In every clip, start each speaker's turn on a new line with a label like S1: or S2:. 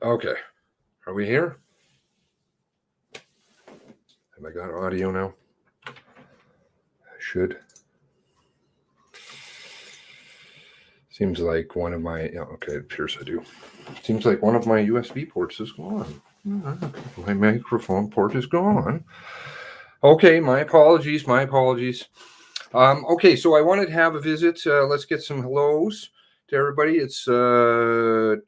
S1: Okay. Are we here? Have I got audio now? I should. Seems like one of my, okay, it appears I do. Seems like one of my USB ports is gone. My microphone port is gone. Okay, my apologies. Okay, so I wanted to have a visit. Let's get some hellos to everybody. It's 1:45,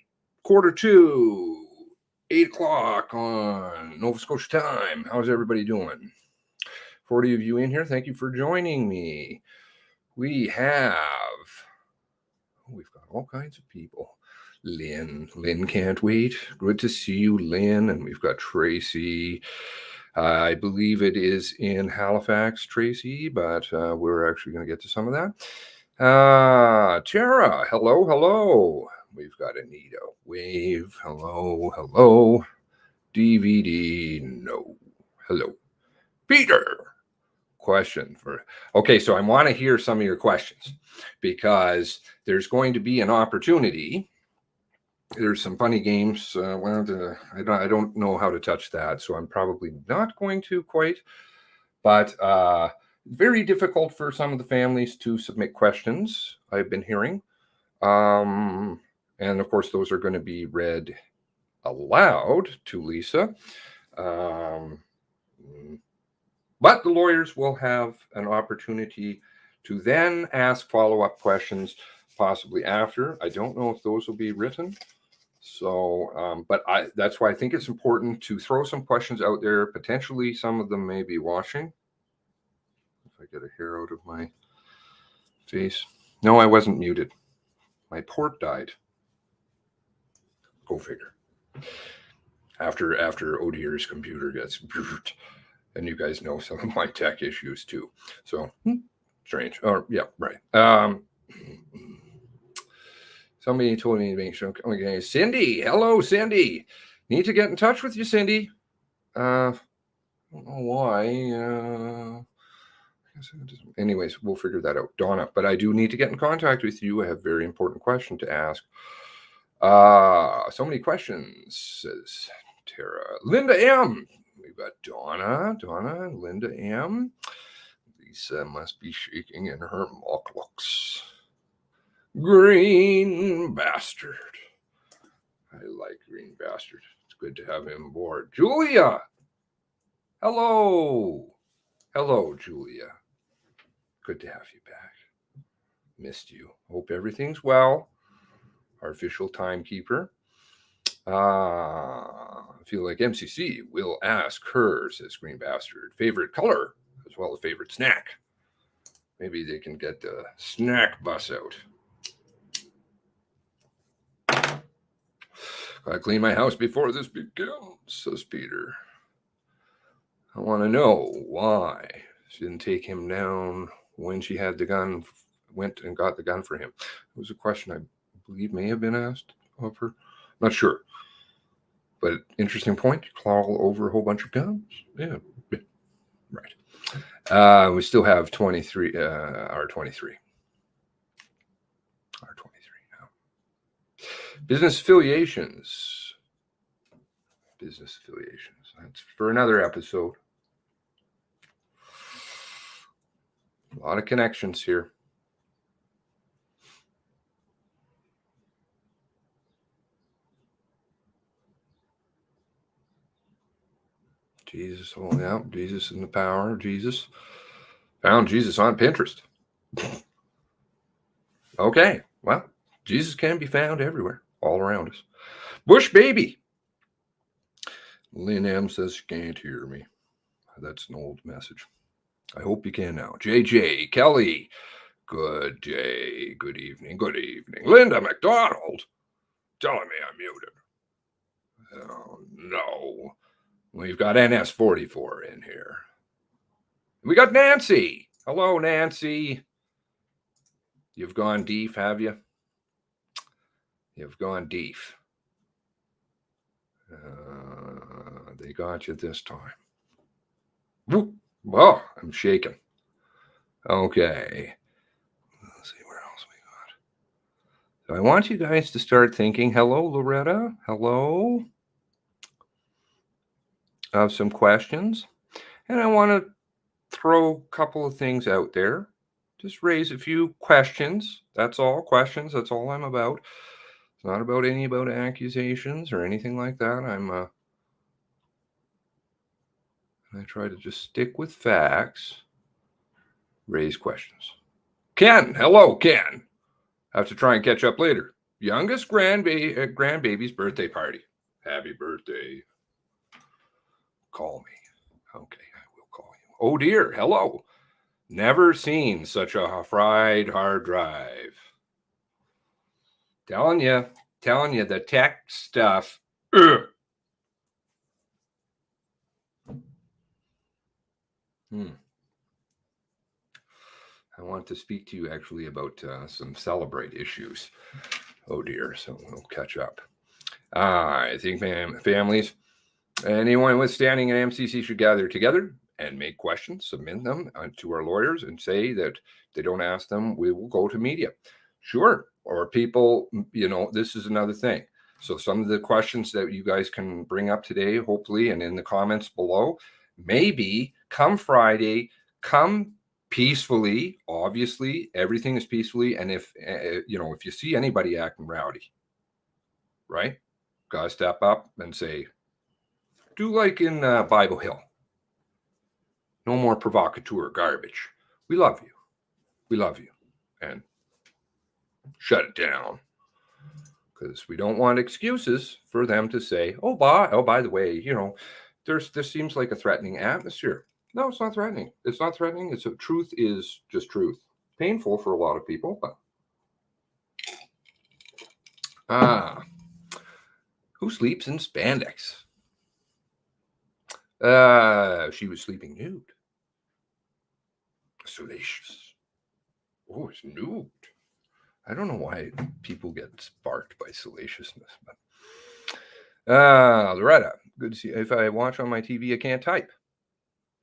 S1: 8 o'clock on Nova Scotia time. How's everybody doing? 40 of you in here. Thank you for joining me. We've got all kinds of people. Lynn can't wait. Good to see you, Lynn. And we've got Tracy. I believe it is in Halifax, Tracy, but we're actually going to get to some of that. Tara, hello. We've got Anita. Wave, hello. DVD, no. Hello. Peter. Question for, okay, so I want to hear some of your questions because there's going to be an opportunity. There's some funny games. I don't know how to touch that, so I'm probably not going to quite. But very difficult for some of the families to submit questions, I've been hearing. And of course, those are going to be read aloud to Lisa. But the lawyers will have an opportunity to then ask follow-up questions, possibly after. I don't know if those will be written. So, but that's why I think it's important to throw some questions out there. Potentially, some of them may be watching. If I get a hair out of my face. No, I wasn't muted. My port died. Go figure. After Odier's computer gets, and you guys know some of my tech issues too. So strange. Oh, yeah, right. Somebody told me to make sure. Okay, Cindy. Hello, Cindy. Need to get in touch with you, Cindy. I don't know why. Anyways, we'll figure that out. Donna, but I do need to get in contact with you. I have a very important question to ask. So many questions, says Tara. Linda M. We've got Donna, and Linda M. Lisa must be shaking in her mocklocks. Green Bastard. I like Green Bastard. It's good to have him aboard. Julia. Hello, Julia. Good to have you back. Missed you. Hope everything's well. Our official timekeeper. I feel like MCC will ask her, says Green Bastard, favorite color as well as favorite snack. Maybe they can get the snack bus out. Gotta clean my house before this begins, says Peter. I want to know why she didn't take him down when she had the gun, went and got the gun for him. It was a question I believe may have been asked of her. Not sure. But interesting point. Claw over a whole bunch of guns. Yeah. Right. We still have 23, R23. R23 now. Business affiliations. That's for another episode. A lot of connections here. Jesus, oh yeah, Jesus in the power of Jesus. Found Jesus on Pinterest. Okay, well, Jesus can be found everywhere, all around us. Bush baby. Lynn M says she can't hear me. That's an old message. I hope you can now. JJ, Kelly, good day, good evening. Linda McDonald, telling me I'm muted. Oh, no. We've got NS44 in here. We got Nancy. Hello, Nancy. You've gone deef, have you? You've gone deef. They got you this time. Well, I'm shaking. Okay. Let's see where else we got. So I want you guys to start thinking, hello, Loretta, hello, of some questions. And I want to throw a couple of things out there. Just raise a few questions. That's all. Questions. That's all I'm about. It's not about about accusations or anything like that. I try to just stick with facts. Raise questions. Ken, hello, Ken. Have to try and catch up later. Youngest grandbaby's birthday party. Happy birthday. Call me. Okay, I will call you. Oh dear, hello. Never seen such a fried hard drive. Telling you, the tech stuff. Ugh. I want to speak to you actually about some Celebrate issues. Oh dear, so we'll catch up. I think families, anyone withstanding an MCC should gather together and make questions, submit them to our lawyers, and say that they don't ask them, we will go to media. Sure. Or people, this is another thing. So some of the questions that you guys can bring up today, hopefully, and in the comments below, maybe come Friday, come peacefully. Obviously, everything is peacefully. And if you see anybody acting rowdy, right, gotta step up and say, do like in Bible Hill. No more provocateur garbage. We love you. We love you. And shut it down. Because we don't want excuses for them to say, by the way, there seems like a threatening atmosphere. No, it's not threatening. It's not threatening. Truth is just truth. Painful for a lot of people, but who sleeps in spandex? She was sleeping nude. Salacious. Oh, it's nude. I don't know why people get sparked by salaciousness, but Loretta, good to see you. If I watch on my TV, I can't type.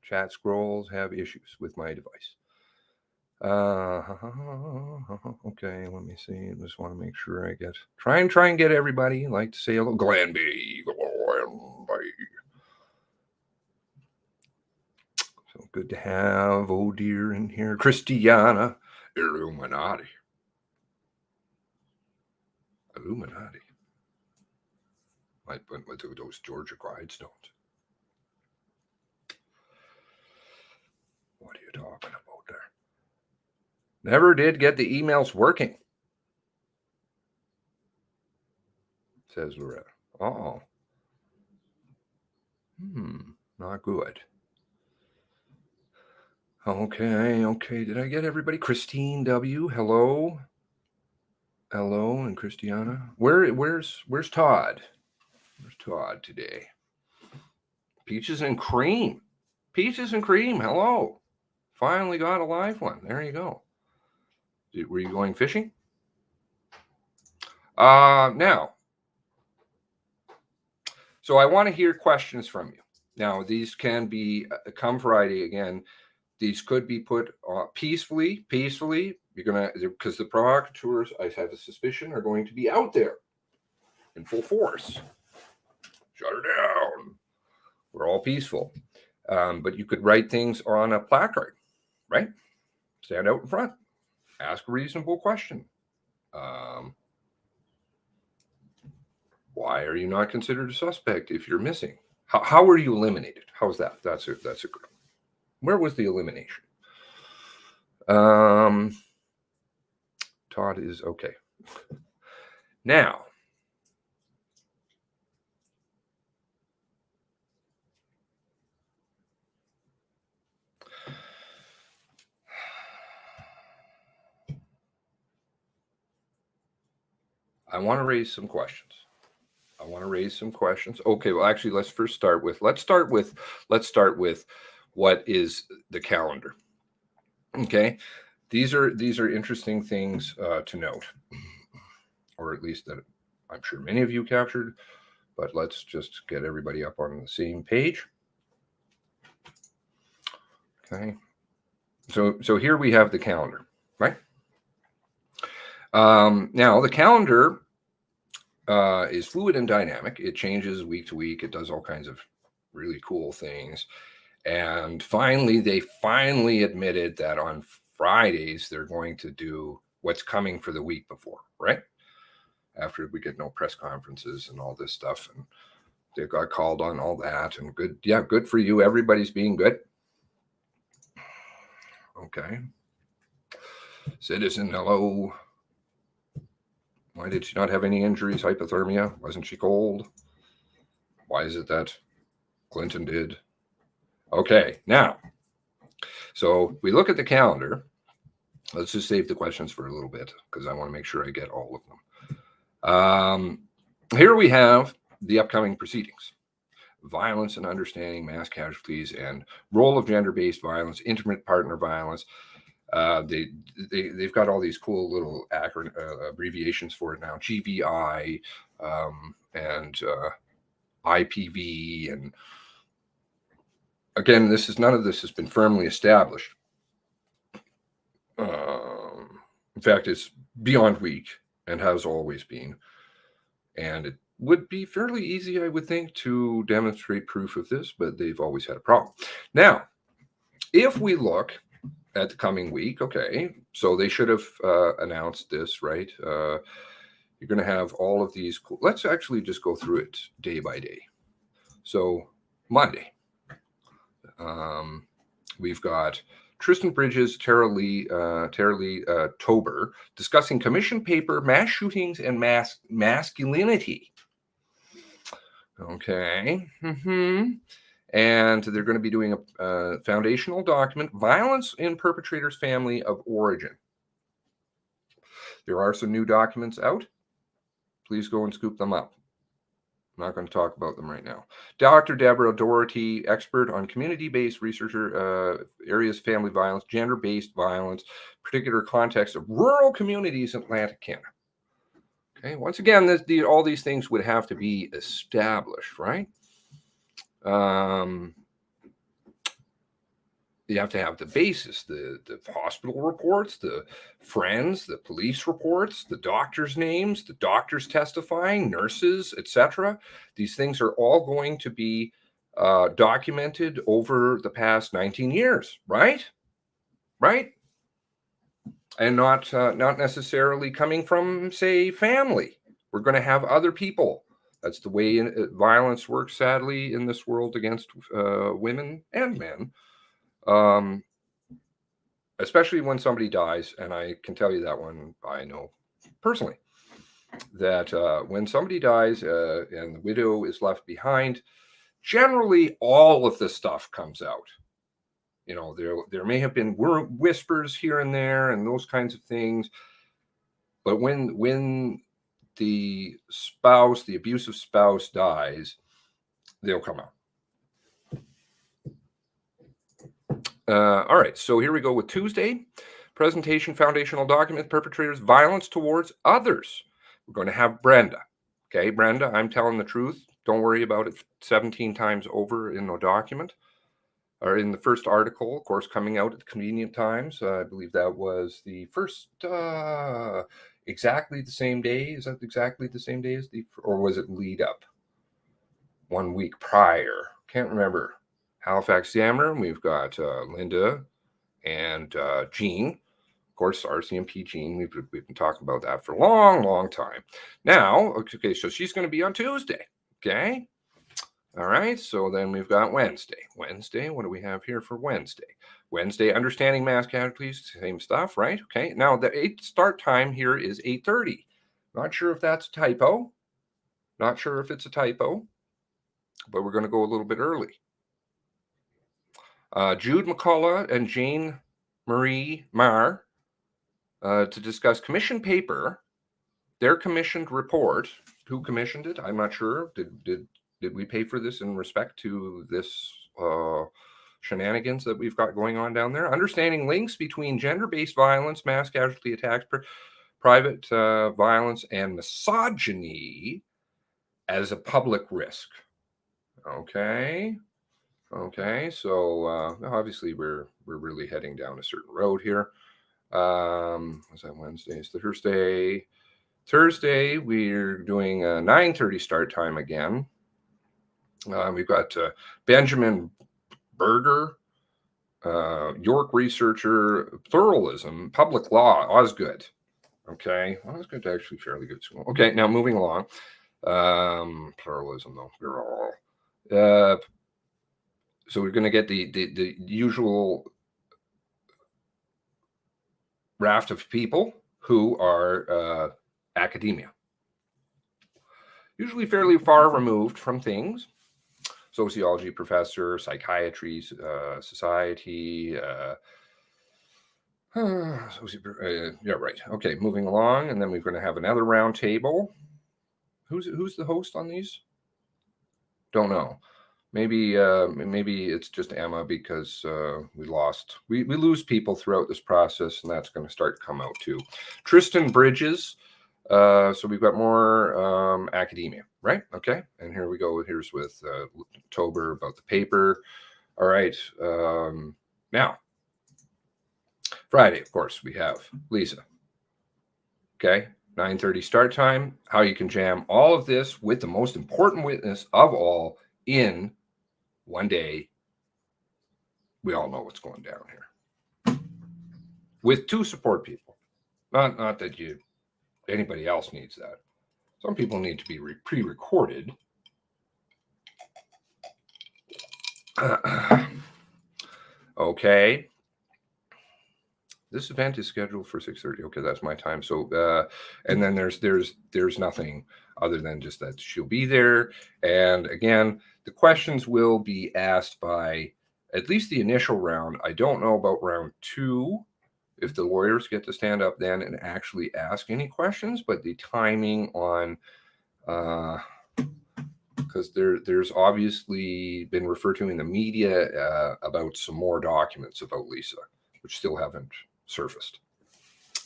S1: Chat scrolls have issues with my device. Okay, let me see. I just want to make sure I try and get everybody. Like to say hello, Glanby. So good to have dear in here. Christiana, Illuminati. Might put with those Georgia Guidestones. What are you talking about there? Never did get the emails working, says Loretta. Not good. Okay. Did I get everybody? Christine W. Hello, and Christiana. Where's Todd? Where's Todd today? Peaches and cream. Hello. Finally got a live one. There you go. Were you going fishing? Now. So I want to hear questions from you. Now, these can be come Friday again. These could be put peacefully. You're gonna, because the provocateurs, I have a suspicion, are going to be out there in full force. Shut her down. We're all peaceful, but you could write things on a placard, right? Stand out in front, ask a reasonable question. Why are you not considered a suspect if you're missing? How were you eliminated? How's that? That's a good. Where was the elimination? Todd is okay. Now, I want to raise some questions. Okay, well, actually, let's start with what is the calendar. Okay, these are interesting things to note, or at least that I'm sure many of you captured. But let's just get everybody up on the same page. Okay, so here we have the calendar, right? Now, the calendar is fluid and dynamic. It changes week to week. It does all kinds of really cool things. And finally, they finally admitted that on Fridays, they're going to do what's coming for the week before, right? After we get no press conferences and all this stuff. And they got called on all that. And good. Yeah, good for you. Everybody's being good. Okay. Citizen, hello. Why did she not have any injuries? Hypothermia? Wasn't she cold? Why is it that Clinton did? Okay, now, so we look at the calendar. Let's just save the questions for a little bit because I want to make sure I get all of them. Here we have the upcoming proceedings: violence and understanding mass casualties and role of gender-based violence, intimate partner violence. They've got all these cool little abbreviations for it now: GVI and IPV, and again, none of this has been firmly established. In fact, it's beyond weak and has always been. And it would be fairly easy, I would think, to demonstrate proof of this, but they've always had a problem. Now, if we look at the coming week, okay, so they should have announced this, right? You're going to have all of these. Let's actually just go through it day by day. So, Monday, we've got Tristan Bridges, Tara Lee Tober discussing commission paper, mass shootings, and masculinity. Okay. And they're going to be doing a foundational document, Violence in Perpetrator's Family of Origin. There are some new documents out. Please go and scoop them up. I'm not going to talk about them right now. Dr. Deborah Doherty, expert on community-based researcher, areas of family violence, gender-based violence, particular context of rural communities in Atlantic Canada. Okay, once again, all these things would have to be established, right? You have to have the basis, the hospital reports, the friends, the police reports, the doctors' names, the doctors testifying, nurses, etc. These things are all going to be documented over the past 19 years, right? Right? And not necessarily coming from, say, family. We're going to have other people. That's the way violence works, sadly, in this world against women and men. Especially when somebody dies, and I can tell you that one I know personally, that when somebody dies and the widow is left behind, generally all of the stuff comes out. You know, there may have been whispers here and there and those kinds of things, but when the spouse, the abusive spouse, dies, they'll come out. All right, so here we go with Tuesday. Presentation, foundational document, perpetrators, violence towards others. We're going to have Brenda. Okay, Brenda, I'm telling the truth. Don't worry about it 17 times over in the document. Or in the first article, of course, coming out at convenient times. I believe that was the first, exactly the same day. Is that exactly the same day as or was it lead up? 1 week prior. Can't remember. Halifax Examiner, we've got Linda and Jean. Of course, RCMP Jean, we've been talking about that for a long, long time. Now, okay, so she's going to be on Tuesday, okay? All right, so then we've got Wednesday. Wednesday, what do we have here for Wednesday? Wednesday, understanding mass casualties, same stuff, right? Okay, now the start time here is 8:30. Not sure if that's a typo. Not sure if it's a typo, but we're going to go a little bit early. Jude McCullough and Jane Marie Marr to discuss commission paper, their commissioned report. Who commissioned it? I'm not sure. Did we pay for this in respect to this shenanigans that we've got going on down there? Understanding links between gender-based violence, mass casualty attacks, private violence, and misogyny as a public risk. Okay. Okay, so obviously we're really heading down a certain road here. Was that Wednesday? It's Thursday. Thursday, we're doing a 9:30 start time again. We've got Benjamin Berger, York researcher, pluralism, public law, Osgood. Okay, Osgood's actually fairly good school. Okay, now moving along. Pluralism, though. So we're going to get the usual raft of people who are academia, usually fairly far removed from things. Sociology professor, psychiatry, society. Yeah, right. Okay, moving along, and then we're going to have another round table. Who's the host on these? Don't know. Maybe it's just Emma, because we lose people throughout this process, and that's going to start to come out too. Tristan Bridges. So we've got more academia, right? Okay, and here we go. Here's with Tober about the paper. All right. Now, Friday, of course, we have Lisa. Okay, 9:30 start time. How you can jam all of this with the most important witness of all in one day. We all know what's going down here. With 2 support people. Not that anybody else needs that. Some people need to be pre-recorded. Okay. This event is scheduled for 6:30. Okay, that's my time. So, and then there's nothing other than just that she'll be there. And again, the questions will be asked by at least the initial round. I don't know about round 2, if the lawyers get to stand up then and actually ask any questions, but the timing on, because there's obviously been referred to in the media about some more documents about Lisa, which still haven't surfaced.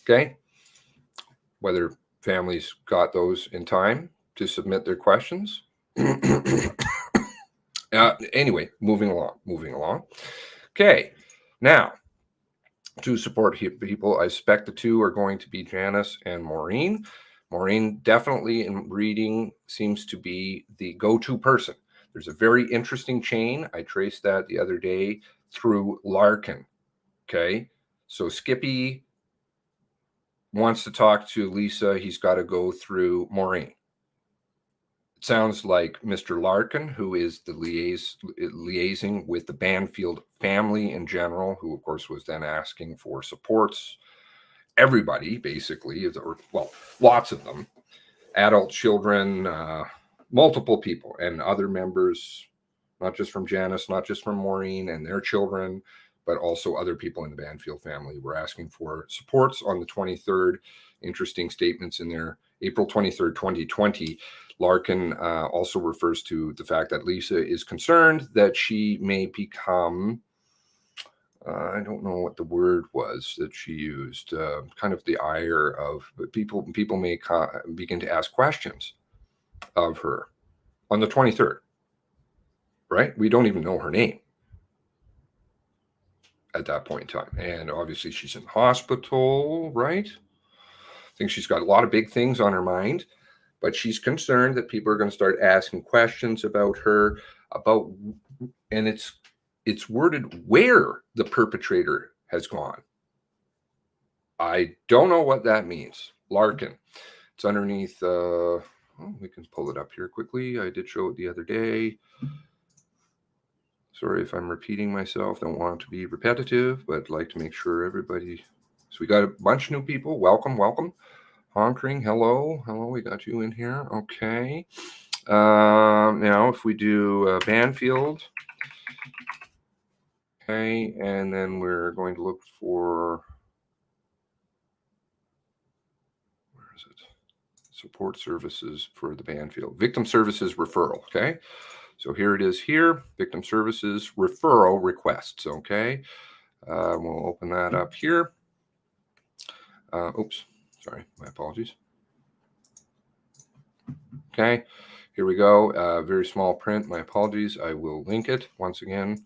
S1: Okay, whether families got those in time to submit their questions. Anyway, moving along. Okay, now, to support people, I suspect the 2 are going to be Janice and Maureen. Maureen definitely in reading seems to be the go-to person. There's a very interesting chain. I traced that the other day through Larkin. Okay, so Skippy wants to talk to Lisa. He's got to go through Maureen. It sounds like Mr. Larkin, who is the liaising with the Banfield family in general, who of course was then asking for supports. Everybody, basically, or well, lots of them, adult, children, multiple people, and other members, not just from Janice, not just from Maureen and their children, but also other people in the Banfield family were asking for supports on the 23rd. Interesting statements in there. April 23rd, 2020. Larkin also refers to the fact that Lisa is concerned that she may become, I don't know what the word was that she used, kind of the ire of people. People may begin to ask questions of her on the 23rd, right? We don't even know her name at that point in time. And obviously she's in hospital, right? I think she's got a lot of big things on her mind, but she's concerned that people are going to start asking questions about her, and it's worded where the perpetrator has gone. I don't know what that means. Larkin. It's underneath, we can pull it up here quickly. I did show it the other day. Sorry if I'm repeating myself. Don't want to be repetitive, but like to make sure everybody. So we got a bunch of new people. Welcome. Honkering, hello. We got you in here. Okay. Now, if we do Banfield, okay, and then we're going to look for, where is it? Support services for the Banfield. Victim services referral, okay? So here it is here, victim services referral requests, okay? We'll open that up here. Oops, sorry, my apologies. Okay, here we go. Very small print, my apologies. I will link it once again.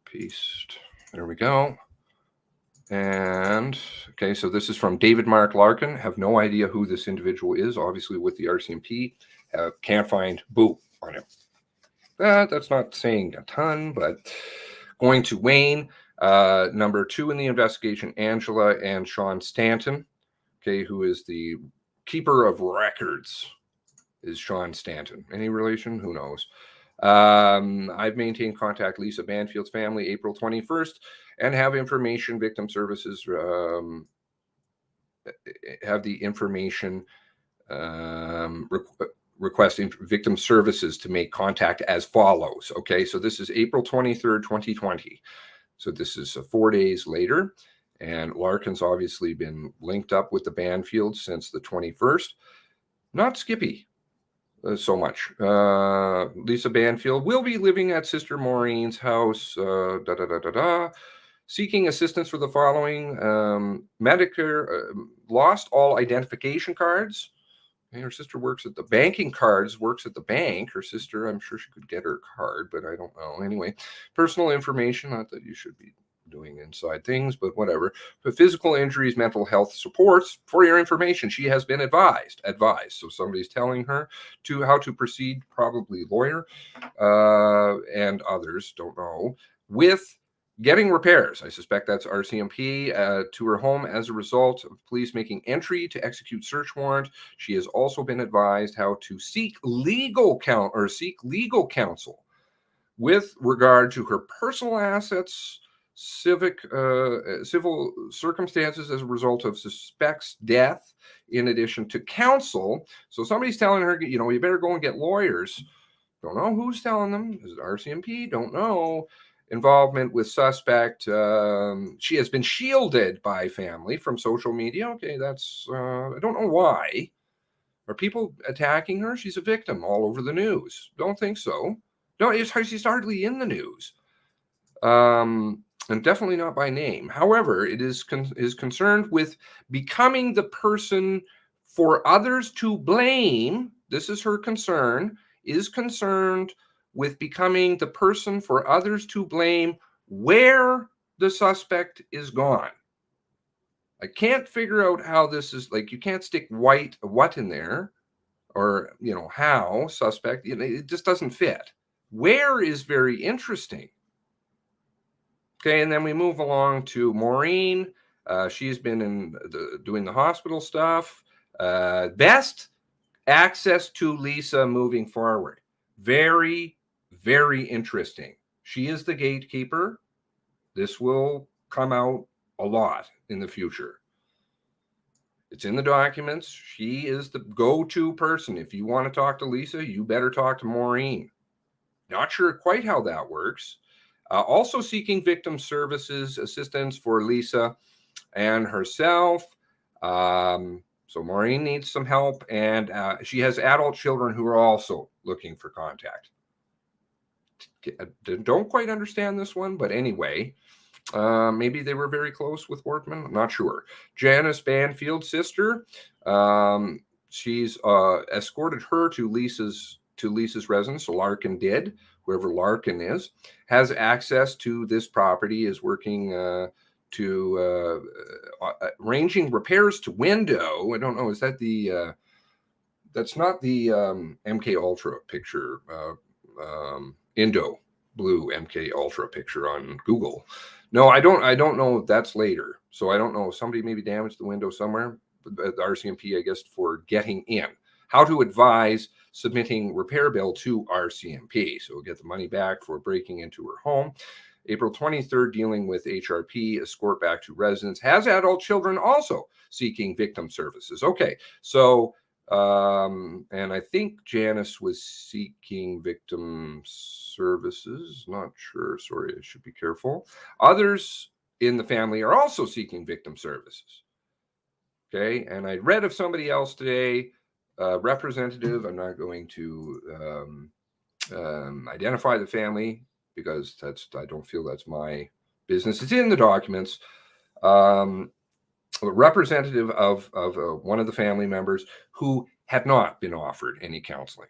S1: Paste, there we go. And okay, so this is from David Mark Larkin. Have no idea who this individual is, obviously with the RCMP. Can't find boo on him. That's not saying a ton, but going to Wayne. Number 2 in the investigation, Angela and Sean Stanton, okay, who is the keeper of records, is Sean Stanton. Any relation? Who knows? I've maintained contact Lisa Banfield's family April 21st and have information. Victim services have the information requesting victim services to make contact as follows. Okay, so this is April 23rd, 2020. So this is 4 days later. And Larkin's obviously been linked up with the Banfield since the 21st. Not Skippy so much. Lisa Banfield will be living at Sister Maureen's house, seeking assistance for the following. Medicare lost all identification cards. Her sister works at the banking cards, works at the bank. Her sister, I'm sure she could get her card, but I don't know. Anyway, personal information, not that you should be doing inside things, but whatever. For physical injuries, mental health supports, for your information, she has been advised. So somebody's telling her to how to proceed, probably lawyer and others, don't know, with getting repairs. I suspect that's RCMP to her home as a result of police making entry to execute search warrant. She has also been advised how to seek legal counsel with regard to her personal assets, civil circumstances as a result of suspect's death, in addition to counsel. So somebody's telling her, you better go and get lawyers. Don't know who's telling them. Is it RCMP? Don't know. Involvement with suspect. She has been shielded by family from social media. Okay, that's, I don't know why. Are people attacking her? She's a victim all over the news. Don't think so. No, she's hardly in the news. And definitely not by name. However, it is concerned with becoming the person for others to blame. This is her concern, is concerned with becoming the person for others to blame where the suspect is gone. I can't figure out how this is, like, you can't stick what in there, or, how suspect, it just doesn't fit. Where is very interesting. Okay, and then we move along to Maureen. She's been doing the hospital stuff. Best access to Lisa moving forward. Very, very interesting. She is the gatekeeper. This will come out a lot in the future. It's in the documents. She is the go-to person. If you want to talk to Lisa, you better talk to Maureen. Not sure quite how that works. Also seeking victim services assistance for Lisa and herself. So Maureen needs some help, and she has adult children who are also looking for contact. Don't quite understand this one, but anyway, maybe they were very close with Workman. I'm not sure. Janice Banfield's sister. She's escorted her to Lisa's residence. So Larkin did. Whoever Larkin is has access to this property. Is working to arranging repairs to window. I don't know. Is that the? That's not the MK Ultra picture. Indo blue MK Ultra picture on Google. No, I don't know. That's later. So I don't know. Somebody maybe damaged the window somewhere. The RCMP, I guess, for getting in. How to advise submitting repair bill to RCMP. So we'll get the money back for breaking into her home. April 23rd, dealing with HRP, escort back to residence. Has adult children also seeking victim services. Okay, so and I think Janice was seeking victim services. Not sure. Sorry, I should be careful. Others in the family are also seeking victim services. Okay, and I read of somebody else today, representative. I'm not going to identify the family because I don't feel that's my business. It's in the documents. A representative of one of the family members who had not been offered any counseling.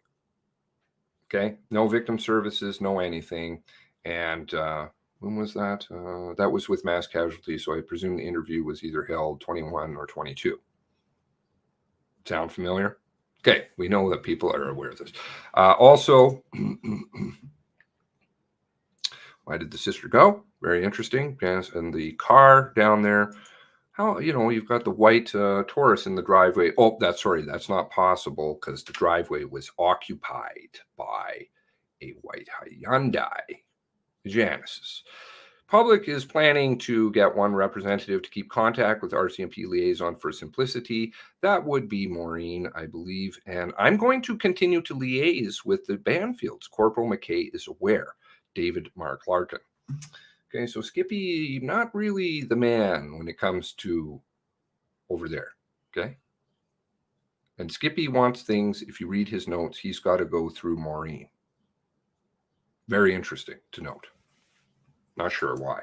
S1: Okay, no victim services, no anything, and When was that? That was with mass casualty, so I presume the interview was either held 21 or 22. Sound familiar? Okay, we know that people are aware of this. Also, why did the sister go? Very interesting. Yes, and the car down there. How, you've got the white Taurus in the driveway. Oh, that's not possible because the driveway was occupied by a white Hyundai Genesis. Public is planning to get one representative to keep contact with RCMP liaison for simplicity. That would be Maureen, I believe. And I'm going to continue to liaise with the Banfields. Corporal McKay is aware. David Mark Larkin. Okay, so Skippy, not really the man when it comes to over there. Okay. And Skippy wants things, if you read his notes, he's got to go through Maureen. Very interesting to note. Not sure why.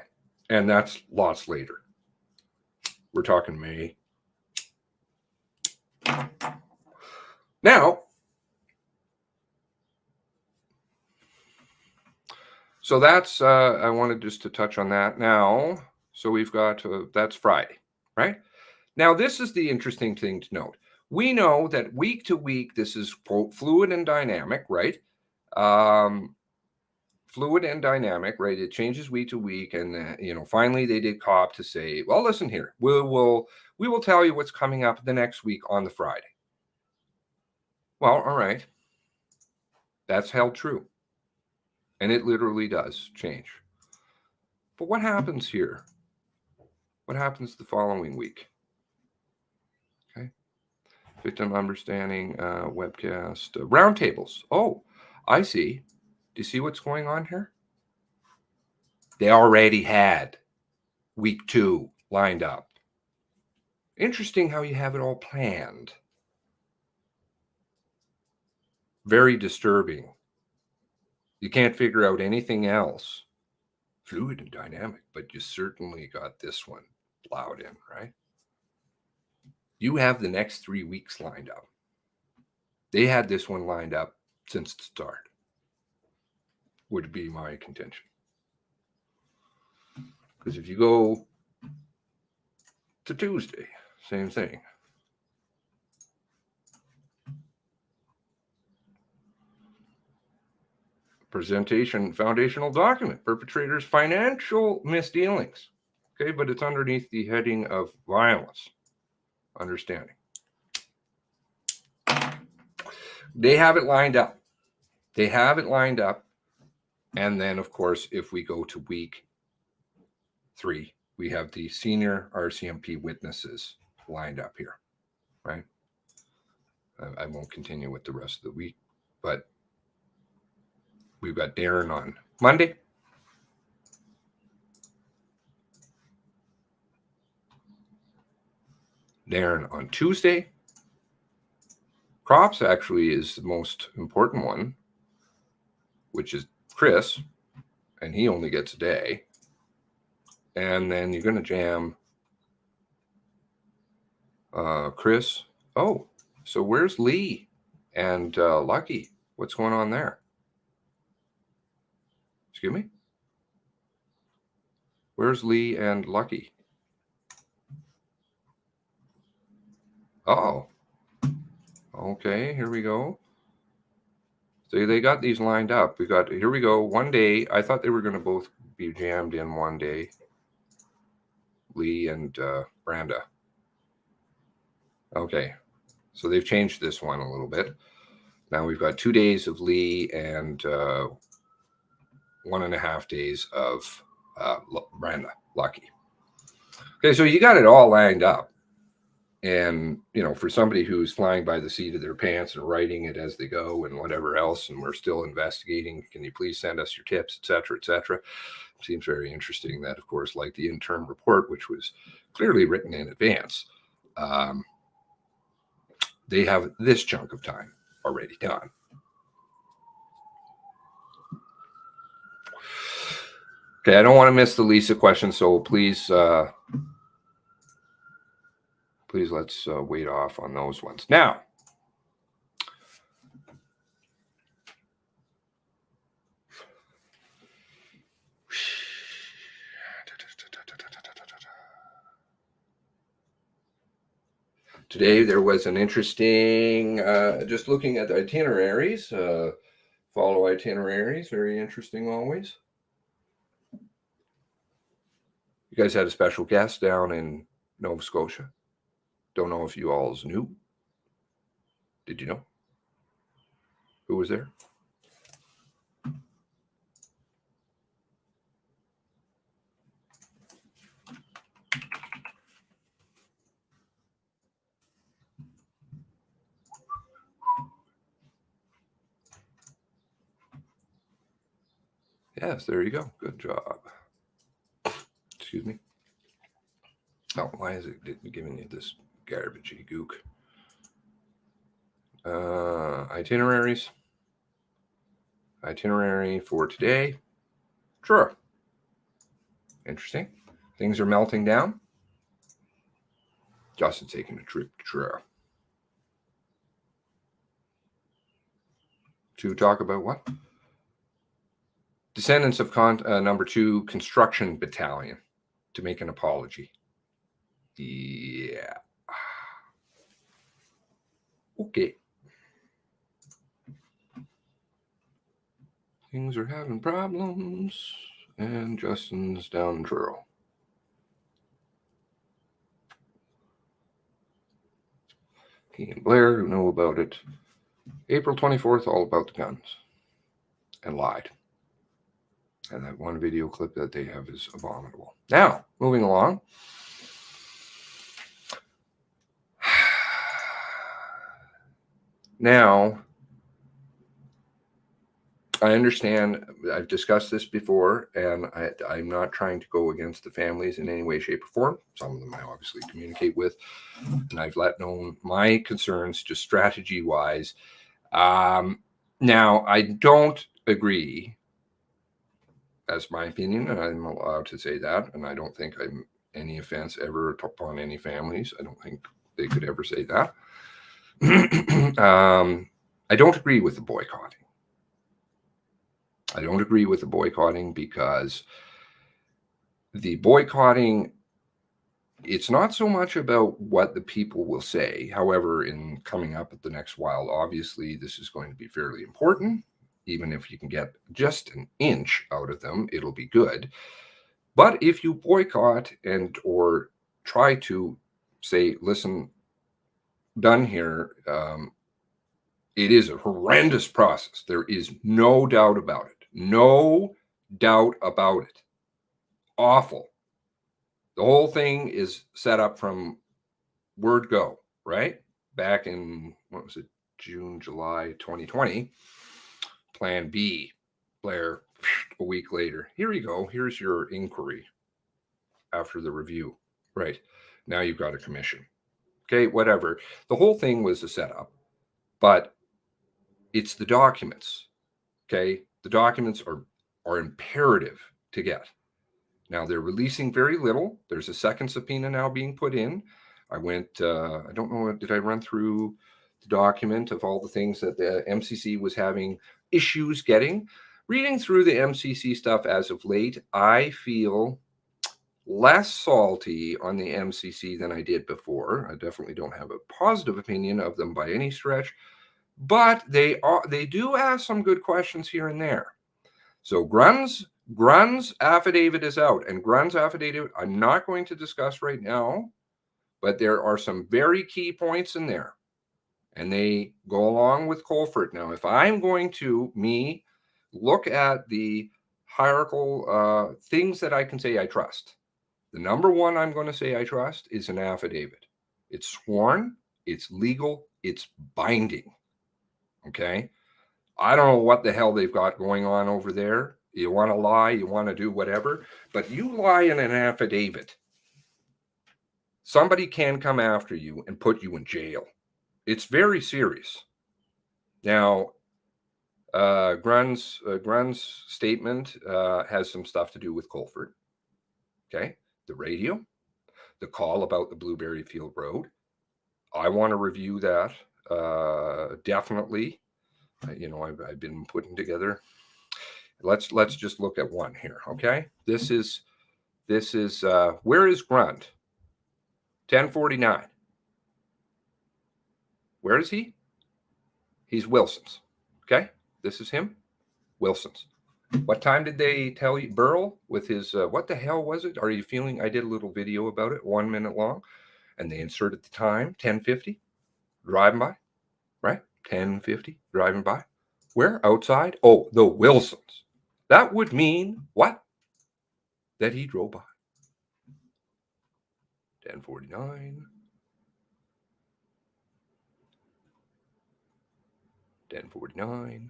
S1: And that's lots later. We're talking May. Now, so that's, I wanted just to touch on that now. So we've got, that's Friday, right? Now, this is the interesting thing to note. We know that week to week, this is, quote, fluid and dynamic, right? Fluid and dynamic, right? It changes week to week. And, finally they did cop to say, well, listen here, we will tell you what's coming up the next week on the Friday. Well, all right. That's held true. And it literally does change. But what happens here? What happens the following week? Okay. Victim understanding, webcast, roundtables. Oh, I see. Do you see what's going on here? They already had week 2 lined up. Interesting how you have it all planned. Very disturbing. You can't figure out anything else. Fluid and dynamic, but you certainly got this one plowed in, right? You have the next 3 weeks lined up. They had this one lined up since the start, would be my contention. Because if you go to Tuesday, same thing. Presentation, foundational document, perpetrators' financial misdealings. Okay, but it's underneath the heading of violence. Understanding. They have it lined up. And then, of course, if we go to week 3, we have the senior RCMP witnesses lined up here, right? I won't continue with the rest of the week, but we've got Darren on Monday. Darren on Tuesday. Crops actually is the most important one, which is Chris, and he only gets a day. And then you're going to jam Chris. Oh, so where's Lee and Lucky? What's going on there? Excuse me? Where's Lee and Lucky? Oh, okay, here we go. So they got these lined up. Here we go, one day. I thought they were going to both be jammed in one day. Lee and Branda. Okay, so they've changed this one a little bit. Now we've got 2 days of Lee and 1.5 days of Branda, Lucky. Okay, so you got it all lined up. And, for somebody who's flying by the seat of their pants and writing it as they go and whatever else, and we're still investigating, can you please send us your tips, et cetera, et cetera. Seems very interesting that, of course, like the interim report, which was clearly written in advance, they have this chunk of time already done. Okay, I don't want to miss the Lisa question, so please let's wait off on those ones. Now, Today there was an interesting, just looking at the itineraries, follow itineraries, very interesting always. You guys had a special guest down in Nova Scotia. Don't know if you all knew. Did you know? Who was there? Yes, there you go. Good job. Excuse me. Oh, why is it giving you this garbagey gook? Itineraries. Itinerary for today. Sure. Interesting. Things are melting down. Justin's taking a trip to Truro. To talk about what? Descendants of number 2 Construction Battalion to make an apology. Yeah. Okay. Things are having problems, and Justin's down in Truro. He and Blair, who know about it, April 24th, all about the guns, and lied. And that one video clip that they have is abominable. Now, moving along. Now, I understand, I've discussed this before, and I'm not trying to go against the families in any way, shape, or form. Some of them I obviously communicate with, and I've let known my concerns just strategy-wise. Now, I don't agree, as my opinion, and I'm allowed to say that, and I don't think I'm any offense ever upon any families. I don't think they could ever say that. I don't agree with the boycotting. I don't agree with the boycotting because the boycotting, it's not so much about what the people will say. However, in coming up at the next while, obviously this is going to be fairly important. Even if you can get just an inch out of them, it'll be good. But if you boycott and or try to say, listen, done here, it is a horrendous process. There is no doubt about it. No doubt about it. Awful. The whole thing is set up from word go, right? Back in, what was it, June, July 2020. Plan B. Blair, a week later. Here you go. Here's your inquiry after the review. Right. Now you've got a commission. Okay, whatever. The whole thing was a setup, but it's the documents. Okay, the documents are imperative to get. Now they're releasing very little. There's a second subpoena now being put in. I went, I don't know, did I run through the document of all the things that the MCC was having issues getting? Reading through the MCC stuff as of late, I feel less salty on the MCC than I did before. I definitely don't have a positive opinion of them by any stretch, but they do ask some good questions here and there. So Grun's affidavit is out, and Grun's affidavit I'm not going to discuss right now, but there are some very key points in there, and they go along with Colford. Now, if I'm going to look at the hierarchical things that I can say I trust, the number one I'm going to say I trust is an affidavit. It's sworn, it's legal, it's binding. Okay? I don't know what the hell they've got going on over there. You want to lie, you want to do whatever, but you lie in an affidavit, somebody can come after you and put you in jail. It's very serious. Now, Grun's statement has some stuff to do with Colford. Okay, the radio, the call about the Blueberry Field Road. I want to review that definitely. I've been putting together. Let's just look at one here. Okay, this is where is Grunt? 1049. Where is he? He's Wilson's. Okay, this is him, Wilson's. What time did they tell you? Burl with his, what the hell was it? Are you feeling? I did a little video about it, 1 minute long, and they inserted the time, 10:50, driving by, right? 10:50, driving by. Where? Outside? Oh, the Wilsons. That would mean what? That he drove by. 10:49. 10:49.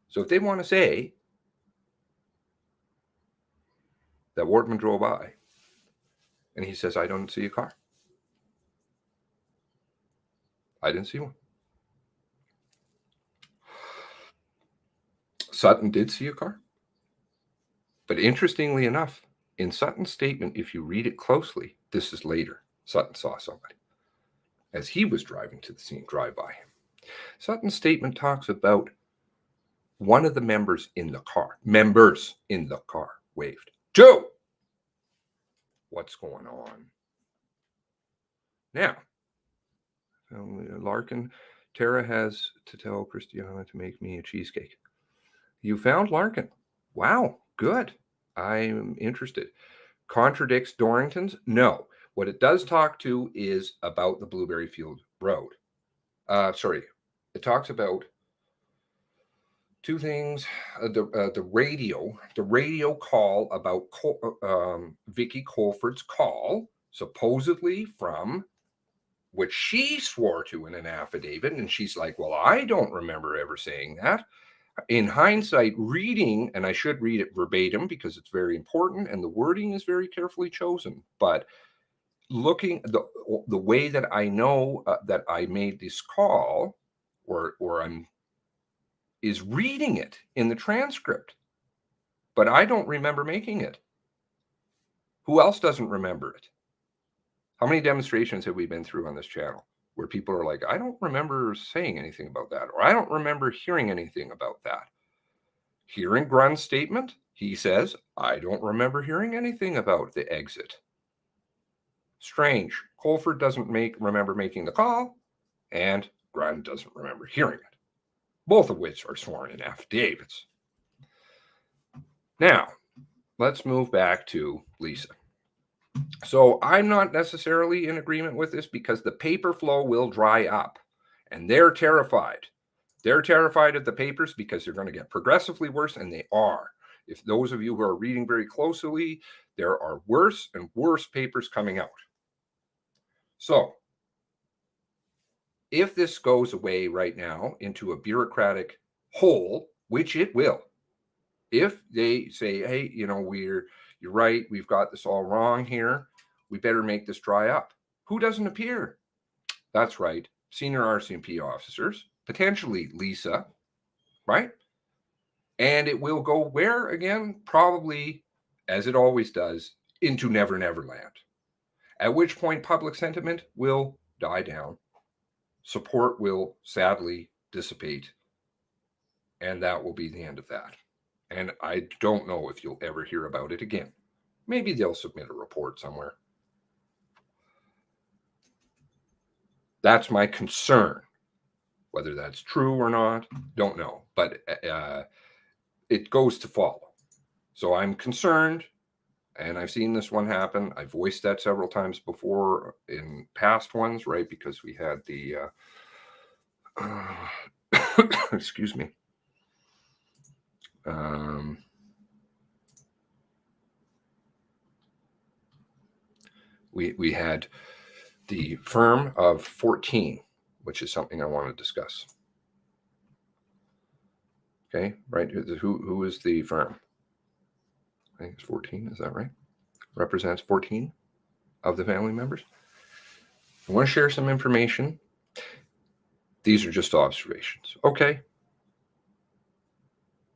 S1: So if they want to say that Wortman drove by and he says, I don't see a car. I didn't see one. Sutton did see a car. But interestingly enough, in Sutton's statement, if you read it closely, this is later. Sutton saw somebody as he was driving to the scene, drive by him. Sutton's statement talks about one of the members in the car waved. Joe! What's going on? Now, Larkin, Tara has to tell Christiana to make me a cheesecake. You found Larkin. Wow, good. I'm interested. Contradicts Dorrington's? No. What it does talk to is about the Blueberry Field Road. It talks about two things. The radio call about Vicky Colford's call, supposedly from which she swore to in an affidavit, and she's like, well, I don't remember ever saying that. In hindsight, reading, and I should read it verbatim because it's very important and the wording is very carefully chosen, but looking the way that I know that I made this call or I'm is reading it in the transcript, but I don't remember making it. Who else doesn't remember it? How many demonstrations have we been through on this channel where people are like, I don't remember saying anything about that, or I don't remember hearing anything about that? Here in Grun's statement, he says, I don't remember hearing anything about the exit. Strange. Colford doesn't remember making the call, and Grun doesn't remember hearing it, both of which are sworn in affidavits. Now, let's move back to Lisa. So I'm not necessarily in agreement with this because the paper flow will dry up, and they're terrified. They're terrified of the papers because they're going to get progressively worse, and they are. If those of you who are reading very closely, there are worse and worse papers coming out. So if this goes away right now into a bureaucratic hole, which it will, if they say, hey, you're right, we've got this all wrong here, we better make this dry up. Who doesn't appear? That's right, senior RCMP officers, potentially Lisa, right? And it will go where again? Probably, as it always does, into Never Never Land. At which point public sentiment will die down. Support will sadly dissipate. And that will be the end of that. And I don't know if you'll ever hear about it again. Maybe they'll submit a report somewhere. That's my concern. Whether that's true or not, don't know. But it goes to follow. So I'm concerned, and I've seen this one happen. I voiced that several times before in past ones, right? Because we had the, excuse me. We had the firm of 14, which is something I want to discuss. Okay, right? Who is the firm? I think it's 14, is that right? Represents 14 of the family members. I want to share some information. These are just observations. Okay.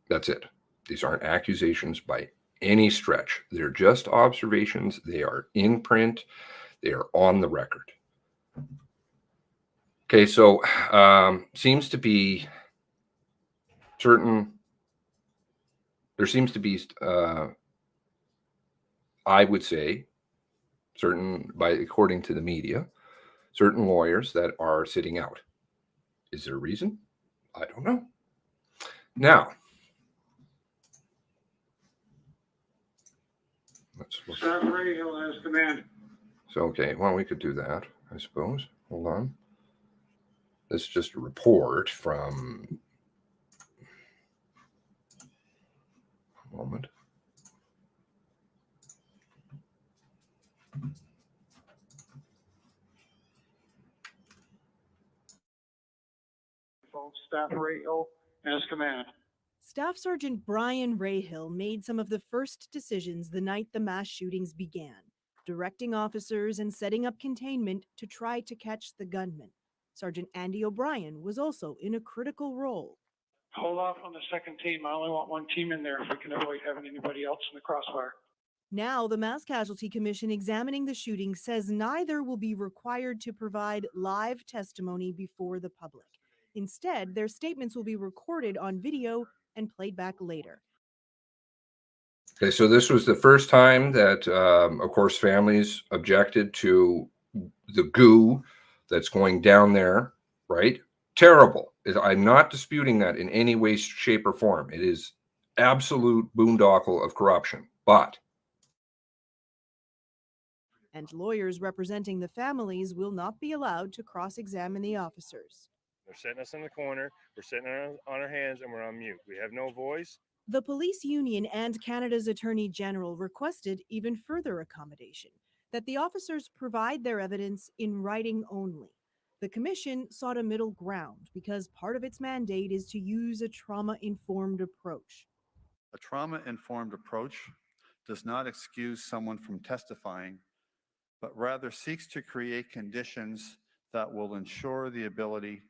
S1: That's it. These aren't accusations by any stretch. They're just observations. They are in print. They are on the record. Okay, so seems to be certain, there seems to be, I would say, certain, according to the media, certain lawyers that are sitting out. Is there a reason? I don't know. Now,
S2: Staff Radio has command.
S1: So, okay, well, we could do that, I suppose. Hold on. This is just a report from. A moment.
S2: Staff Radio has command.
S3: Staff Sergeant Brian Rahill made some of the first decisions the night the mass shootings began, directing officers and setting up containment to try to catch the gunman. Sergeant Andy O'Brien was also in a critical role.
S2: Hold off on the second team. I only want one team in there if we can avoid having anybody else in the crossfire.
S3: Now, the Mass Casualty Commission examining the shooting says neither will be required to provide live testimony before the public. Instead, their statements will be recorded on video and played back later.
S1: Okay, so this was the first time that, of course, families objected to the goo that's going down there, right? Terrible. I'm not disputing that in any way, shape, or form. It is absolute boondoggle of corruption. But
S3: And lawyers representing the families will not be allowed to cross-examine the officers.
S4: They're setting us in the corner, we're sitting on our hands, and we're on mute. We have no voice.
S3: The police union and Canada's Attorney General requested even further accommodation, that the officers provide their evidence in writing only. The commission sought a middle ground because part of its mandate is to use a trauma-informed approach.
S5: A trauma-informed approach does not excuse someone from testifying, but rather seeks to create conditions that will ensure the ability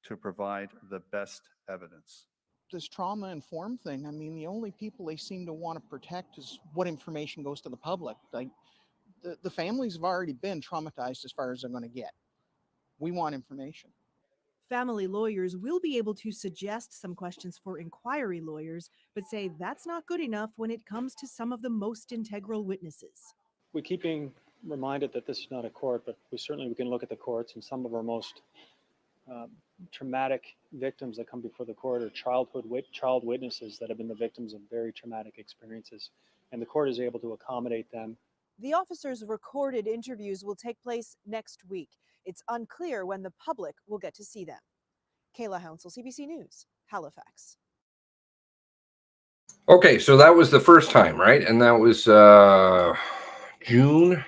S5: to provide the best evidence.
S6: This trauma-informed thing, I mean, the only people they seem to want to protect is what information goes to the public. Like, the families have already been traumatized as far as they're going to get. We want information.
S3: Family lawyers will be able to suggest some questions for inquiry lawyers, but say that's not good enough when it comes to some of the most integral witnesses.
S7: We keep being reminded that this is not a court, but we can look at the courts, and some of our most traumatic victims that come before the court are child witnesses that have been the victims of very traumatic experiences, and the court is able to accommodate them.
S3: The officers' recorded interviews will take place next week. It's unclear when the public will get to see them. Kayla Hounsell, CBC News, Halifax.
S1: okay, so that was the first time, right? And that was June.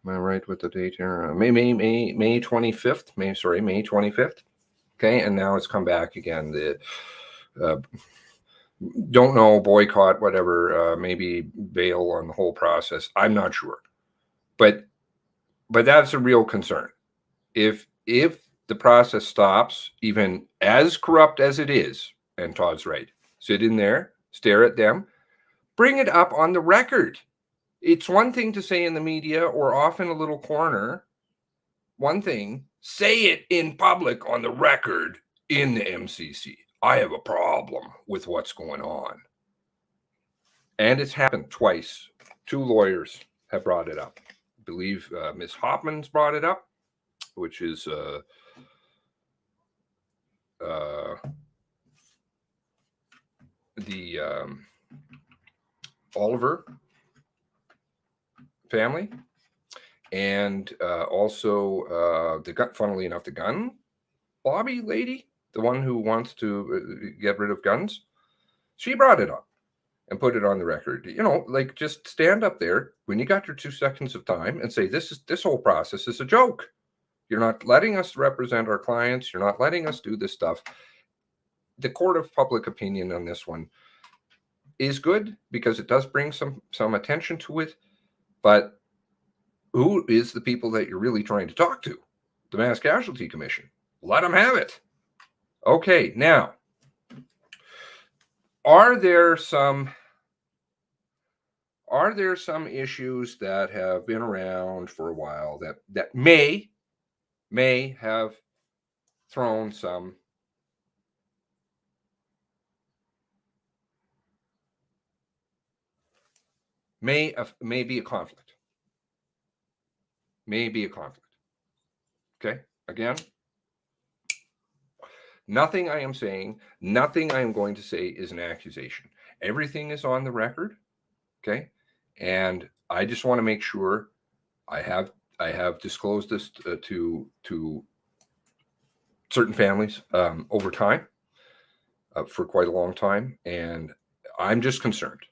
S1: Am I right with the date here? May 25th. May 25th. Okay, and now it's come back again. The don't know, boycott, whatever, maybe bail on the whole process. I'm not sure, but that's a real concern. If the process stops, even as corrupt as it is, and Todd's right, sit in there, stare at them, bring it up on the record. It's one thing to say in the media or off in a little corner. One thing, say it in public on the record in the MCC. I have a problem with what's going on. And it's happened twice. 2 lawyers have brought it up. I believe Ms. Hoffman's brought it up, which is the Oliver family, and also funnily enough, the gun lobby lady, the one who wants to get rid of guns, she brought it up and put it on the record. You know, like, just stand up there when you got your 2 seconds of time and say, this whole process is a joke. You're not letting us represent our clients. You're not letting us do this stuff. The court of public opinion on this one is good because it does bring some attention to it. But who is the people that you're really trying to talk to? The Mass Casualty Commission. Let them have it. Okay, now, are there some issues that have been around for a while that may have thrown some may be a conflict? May be a conflict. Okay. Again, nothing I am saying, nothing I am going to say is an accusation. Everything is on the record. Okay. And I just want to make sure I have disclosed this to certain families over time, for quite a long time, and I'm just concerned.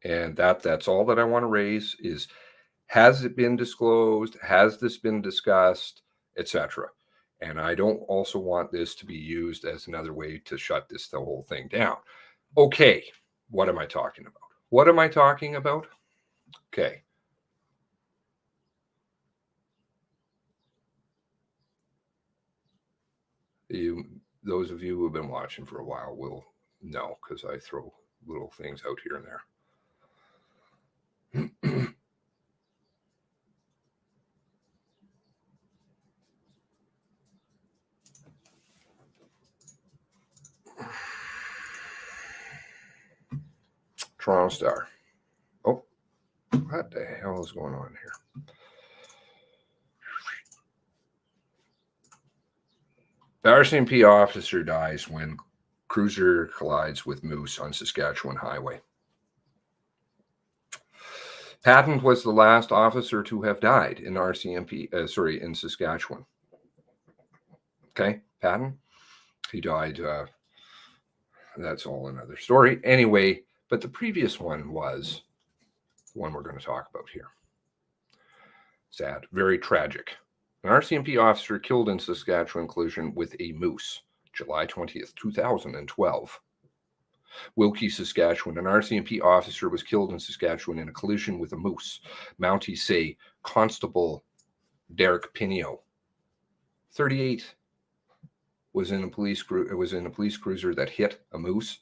S1: And that's all that I want to raise is, has it been disclosed? Has this been discussed, etc.? And I don't also want this to be used as another way to shut the whole thing down. Okay, what am I talking about? What am I talking about? Okay. Those of you who have been watching for a while will know, because I throw little things out here and there. Toronto Star. Oh, what the hell is going on here? The RCMP officer dies when cruiser collides with moose on Saskatchewan highway. Patton was the last officer to have died in in Saskatchewan. Okay, Patton, he died. That's all another story. Anyway, but the previous one was the one we're going to talk about here. Sad, very tragic. An RCMP officer killed in Saskatchewan collision with a moose, July 20th, 2012. Wilkie, Saskatchewan. An RCMP officer was killed in Saskatchewan in a collision with a moose. Mounties say Constable Derek Pinio, 38, was in a police cruiser that hit a moose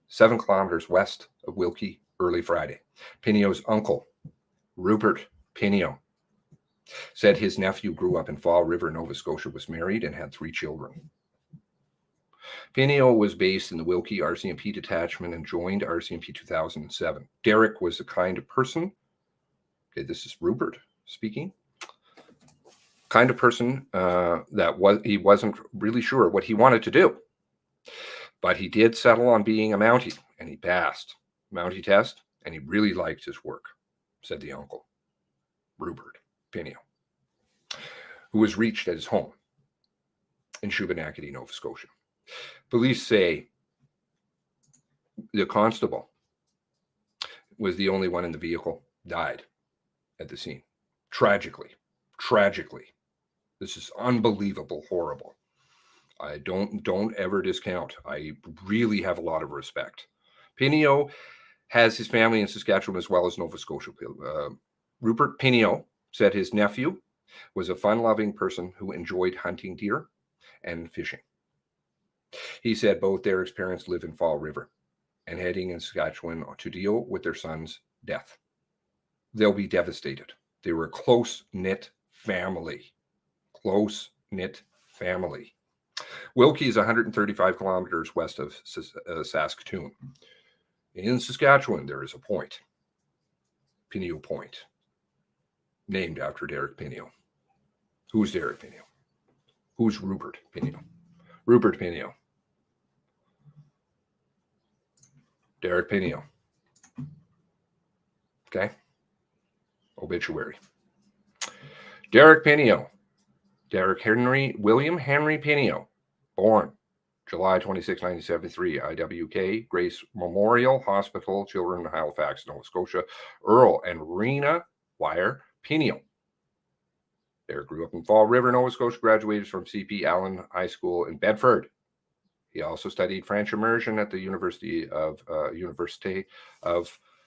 S1: 7 kilometers west of Wilkie early Friday. Pinio's uncle, Rupert Pinio, said his nephew grew up in Fall River, Nova Scotia, was married and had 3 children. Pinio was based in the Wilkie RCMP detachment and joined RCMP 2007. Derek was the kind of person, okay, this is Rupert speaking, kind of person he wasn't really sure what he wanted to do. But he did settle on being a Mountie, and he passed Mountie test, and he really liked his work, said the uncle, Rupert Pinio, who was reached at his home in Shubenacadie, Nova Scotia. Police say the constable was the only one in the vehicle, died at the scene. Tragically. This is unbelievable, horrible. I don't ever discount. I really have a lot of respect. Pinio has his family in Saskatchewan as well as Nova Scotia. Rupert Pinio said his nephew was a fun-loving person who enjoyed hunting deer and fishing. He said both Derek's parents live in Fall River and heading in Saskatchewan to deal with their son's death. They'll be devastated. They were a close-knit family. Wilkie is 135 kilometers west of Saskatoon. In Saskatchewan, there is a point, Pinio Point, named after Derek Pinio. Who's Derek Pinio? Who's Rupert Pinio? Rupert Pinio. Derek Pinio. Okay. Obituary. Derek Pinio. William Henry Pinio, born July 26, 1973, IWK, Grace Memorial Hospital, Children, Halifax, Nova Scotia. Earl and Rena Wire Pinio. Derek grew up in Fall River, Nova Scotia, graduated from CP Allen High School in Bedford. He also studied French immersion at the University of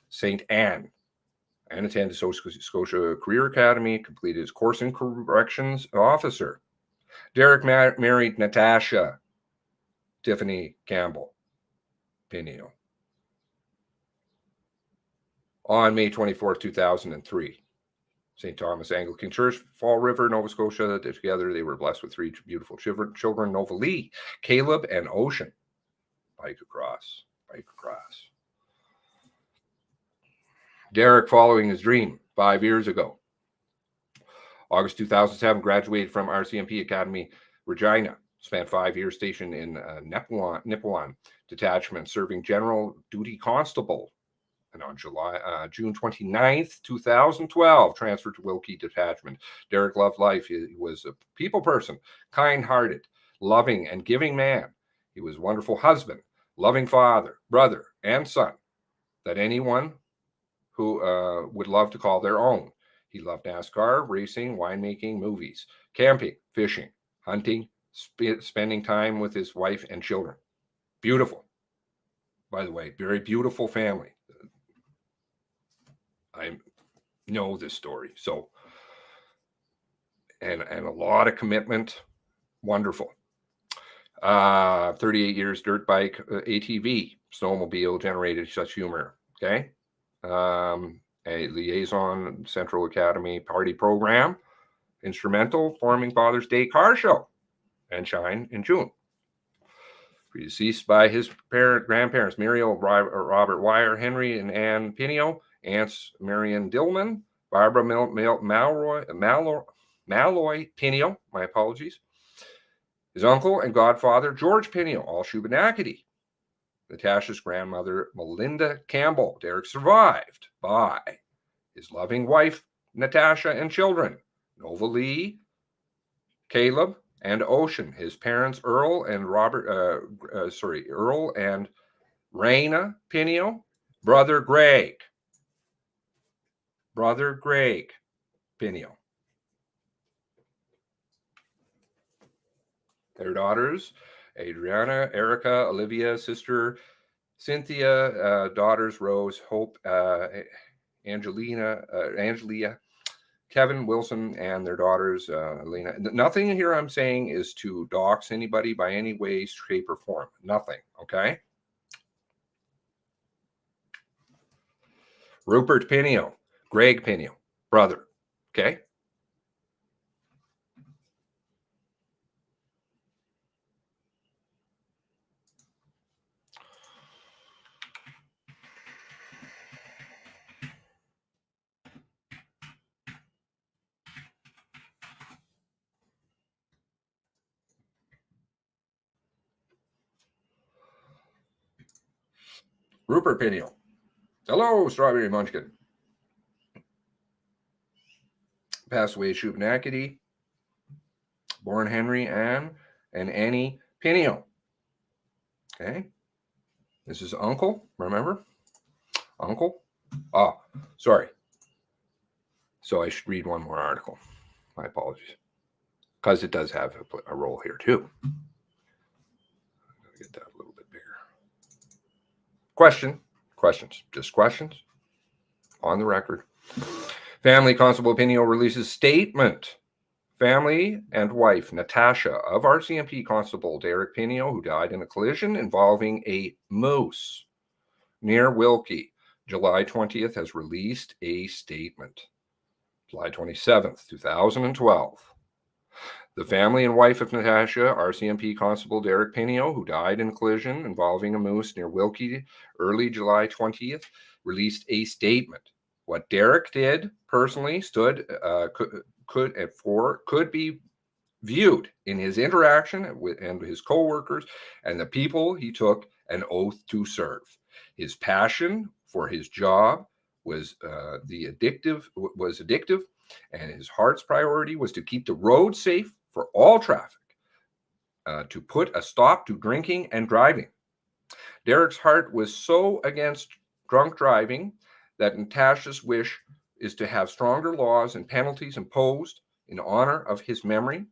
S1: St. Anne and attended Scotia Career Academy, completed his course in corrections officer. Derek married Natasha Tiffany Campbell Pinio on May 24, 2003. St. Thomas Anglican Church, Fall River, Nova Scotia. Together, they were blessed with 3 beautiful children, Nova Lee, Caleb, and Ocean. Bike across. Derek following his dream 5 years ago. August 2007, graduated from RCMP Academy Regina. Spent 5 years stationed in Nipawin Detachment, serving general duty constable. And on June 29th, 2012, transferred to Wilkie Detachment. Derek loved life. He was a people person, kind-hearted, loving, and giving man. He was a wonderful husband, loving father, brother, and son that anyone who would love to call their own. He loved NASCAR, racing, winemaking, movies, camping, fishing, hunting, spending time with his wife and children. Beautiful. By the way, very beautiful family. I know this story. So, and a lot of commitment. Wonderful. 38 years, dirt bike, ATV, snowmobile, generated such humor. Okay. A liaison, Central Academy party program, instrumental, forming Father's Day car show, and Shine in June. Predeceased by his grandparents, Muriel, Robert Wire, Henry, and Ann Pinio, aunts Marion Dillman, Barbara Malloy Pinio, my apologies. His uncle and godfather, George Pinio, all Shubenacadie. Natasha's grandmother, Melinda Campbell. Derek survived by his loving wife, Natasha, and children, Nova Lee, Caleb, and Ocean. His parents, Earl and Earl and Raina Pinio. Brother Greg Pinio. Their daughters, Adriana, Erica, Olivia, sister Cynthia, daughters Rose, Hope, Angelia, Kevin, Wilson, and their daughters, Elena. Nothing here I'm saying is to dox anybody by any way, shape, or form. Nothing, okay? Rupert Pinio, Greg Pinio, brother, okay? Rupert Pinio. Hello, Strawberry Munchkin. Passed away Shubenacadie. Born Henry Ann and Annie Pinio. Okay. This is Uncle, remember? Uncle? Oh, sorry. So I should read one more article. My apologies. Because it does have a role here too. I'm going to get that a little bit bigger. Questions. Just questions. On the record. Family Constable Pinio releases statement. Family and wife Natasha of RCMP Constable Derek Pinio, who died in a collision involving a moose near Wilkie, July 20th, has released a statement. July 27th, 2012. The family and wife of Natasha, RCMP Constable Derek Pinio, who died in a collision involving a moose near Wilkie early July 20th, released a statement. What Derek did personally could be viewed in his interaction with and his co-workers and the people he took an oath to serve. His passion for his job was addictive, and his heart's priority was to keep the road safe for all traffic, to put a stop to drinking and driving. Derek's heart was so against drunk driving that Natasha's wish is to have stronger laws and penalties imposed in honor of his memory,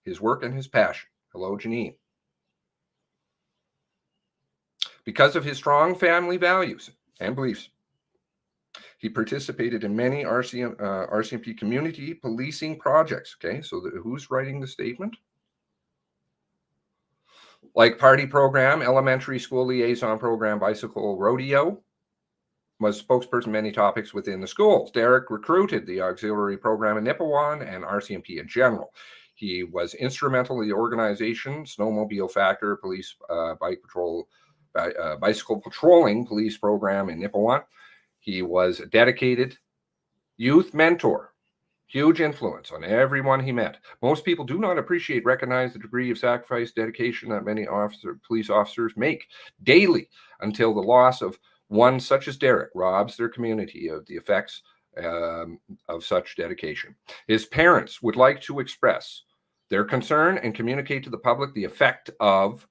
S1: his work, and his passion. Hello, Janine. Because of his strong family values and beliefs, he participated in many RCMP community policing projects. Okay, so who's writing the statement? Like party program, elementary school liaison program, bicycle rodeo, was spokesperson many topics within the schools. Derek recruited the auxiliary program in Nipawin and RCMP in general. He was instrumental in the organization, Snowmobile Factor, police bicycle patrolling police program in Nipawin. He was a dedicated youth mentor Huge influence on everyone he met. Most people do not recognize the degree of sacrifice, dedication that many police officers make daily until the loss of one such as Derek robs their community of the effects of such dedication. His parents would like to express their concern and communicate to the public the effect of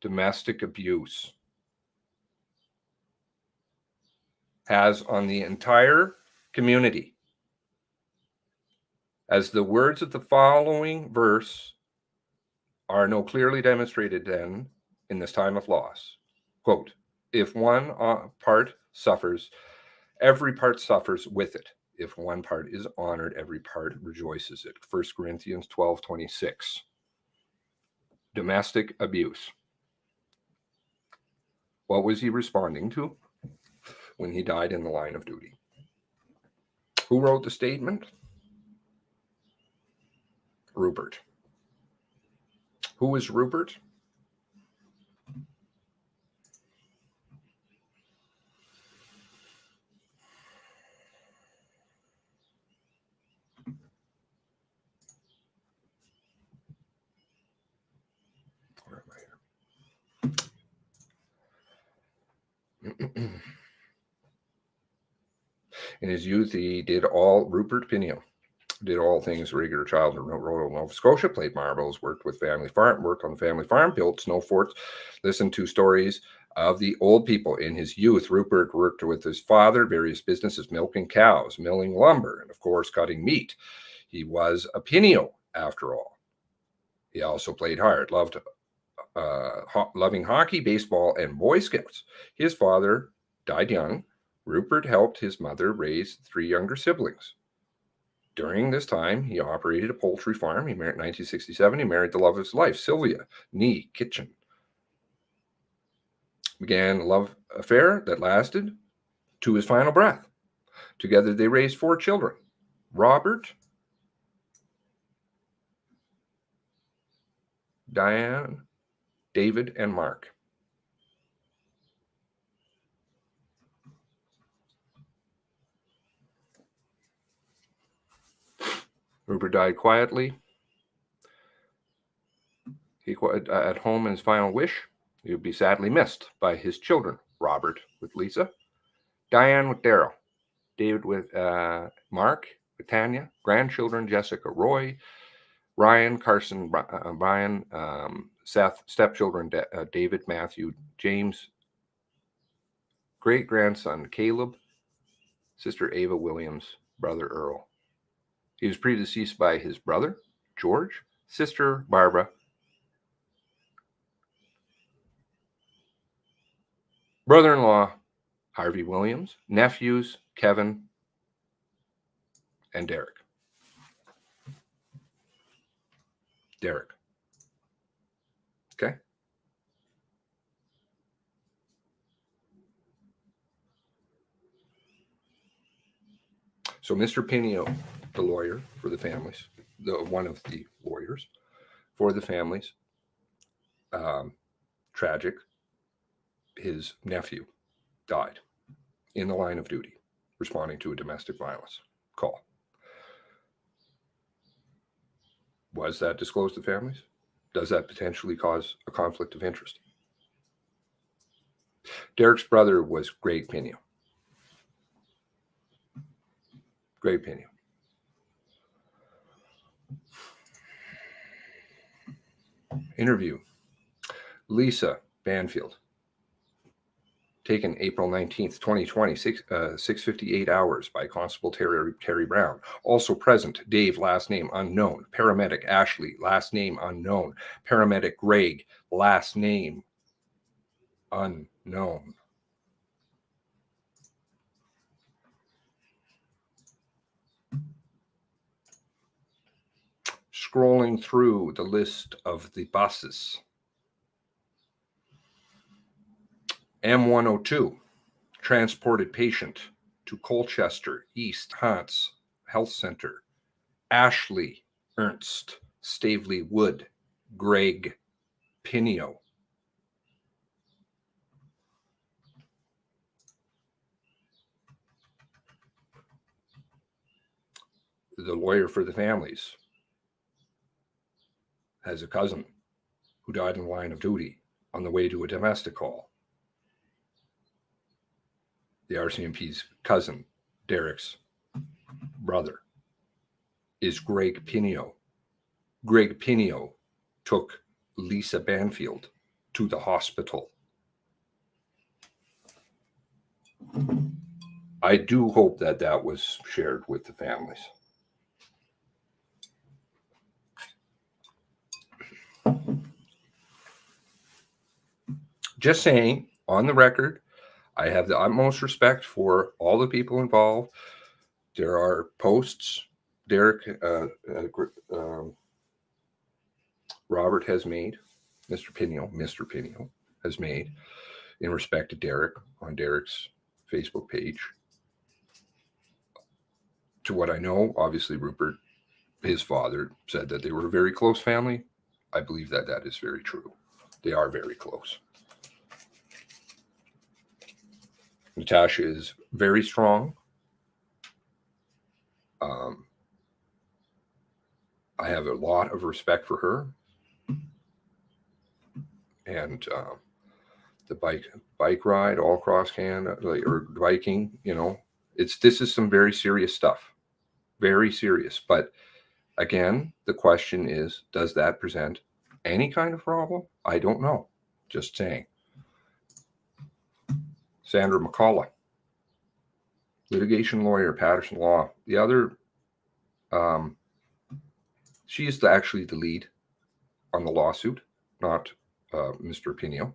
S1: domestic abuse has on the entire community. As the words of the following verse are no clearly demonstrated then in this time of loss. Quote, if one part suffers, every part suffers with it. If one part is honored, every part rejoices it. 1 Corinthians 12:26. Domestic abuse. What was he responding to when he died in the line of duty? Who wrote the statement? Rupert. Who is Rupert? Where am I here? In his youth, he did all, Rupert Pinio, did all things regular child in rural Nova Scotia, played marbles, worked on the family farm, built snow forts, listened to stories of the old people. In his youth, Rupert worked with his father, various businesses, milking cows, milling lumber, and of course, cutting meat. He was a Pinio, after all. He also played hard, loving hockey, baseball, and Boy Scouts. His father died young. Rupert helped his mother raise 3 younger siblings. During this time, he operated a poultry farm. In 1967, he married the love of his life, Sylvia Nee Kitchen. Began a love affair that lasted to his final breath. Together, they raised 4 children: Robert, Diane, David, and Mark. Rupert died quietly. At home, in his final wish, he would be sadly missed by his children: Robert with Lisa, Diane with Daryl, David with Mark, with Tanya, grandchildren Jessica, Roy, Ryan, Carson, Brian, Seth, stepchildren David, Matthew, James, great-grandson Caleb, sister Ava Williams, brother Earl. He was predeceased by his brother, George, sister Barbara, brother-in-law Harvey Williams, nephews Kevin and Derek. Okay? So Mr. Pinio, the lawyer for the families, one of the lawyers for the families, tragic, his nephew died in the line of duty, responding to a domestic violence call. Was that disclosed to families? Does that potentially cause a conflict of interest? Derek's brother was Greg Pinio. Greg Pinio. Interview. Lisa Banfield. Taken April 19th, 2020, 6:58 hours by Constable Terry Brown. Also present, Dave, last name unknown. Paramedic Ashley, last name unknown. Paramedic Greg, last name unknown. Scrolling through the list of the buses. M102 transported patient to Colchester East Hants Health Center. Ashley Ernst, Stavely Wood, Greg Pinio. the lawyer for the families has a cousin who died in the line of duty on the way to a domestic call. The RCMP's cousin, Derek's brother, is Greg Pinio. Greg Pinio took Lisa Banfield to the hospital. I do hope that that was shared with the families. Just saying, on the record, I have the utmost respect for all the people involved. There are posts Derek, Robert has made, Mr. Pinio has made in respect to Derek on Derek's Facebook page. To what I know, obviously Rupert, his father, said that they were a very close family. I believe that that is very true. They are very close. Natasha is very strong. I have a lot of respect for her. And the bike ride all across Canada, or biking, this is some very serious stuff. Very serious. But again, the question is, does that present any kind of problem? I don't know. Just saying. Sandra McCullough, litigation lawyer, Patterson Law. The other, she is actually the lead on the lawsuit, not Mr. Pinio,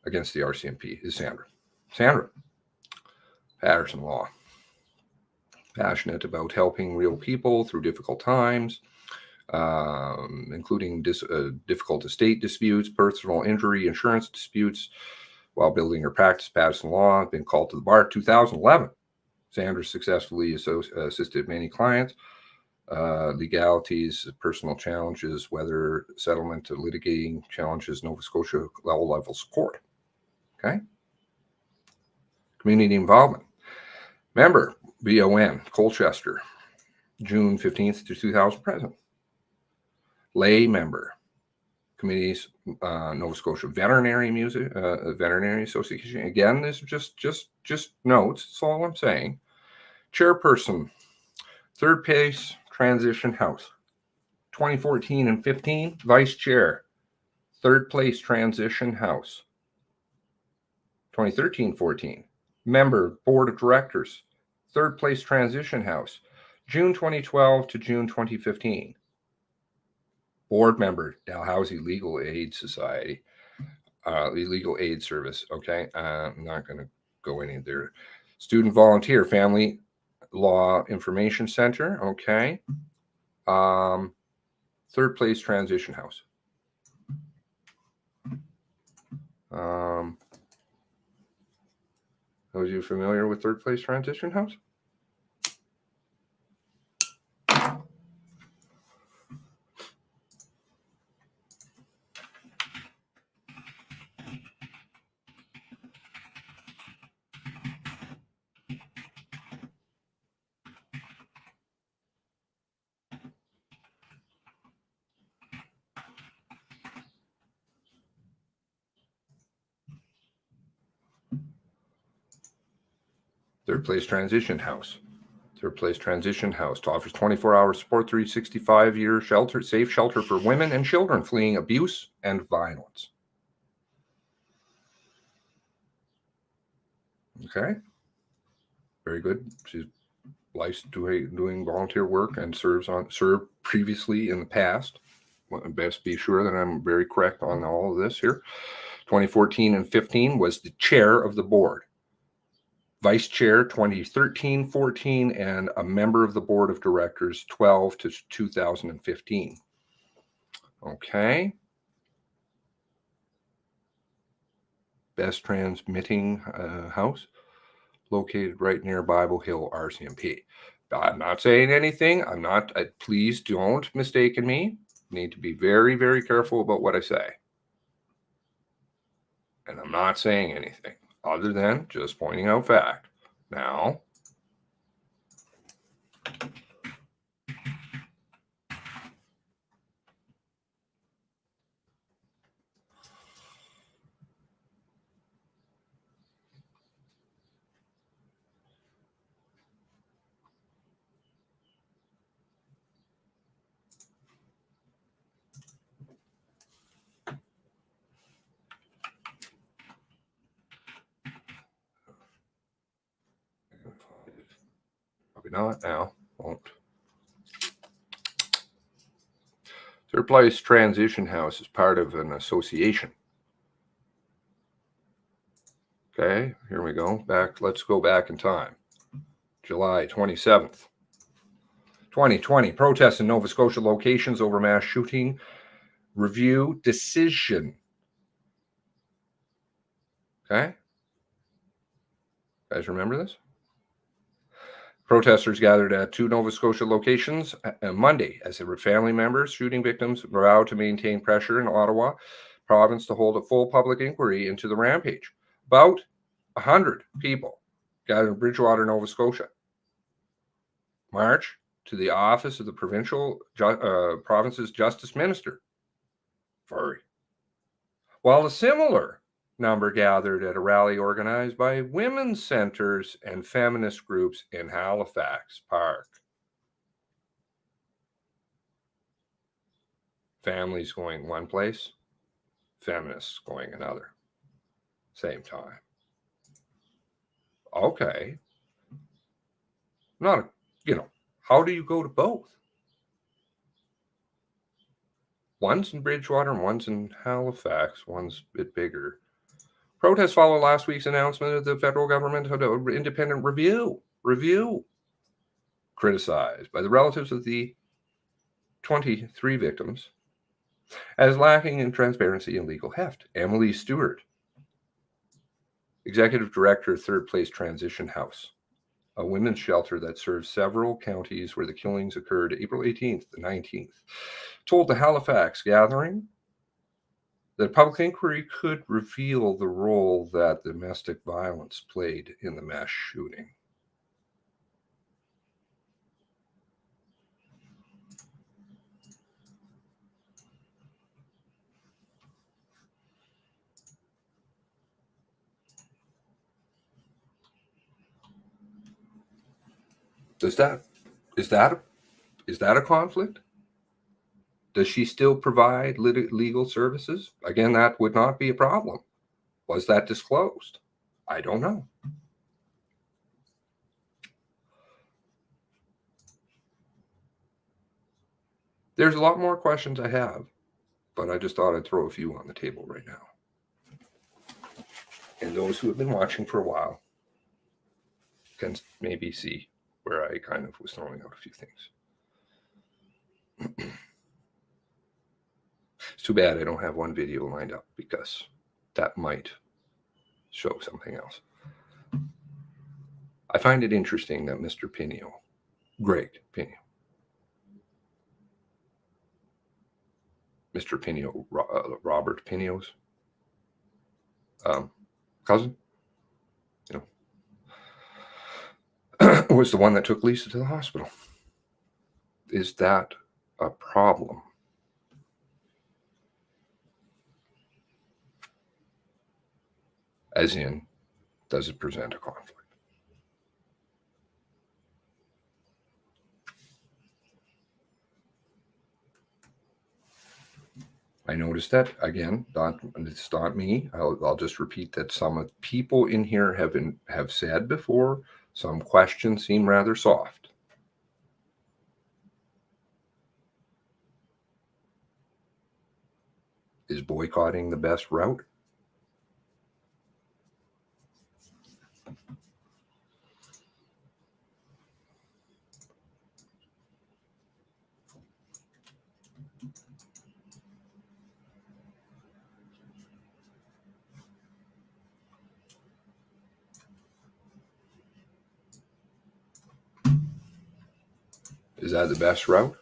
S1: against the RCMP, is Sandra. Sandra, Patterson Law. Passionate about helping real people through difficult times, including difficult estate disputes, personal injury insurance disputes. While building her practice, Patterson Law, been called to the bar 2011. Sandra successfully assisted many clients, legalities, personal challenges, whether settlement to litigating challenges, Nova Scotia levels of court. Okay. Community involvement. Member, BON, Colchester, June 15th to 2000 present. Lay member, committees, Nova Scotia Veterinary Veterinary Association. Again, this is just notes. That's all I'm saying. Chairperson, third place transition house, 2014 and 15. Vice chair, third place transition house, 2013-14. Member, board of directors, third place transition house, June 2012 to June 2015. Board member, Dalhousie Legal Aid Society, Legal Aid Service. Okay, I'm not going to go any there. Student volunteer, Family Law Information Center. Okay, third place transition house. Are you familiar with third place transition house? Third place transition house. Third place transition house offers 24-hour support, 365-year shelter, safe shelter for women and children fleeing abuse and violence. Okay, very good. She's licensed doing volunteer work and served previously in the past. Best be sure that I'm very correct on all of this here. 2014 and 15 was the chair of the board. Vice chair 2013-14, and a member of the board of directors 12 to 2015. Okay. Best transmitting house located right near Bible Hill RCMP. I'm not saying anything. I'm not. Please don't mistake me. Need to be very, very careful about what I say. And I'm not saying anything other than just pointing out fact. Now, Probably not now. Won't. Third Place Transition House is part of an association. Okay, here we go. Let's go back in time. July 27th, 2020. Protests in Nova Scotia locations over mass shooting. Review decision. Okay? Guys remember this? Protesters gathered at 2 Nova Scotia locations on Monday as their family members, shooting victims, vowed to maintain pressure in Ottawa province to hold a full public inquiry into the rampage. About 100 people gathered in Bridgewater, Nova Scotia. March to the office of the province's Justice Minister. Furry. While a similar number gathered at a rally organized by women's centers and feminist groups in Halifax Park. Families going one place, feminists going another. Same time. Okay. How do you go to both? One's in Bridgewater and one's in Halifax. One's a bit bigger. Protests follow last week's announcement of the federal government of an independent review criticized by the relatives of the 23 victims as lacking in transparency and legal heft. Emily Stewart, Executive Director of Third Place Transition House, a women's shelter that serves several counties where the killings occurred April 18th to 19th, told the Halifax gathering that public inquiry could reveal the role that domestic violence played in the mass shooting. Is that a conflict? Does she still provide legal services? Again, that would not be a problem. Was that disclosed? I don't know. There's a lot more questions I have, but I just thought I'd throw a few on the table right now. And those who have been watching for a while can maybe see where I kind of was throwing out a few things. It's too bad I don't have one video lined up because that might show something else. I find it interesting that Mr. Pinio, Greg Pinio, Mr. Pinio, Robert Pinio's cousin, was the one that took Lisa to the hospital. Is that a problem? As in, does it present a conflict? I noticed that, again, it's not me. I'll just repeat that some of people in here have said before, some questions seem rather soft. Is boycotting the best route? Is that the best route?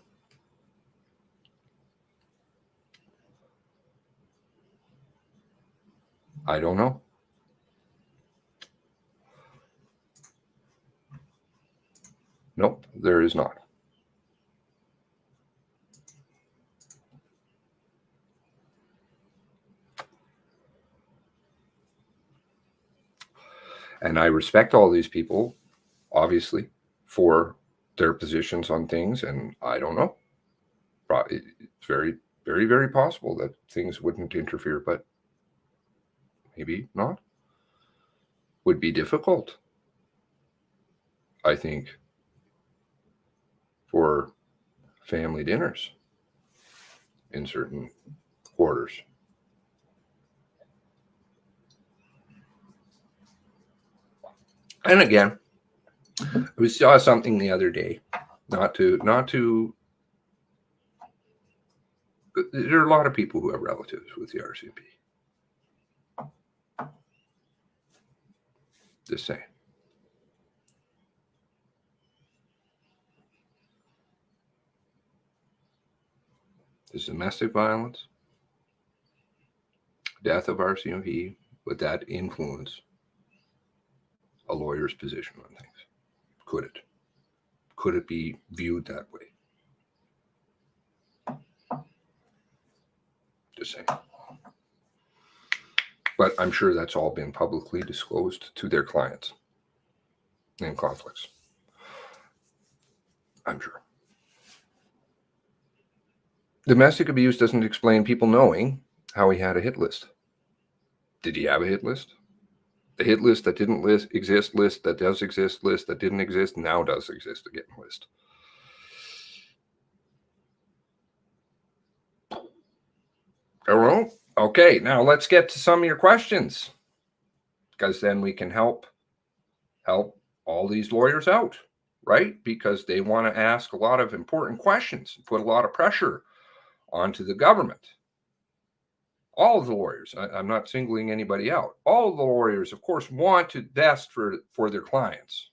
S1: I don't know. Nope, there is not. And I respect all these people, obviously, for their positions on things, and I don't know. It's very, very, very possible that things wouldn't interfere, but maybe not. Would be difficult, I think, for family dinners in certain quarters. And again, we saw something the other day, not to, there are a lot of people who have relatives with the RCMP. Just saying. There's domestic violence, death of RCMP, would that influence a lawyer's position on things? Could it? Could it be viewed that way? Just saying. But I'm sure that's all been publicly disclosed to their clients in conflicts. I'm sure. Domestic abuse doesn't explain people knowing how he had a hit list. Did he have a hit list? The hit list that didn't exist, list that does exist, list that didn't exist, now does exist again list. I don't know. Okay, now let's get to some of your questions, because then we can help all these lawyers out, right? Because they want to ask a lot of important questions, put a lot of pressure onto the government. All of the lawyers, I'm not singling anybody out. All of the lawyers, of course, want the best for their clients,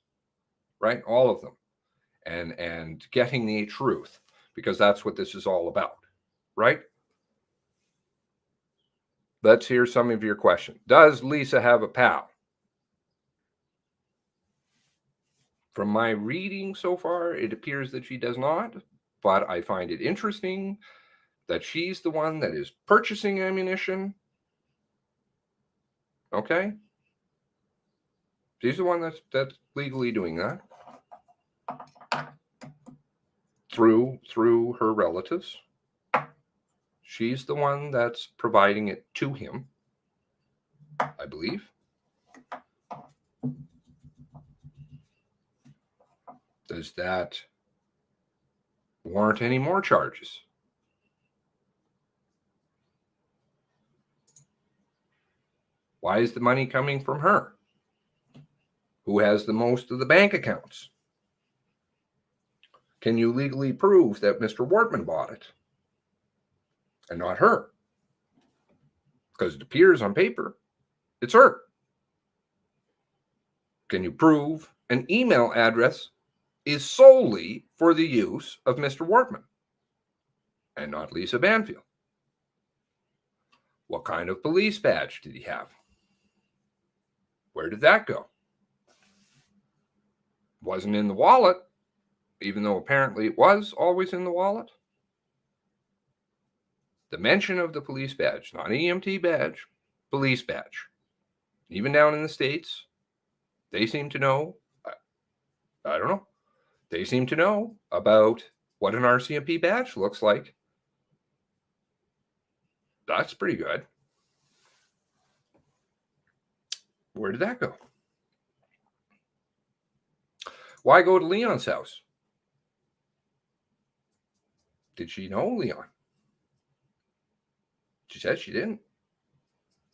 S1: right? All of them, and getting the truth, because that's what this is all about, right? Let's hear some of your questions. Does Lisa have a pal? From my reading so far, it appears that she does not, but I find it interesting that she's the one that is purchasing ammunition. Okay? She's the one that's legally doing that through her relatives. She's the one that's providing it to him, I believe. Does that warrant any more charges? Why is the money coming from her? Who has the most of the bank accounts? Can you legally prove that Mr. Wortman bought it and not her? Because it appears on paper it's her. Can you prove an email address is solely for the use of Mr. Wortman and not Lisa Banfield? What kind of police badge did he have? Where did that go? Wasn't in the wallet, even though apparently it was always in the wallet. The mention of the police badge, not EMT badge, police badge. Even down in the States, they seem to know, I don't know, they seem to know about what an RCMP badge looks like. That's pretty good. Where did that go? Why go to Leon's house? Did she know Leon? She said she didn't.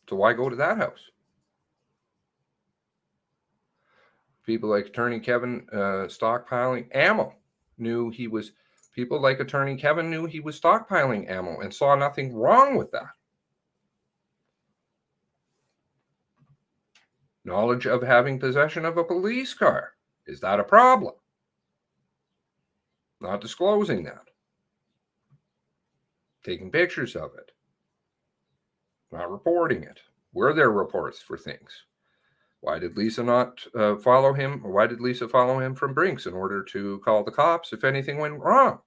S1: So why go to that house? People like Attorney Kevin stockpiling ammo. People like Attorney Kevin knew he was stockpiling ammo and saw nothing wrong with that. Knowledge of having possession of a police car. Is that a problem? Not disclosing that. Taking pictures of it. Not reporting it. Were there reports for things? Why did Lisa not follow him? Or why did Lisa follow him from Brinks in order to call the cops if anything went wrong?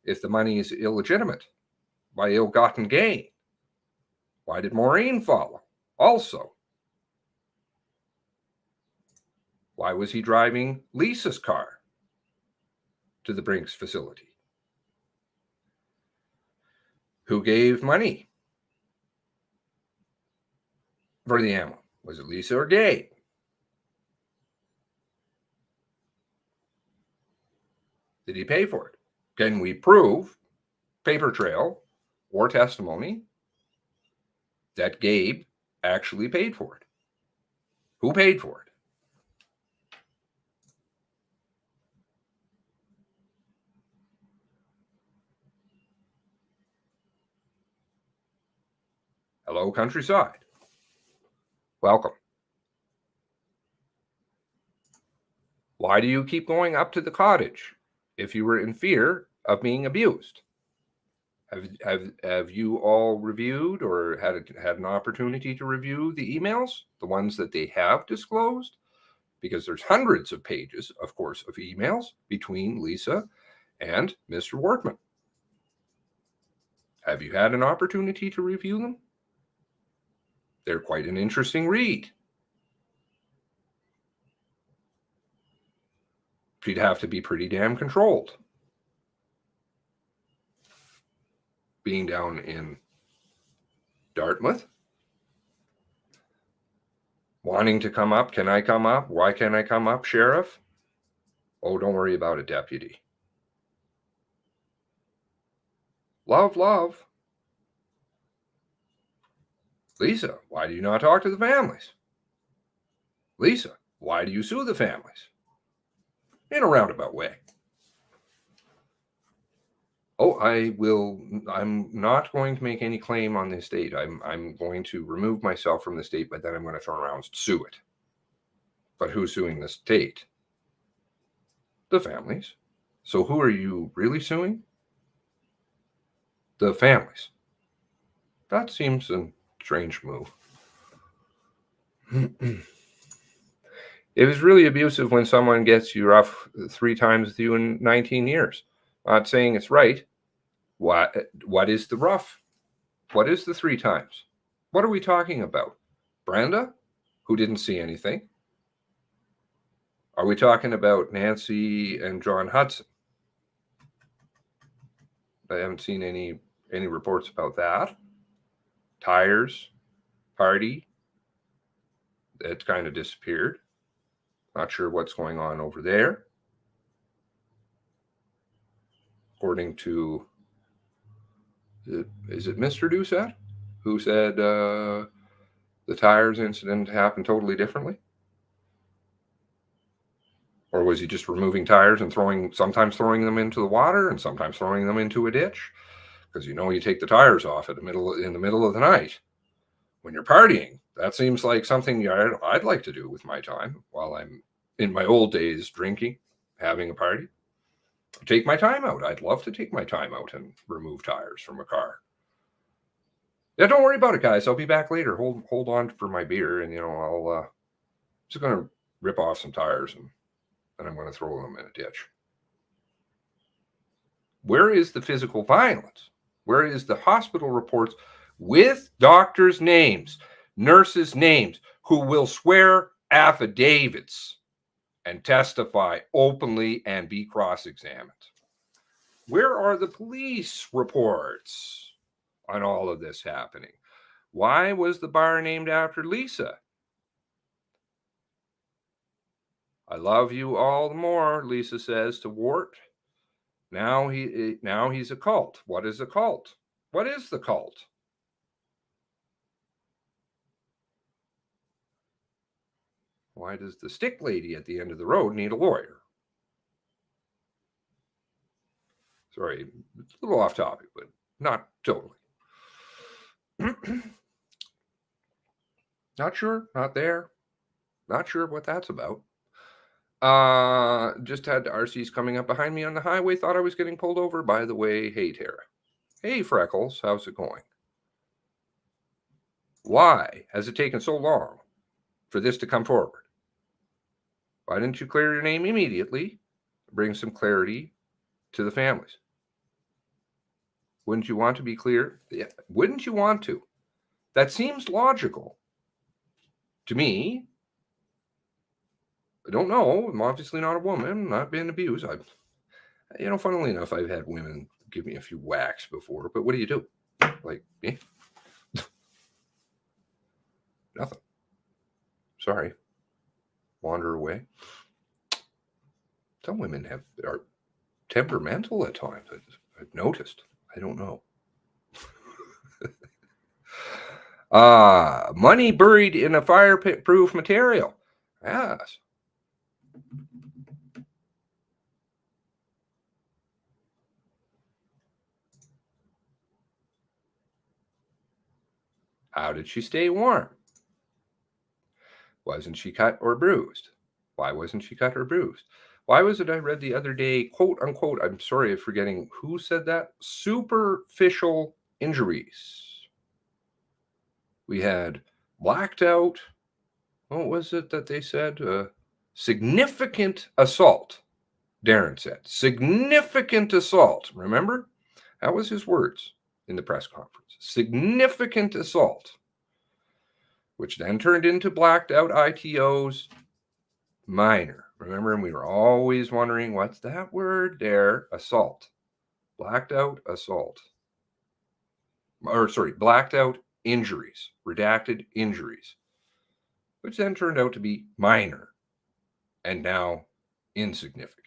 S1: If the money is illegitimate, by ill-gotten gain. Why did Maureen follow? Also. Why was he driving Lisa's car to the Brinks facility? Who gave money for the ammo? Was it Lisa or Gabe? Did he pay for it? Can we prove, paper trail or testimony, that Gabe actually paid for it? Who paid for it? Hello, countryside. Welcome. Why do you keep going up to the cottage if you were in fear of being abused? Have you all reviewed or had an opportunity to review the emails, the ones that they have disclosed? Because there's hundreds of pages, of course, of emails between Lisa and Mr. Wortman. Have you had an opportunity to review them? They're quite an interesting read. She'd have to be pretty damn controlled. Being down in Dartmouth, wanting to come up. Can I come up? Why can't I come up, Sheriff? Oh, don't worry about it, Deputy. Love, love. Lisa, why do you not talk to the families? Lisa, why do you sue the families? In a roundabout way. Oh, I'm not going to make any claim on the estate. I'm going to remove myself from the state, but then I'm going to turn around and sue it. But who's suing the state? The families. So who are you really suing? The families. That seems a strange move. It was really abusive when someone gets you rough 3 times with you in 19 years. Not saying it's right. What is the rough? What is the 3 times? What are we talking about? Brenda, who didn't see anything? Are we talking about Nancy and John Hudson? I haven't seen any reports about that. Tires, party, it kind of disappeared. Not sure what's going on over there. According to, is it Mr. Doucette, who said the tires incident happened totally differently? Or was he just removing tires and sometimes throwing them into the water and sometimes throwing them into a ditch? Because you take the tires off in the middle of the night when you're partying. That seems like something I'd like to do with my time while I'm in my old days drinking, having a party. Take my time out. I'd love to take my time out and remove tires from a car. Yeah, don't worry about it, guys. I'll be back later. Hold on for my beer, and I'll just gonna rip off some tires and I'm going to throw them in a ditch. Where is the physical violence? Where is the hospital reports with doctors' names, nurses' names, who will swear affidavits and testify openly and be cross-examined? Where are the police reports on all of this happening? Why was the bar named after Lisa? I love you all the more, Lisa says to Wart. Now he's a cult. What is a cult? What is the cult? Why does the stick lady at the end of the road need a lawyer? Sorry, it's a little off topic, but not totally. Not sure, not there. Not sure what that's about. Just had RCs coming up behind me on the highway. Thought I was getting pulled over. By the way, hey, Tara. Hey, Freckles. How's it going? Why has it taken so long for this to come forward? Why didn't you clear your name immediately? Bring some clarity to the families. Wouldn't you want to be clear? Yeah. Wouldn't you want to? That seems logical to me. I don't know. I'm obviously not a woman. I'm not being abused. Funnily enough, I've had women give me a few whacks before, but what do you do? Like, me? Nothing. Sorry. Wander away. Some women are temperamental at times. I've noticed. I don't know. Money buried in a fireproof material. Yes. How did she stay warm? Wasn't she cut or bruised? Why wasn't she cut or bruised? Why was it I read the other day, quote unquote, I'm sorry, I'm forgetting who said that, superficial injuries. We had blacked out, what was it that they said? Significant assault, Darren said. Significant assault, remember? That was his words in the press conference. Significant assault, which then turned into blacked out ITOs, minor. Remember, and we were always wondering, what's that word there? Assault. Blacked out assault. Or sorry, blacked out injuries, redacted injuries, which then turned out to be minor and now insignificant.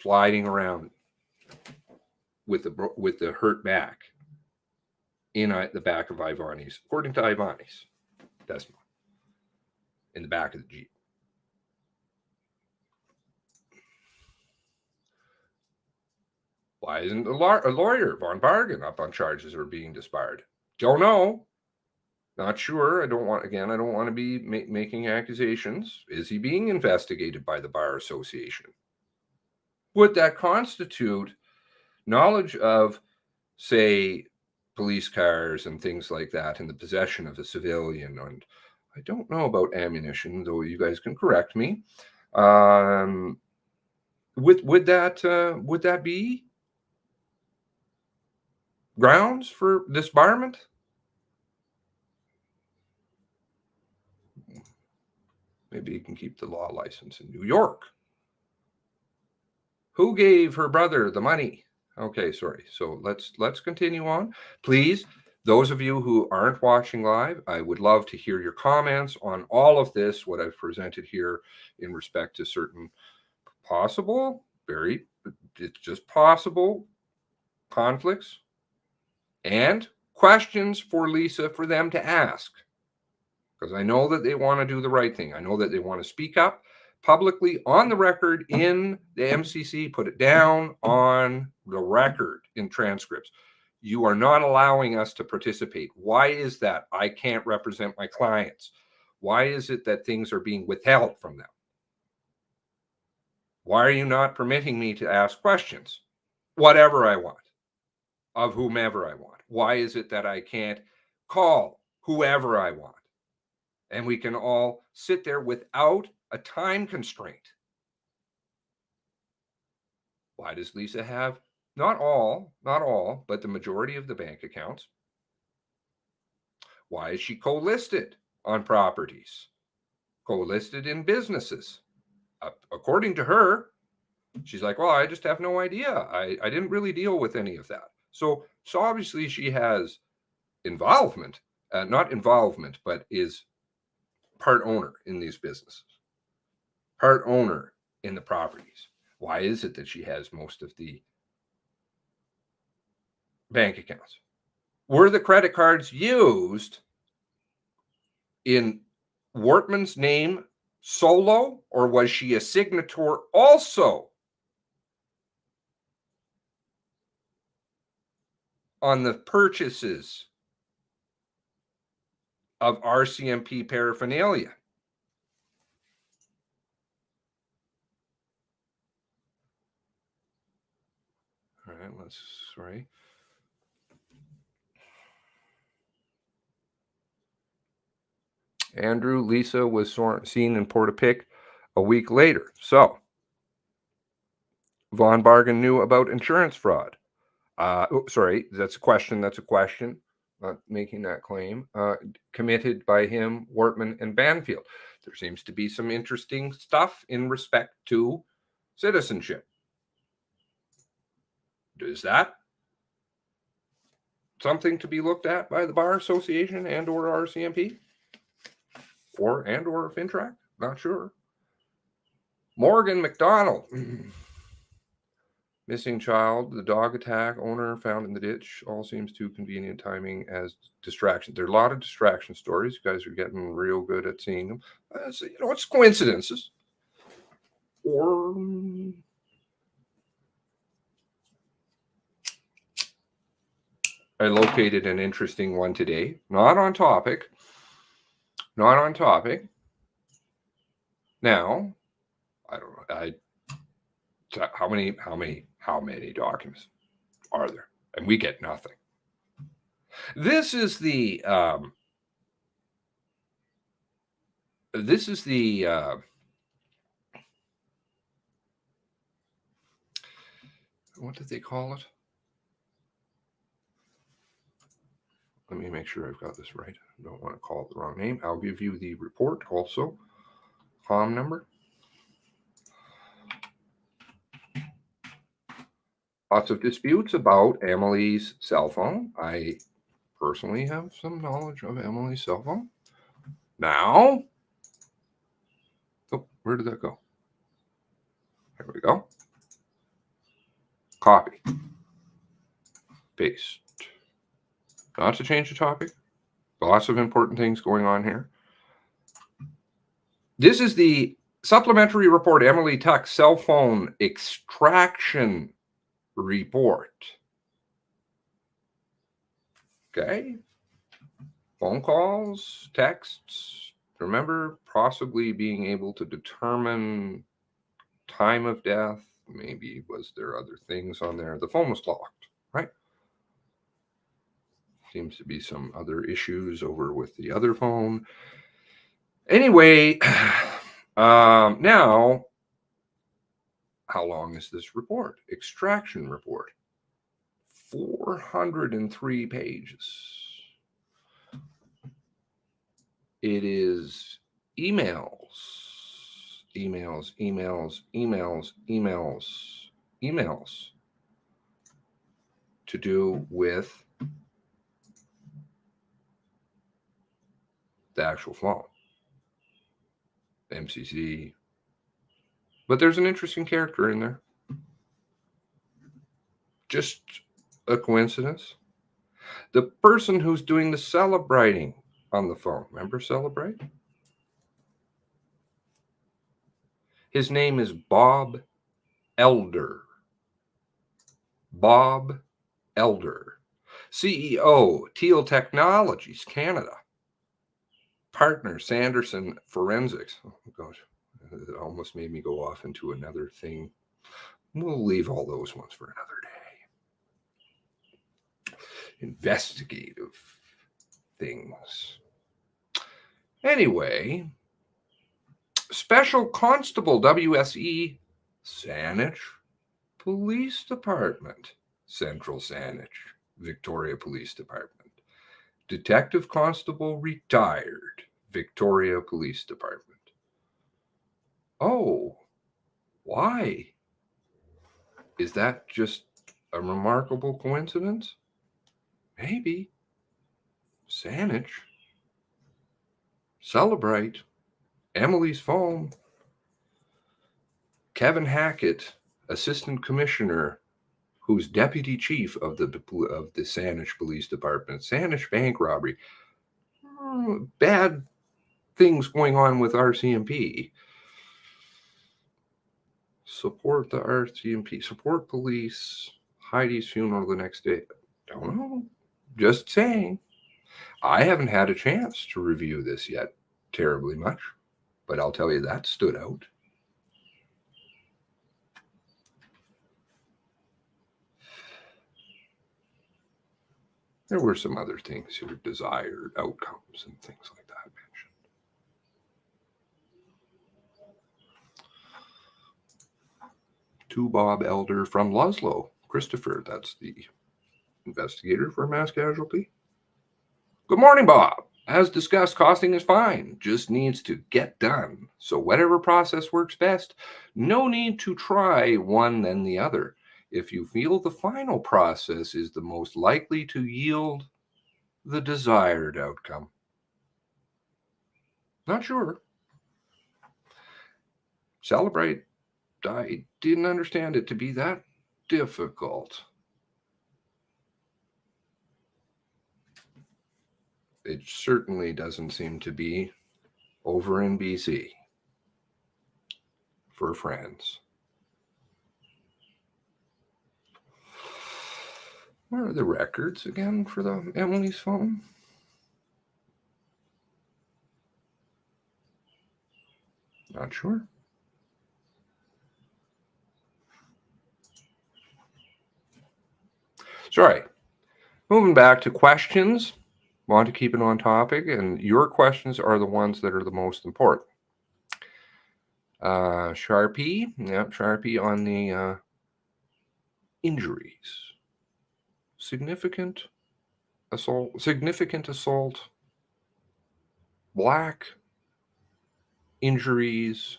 S1: Sliding around with the hurt back in the back of Ivani's, according to Ivani's testimony, in the back of the Jeep. Why isn't a lawyer, Von Bargen, up on charges or being disbarred? Don't know. Not sure. I don't want to be making accusations. Is he being investigated by the Bar Association? Would that constitute knowledge of, say, police cars and things like that in the possession of a civilian? And I don't know about ammunition, though you guys can correct me. Would that be grounds for disbarment? Maybe you can keep the law license in New York. Who gave her brother the money? Okay, sorry. So let's continue on. Please, those of you who aren't watching live, I would love to hear your comments on all of this, what I've presented here in respect to certain possible, it's just possible conflicts and questions for Lisa for them to ask. Because I know that they want to do the right thing. I know that they want to speak up publicly on the record in the MCC, put it down on the record in transcripts. You are not allowing us to participate. Why is that? I can't represent my clients. Why is it that things are being withheld from them? Why are you not permitting me to ask questions? Whatever I want, of whomever I want. Why is it that I can't call whoever I want? And we can all sit there without a time constraint. Why does Lisa have not all, but the majority of the bank accounts? Why is she co-listed on properties? Co-listed in businesses? According to her, she's like, well, I just have no idea. I didn't really deal with any of that. So obviously she has involvement, not involvement, but is part owner in these businesses, part owner in the properties. Why is it that she has most of the bank accounts? Were the credit cards used in Wortman's name solo, or was she a signator also on the purchases of RCMP paraphernalia? All right, sorry. Andrew, Lisa was seen in Portapique a week later. So Von Bargen knew about insurance fraud. Sorry, that's a question. Not making that claim. Committed by him, Wortman, and Banfield. There seems to be some interesting stuff in respect to citizenship. Is that something to be looked at by the Bar Association and or RCMP? Or Fintrac? Not sure. Morgan McDonald. Missing child, the dog attack, owner found in the ditch. All seems too convenient timing as distraction. There are a lot of distraction stories. You guys are getting real good at seeing them. So, it's coincidences. Or I located an interesting one today. Not on topic. Not on topic. Now, I don't know. How many documents are there? And we get nothing. This is the what did they call it? Let me make sure I've got this right. I don't want to call it the wrong name. I'll give you the report also. COM number. Lots of disputes about Emily's cell phone. I personally have some knowledge of Emily's cell phone. Now, oh, where did that go? There we go. Copy. Paste. Not to change the topic. Lots of important things going on here. This is the supplementary report, Emily Tuck's cell phone extraction report. Okay. Phone calls, texts. Remember, possibly being able to determine time of death. Maybe was there other things on there? The phone was locked, right? Seems to be some other issues over with the other phone. Anyway, now, how long is this report? Extraction report. 403 pages. It is emails to do with the actual phone, MCC. But there's an interesting character in there. Just a coincidence. The person who's doing the celebrating on the phone, remember Celebrate? His name is Bob Elder. Bob Elder, CEO, Teal Technologies, Canada. Partner, Sanderson Forensics. Oh, gosh, it almost made me go off into another thing. We'll leave all those ones for another day. Investigative things. Anyway, Special Constable WSE, Saanich Police Department, Central Saanich, Victoria Police Department. Detective Constable retired, Victoria Police Department. Oh, why? Is that just a remarkable coincidence? Maybe. Saanich. Celebrate. Emily's phone. Kevin Hackett, Assistant Commissioner, who's Deputy Chief of the Saanich Police Department. Saanich bank robbery. Bad things going on with RCMP. Support the RCMP. Support police. Heidi's funeral the next day. Don't know. Just saying. I haven't had a chance to review this yet terribly much, but I'll tell you that stood out. There were some other things here, desired outcomes and things like that mentioned. To Bob Elder from Luslow. Christopher, that's the investigator for mass casualty. Good morning, Bob. As discussed, costing is fine, just needs to get done. So whatever process works best, no need to try one then the other. If you feel the final process is the most likely to yield the desired outcome. Not sure. celebrate. I didn't understand it to be that difficult. It certainly doesn't seem to be over in BC for friends. What are the records again for the Emily's phone? Not sure. Sorry. Moving back to questions. Want to keep it on topic, and your questions are the ones that are the most important. Sharpie. Yep, Sharpie on the injuries. Significant assault, black injuries,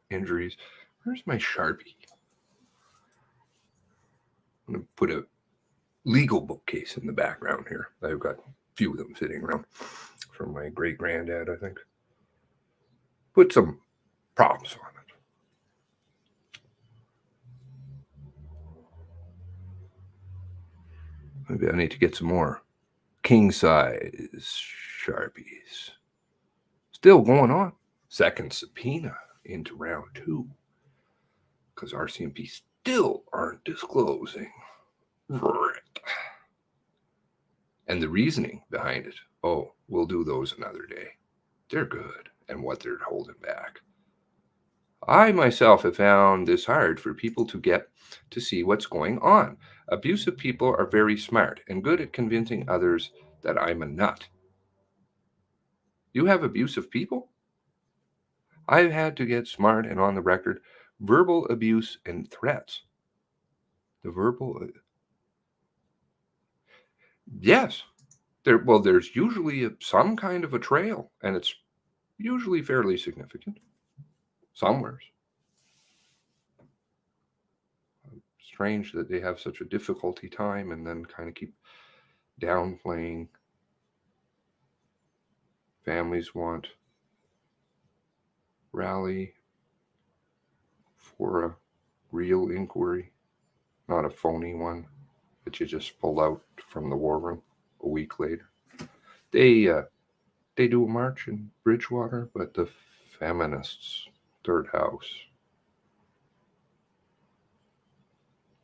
S1: injuries. Where's my Sharpie? I'm going to put a legal bookcase in the background here. I've got a few of them sitting around from my great granddad, I think. Put some props on it. Maybe I need to get some more king size Sharpies. Still going on. Second subpoena into round 2. Because RCMP still aren't disclosing. Right. And the reasoning behind it. Oh, we'll do those another day. They're good. And what they're holding back. I myself have found this hard for people to get to see what's going on. Abusive people are very smart and good at convincing others that I'm a nut. You have abusive people? I've had to get smart and on the record, verbal abuse and threats. The verbal... Yes. There's usually some kind of a trail, and it's usually fairly significant. Somewheres. Strange that they have such a difficulty time and then kind of keep downplaying. Families want rally for a real inquiry, not a phony one that you just pull out from the war room a week later. They do a march in Bridgewater, but the feminists, third house,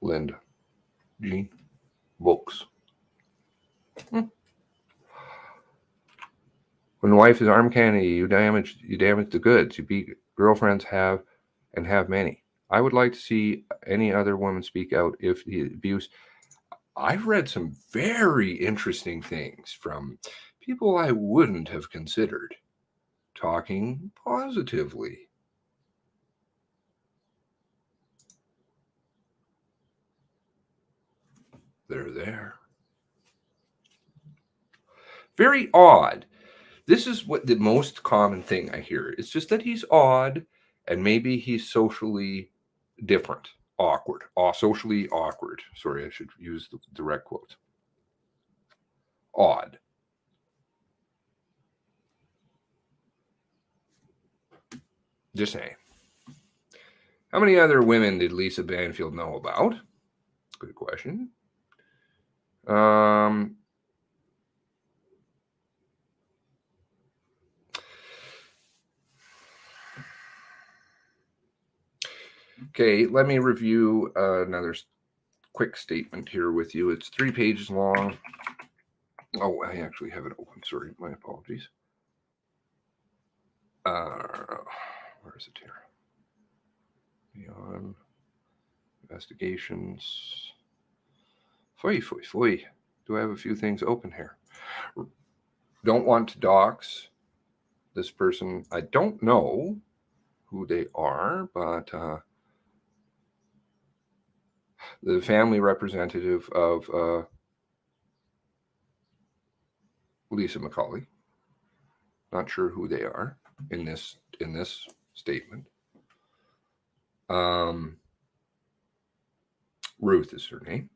S1: Linda, Jean, books. When the wife is arm candy, you damage the goods. You beat girlfriends have many. I would like to see any other woman speak out if the abuse. I've read some very interesting things from people I wouldn't have considered talking positively. They're there. Very odd. This is what the most common thing I hear. It's just that he's odd and maybe he's socially different. Awkward. Socially awkward. Sorry, I should use the direct quote. Odd. Just saying. How many other women did Lisa Banfield know about? Good question. Okay, let me review another quick statement here with you. It's 3 pages long. Oh, I actually have it open. Sorry, my apologies. Where is it here? Beyond investigations. Foy. Do I have a few things open here? Don't want to dox this person. I don't know who they are, but the family representative of Lisa McCauley. Not sure who they are in this statement. Ruth is her name,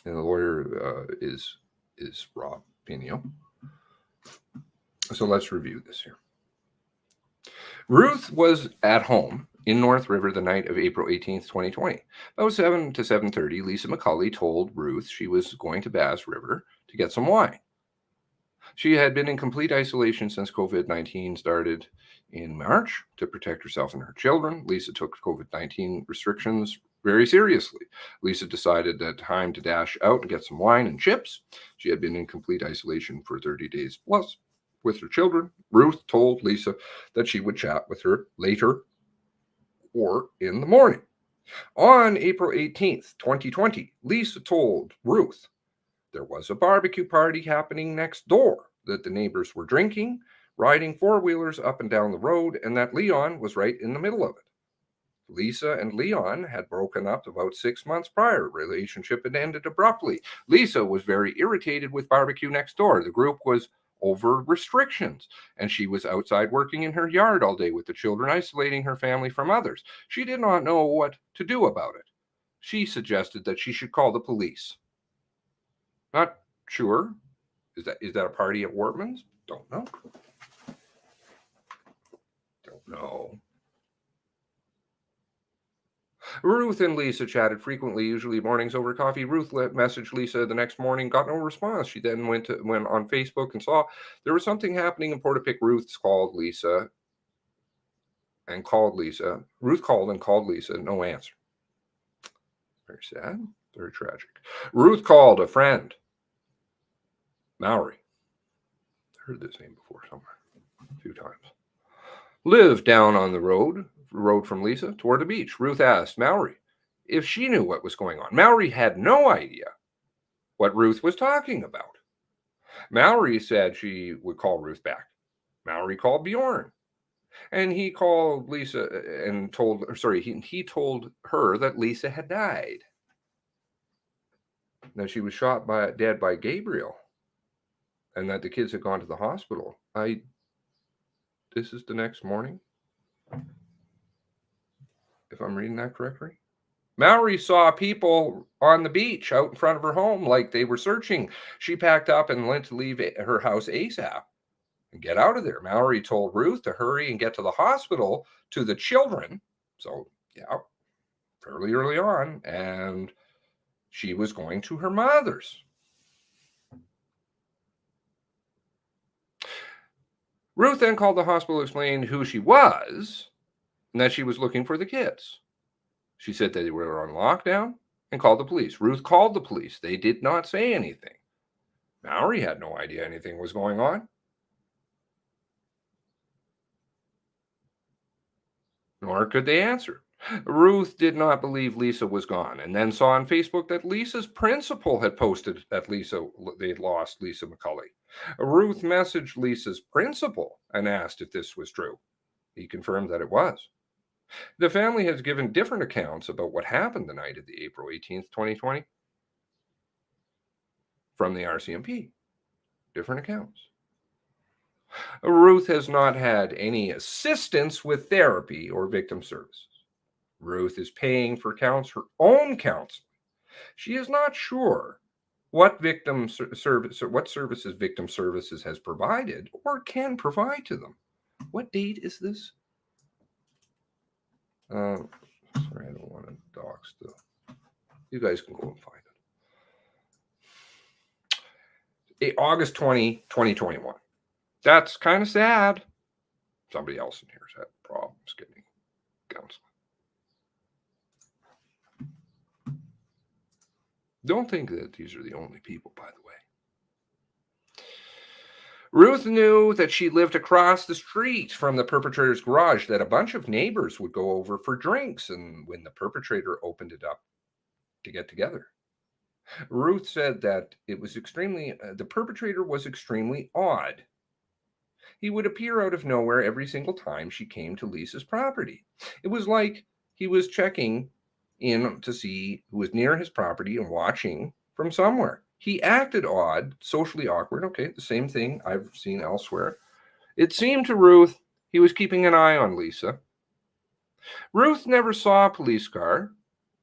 S1: and the lawyer is Rob Pinio. So let's review this here. Ruth was at home in North River the night of April 18th, 2020. About 7 to 7:30, Lisa McCulley told Ruth she was going to Bass River to get some wine. She had been in complete isolation since COVID-19 started in March to protect herself and her children. Lisa took COVID-19 restrictions very seriously. Lisa decided that time to dash out and get some wine and chips. She had been in complete isolation for 30 days plus with her children. Ruth told Lisa that she would chat with her later or in the morning. On April 18th, 2020, Lisa told Ruth there was a barbecue party happening next door, that the neighbors were drinking, riding four-wheelers up and down the road, and that Leon was right in the middle of it. Lisa and Leon had broken up about 6 months prior. Relationship had ended abruptly. Lisa was very irritated with barbecue next door. The group was over restrictions, and she was outside working in her yard all day with the children, isolating her family from others. She did not know what to do about it. She suggested that she should call the police. Not sure. Is that a party at Wortman's? Don't know. Don't know. Ruth and Lisa chatted frequently, usually mornings over coffee. Ruth messaged Lisa the next morning, got no response. She then went on Facebook and saw there was something happening in Portapique. Ruth called Lisa. Ruth called and called Lisa, no answer. Very sad, very tragic. Ruth called a friend, Maori. Heard this name before somewhere, a few times. Lived down on the road from Lisa toward the beach. Ruth asked Maori if she knew what was going on. Maori had no idea what Ruth was talking about. Maori said she would call Ruth back. Maori called Bjorn, and he called Lisa and he told her that Lisa had died. That she was shot dead by Gabriel, and that the kids had gone to the hospital. This is the next morning, if I'm reading that correctly. Maori saw people on the beach out in front of her home like they were searching. She packed up and went to leave her house ASAP and get out of there. Maori told Ruth to hurry and get to the hospital to the children. So, yeah, fairly early on. And she was going to her mother's. Ruth then called the hospital, explained who she was, and that she was looking for the kids. She said that they were on lockdown and called the police. Ruth called the police. They did not say anything. Maori had no idea anything was going on. Nor could they answer. Ruth did not believe Lisa was gone, and then saw on Facebook that Lisa's principal had posted that they'd lost Lisa McCulley. Ruth messaged Lisa's principal and asked if this was true. He confirmed that it was. The family has given different accounts about what happened the night of the April 18th, 2020 from the RCMP. Different accounts. Ruth has not had any assistance with therapy or victim services. Ruth is paying for her own counseling. She is not sure what services victim services has provided or can provide to them. What date is this? Sorry, I don't want to dox you guys can go and find it. August 20, 2021. That's kind of sad. Somebody else in here has had problems getting counseling. Don't think that these are the only people, by the way. Ruth knew that she lived across the street from the perpetrator's garage, that a bunch of neighbors would go over for drinks, and when the perpetrator opened it up to get together. Ruth said that it was the perpetrator was extremely odd. He would appear out of nowhere every single time she came to Lisa's property. It was like he was checking in to see who was near his property and watching from somewhere. He acted odd, socially awkward. Okay, the same thing I've seen elsewhere. It seemed to Ruth he was keeping an eye on Lisa. Ruth never saw a police car,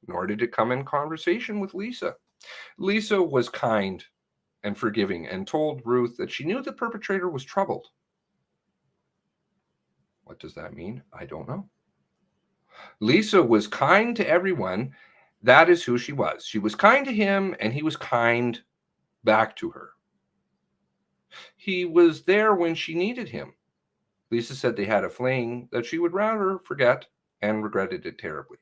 S1: nor did it come in conversation with Lisa. Lisa was kind and forgiving and told Ruth that she knew the perpetrator was troubled. What does that mean? I don't know. Lisa was kind to everyone. That is who she was. She was kind to him, and he was kind back to her. He was there when she needed him. Lisa said they had a fling that she would rather forget and regretted it terribly.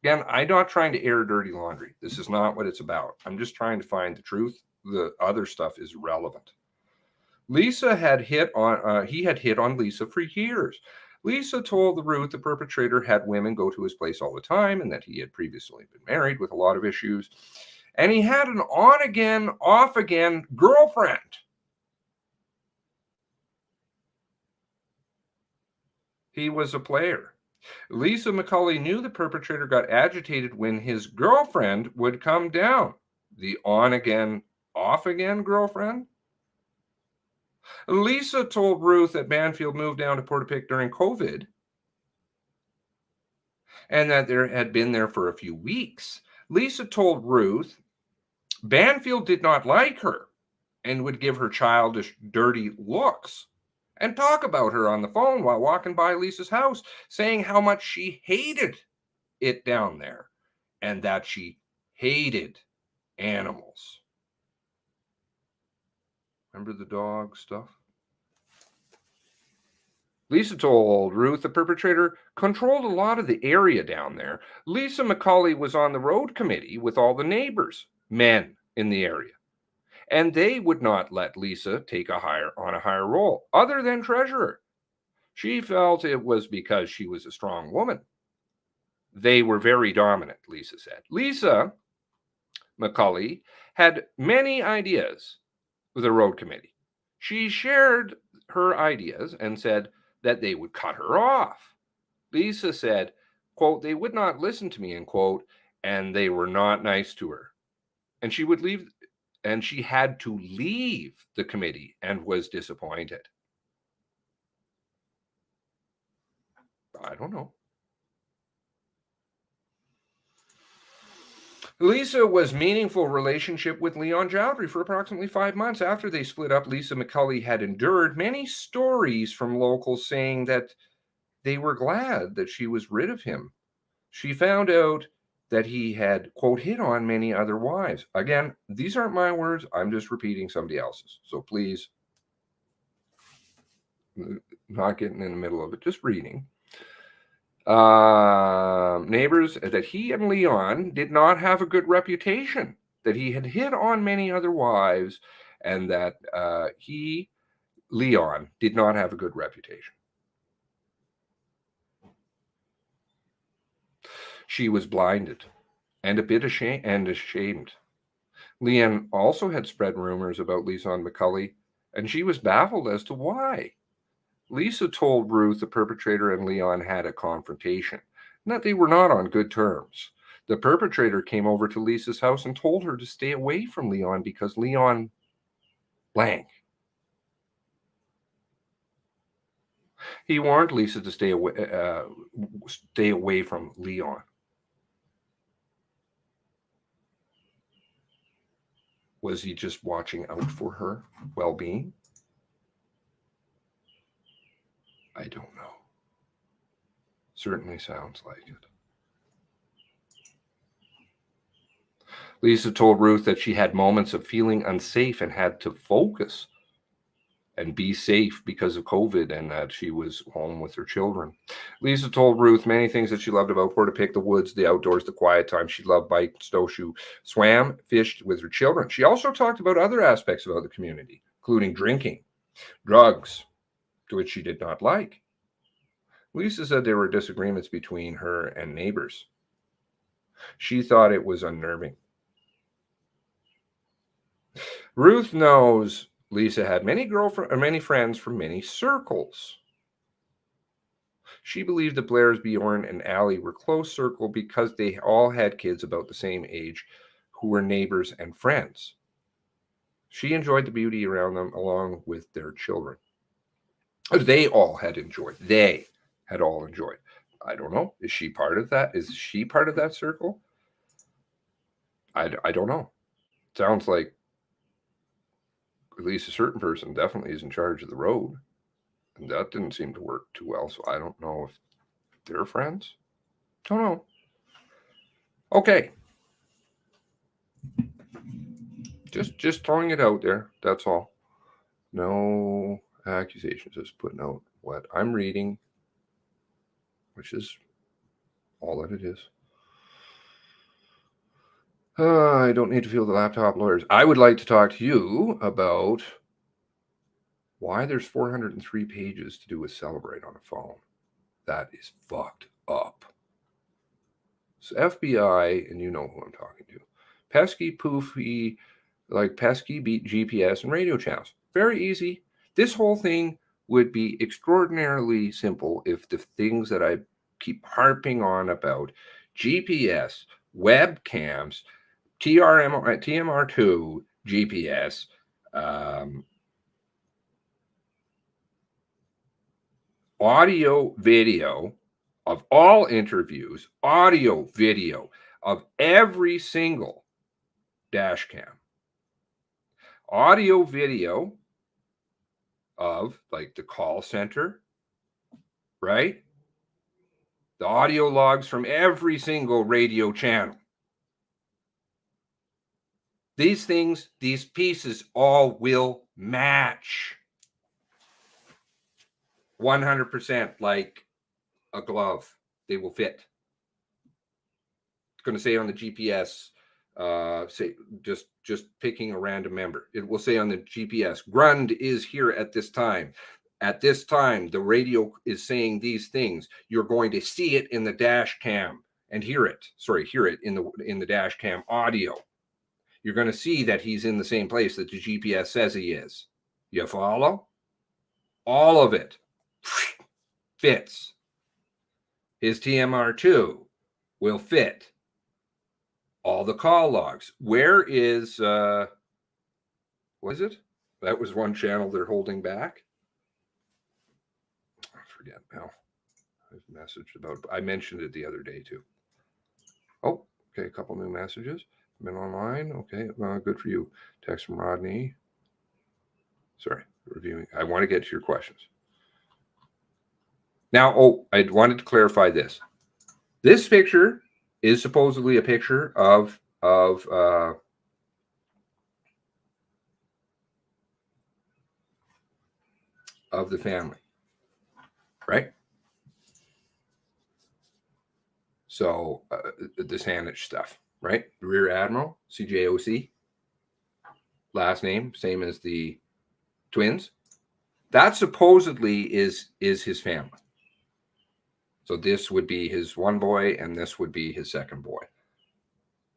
S1: Again, I'm not trying to air dirty laundry. This is not what it's about. I'm just trying to find the truth. The other stuff is relevant. Lisa had he had hit on Lisa for years. Lisa told the Ruth the perpetrator had women go to his place all the time and that he had previously been married with a lot of issues. And he had an on again, off again girlfriend. He was a player. Lisa McCulley knew the perpetrator got agitated when his girlfriend would come down. The on again, off again girlfriend? Lisa told Ruth that Banfield moved down to Portapique during COVID and that there had been there for a few weeks. Lisa told Ruth Banfield did not like her and would give her childish, dirty looks and talk about her on the phone while walking by Lisa's house, saying how much she hated it down there and that she hated animals. Remember the dog stuff? Lisa told Ruth the perpetrator controlled a lot of the area down there. Lisa McCauley was on the road committee with all the neighbors, men in the area, and they would not let Lisa take a higher role other than treasurer. She felt it was because she was a strong woman. They were very dominant, Lisa said. Lisa McCauley had many ideas with the road committee. She shared her ideas and said that they would cut her off. Lisa said, quote, they would not listen to me, end quote, and they were not nice to her. And she would leave, and she had to leave the committee and was disappointed. I don't know. Lisa was meaningful relationship with Leon Jowdry for approximately 5 months. After they split up, Lisa McCulley had endured many stories from locals saying that they were glad that she was rid of him. She found out that he had, quote, hit on many other wives. Again, these aren't my words. I'm just repeating somebody else's. So please, not getting in the middle of it, just reading. Neighbors that he and Leon did not have a good reputation, that he had hit on many other wives, and that Leon, did not have a good reputation. She was blinded and a bit ashamed. Leon also had spread rumors about Lisa McCulley, and she was baffled as to why. Lisa told Ruth the perpetrator and Leon had a confrontation, and that they were not on good terms. The perpetrator came over to Lisa's house and told her to stay away from Leon because Leon blank. He warned Lisa to stay away from Leon. Was he just watching out for her well-being? I don't know. Certainly sounds like it. Lisa told Ruth that she had moments of feeling unsafe and had to focus and be safe because of COVID and that she was home with her children. Lisa told Ruth many things that she loved about Portapique, the woods, the outdoors, the quiet time. She loved bike, snowshoe, swam, fished with her children. She also talked about other aspects about the community, including drinking, drugs, to which she did not like. Lisa said there were disagreements between her and neighbors. She thought it was unnerving. Ruth knows Lisa had many friends from many circles. She believed that Blair's, Bjorn, and Allie were close circle because they all had kids about the same age who were neighbors and friends. She enjoyed the beauty around them along with their children. They all had enjoyed. They had all enjoyed. I don't know. Is she part of that? Is she part of that circle? I don't know. Sounds like at least a certain person definitely is in charge of the road. And that didn't seem to work too well, so I don't know if they're friends. Don't know. Okay. Just throwing it out there. That's all. No accusations. Just putting out what I'm reading, which is all that it is. I don't need to feel the laptop lawyers. I would like to talk to you about why there's 403 pages to do with Celebrate on a phone. That is fucked up. So FBI, and you know who I'm talking to, pesky, poofy, like pesky beat GPS and radio channels. Very easy. This whole thing would be extraordinarily simple if the things that I keep harping on about, GPS, webcams, TMR2, GPS, audio, video of all interviews, audio, video of every single dash cam, audio, video of like the call center, right? The audio logs from every single radio channel. These things, these pieces all will match 100% like a glove. They will fit. It's going to say on the GPS, say just picking a random member. It will say on the GPS, Grund is here at this time. At this time, the radio is saying these things. You're going to see it in the dash cam and hear it. Sorry, hear it in the dash cam audio. You're going to see that he's in the same place that the GPS says he is. You follow? All of it fits. His TMR2 will fit. All the call logs. Where is, what is it? That was one channel they're holding back. I forget now. I've messaged about it. I mentioned it the other day too. Oh, okay. A couple new messages. Been online. Okay. Good for you. Text from Rodney. Sorry, reviewing. I want to get to your questions. Now, I wanted to clarify this. This picture is supposedly a picture of the family, right? So the Saanich stuff, right? Rear Admiral, CJOC, last name same as the twins. That supposedly is his family. So this would be his one boy, and this would be his second boy.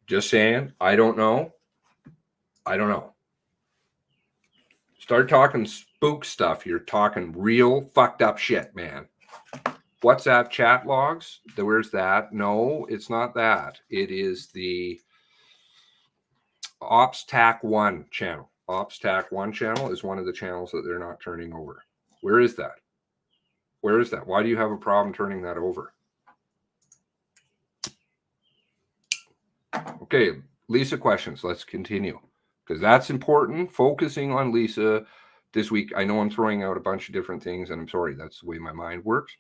S1: Just saying, I don't know. Start talking spook stuff. You're talking real fucked up shit, man. WhatsApp chat logs. Where's that? No, it's not that. It is the Ops TAC 1 channel. Ops TAC 1 channel is one of the channels that they're not turning over. Where is that? Where is that? Why do you have a problem turning that over? Okay, Lisa questions. Let's continue because that's important. Focusing on Lisa this week. I know I'm throwing out a bunch of different things, and I'm sorry. That's the way my mind works.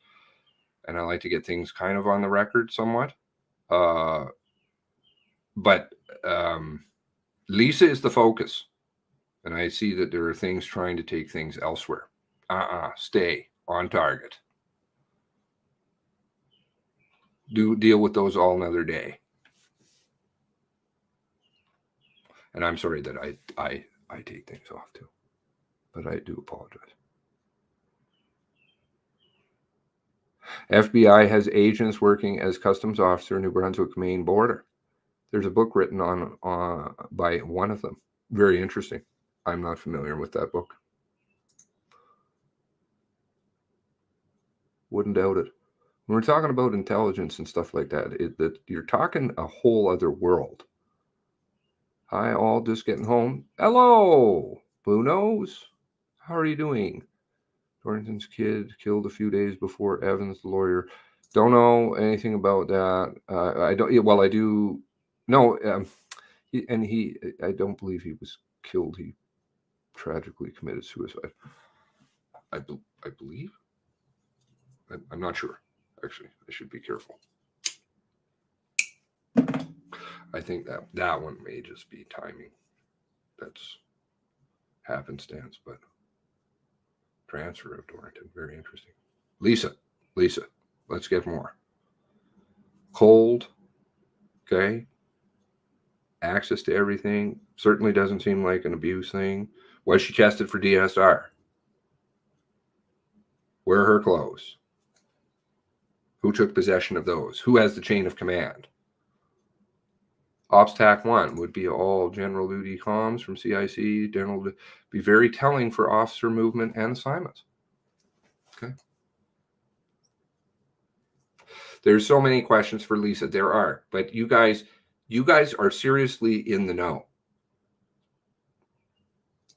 S1: And I like to get things kind of on the record somewhat. But Lisa is the focus. And I see that there are things trying to take things elsewhere. Stay on target. Deal with those all another day. And I'm sorry that I take things off too. But I do apologize. FBI has agents working as customs officer in New Brunswick, Maine border. There's a book written on by one of them. Very interesting. I'm not familiar with that book. Wouldn't doubt it. When we're talking about intelligence and stuff like that, that you're talking a whole other world. Hi, all, just getting home. Hello, Blue Nose. How are you doing? Dorrington's kid killed a few days before Evans, the lawyer. Don't know anything about that. I don't. Well, I do. No, I don't believe he was killed. He tragically committed suicide. I I believe. I'm not sure. Actually, I should be careful. I think that one may just be timing. That's happenstance, but transfer of Dorrington, very interesting. Lisa, let's get more. Cold, okay. Access to everything. Certainly doesn't seem like an abuse thing. Was she tested for DSR? Where are her clothes? Who took possession of those? Who has the chain of command? Ops TAC 1 would be all general duty comms from CIC. General be very telling for officer movement and assignments. Okay. There's so many questions for Lisa. There are, but you guys are seriously in the know.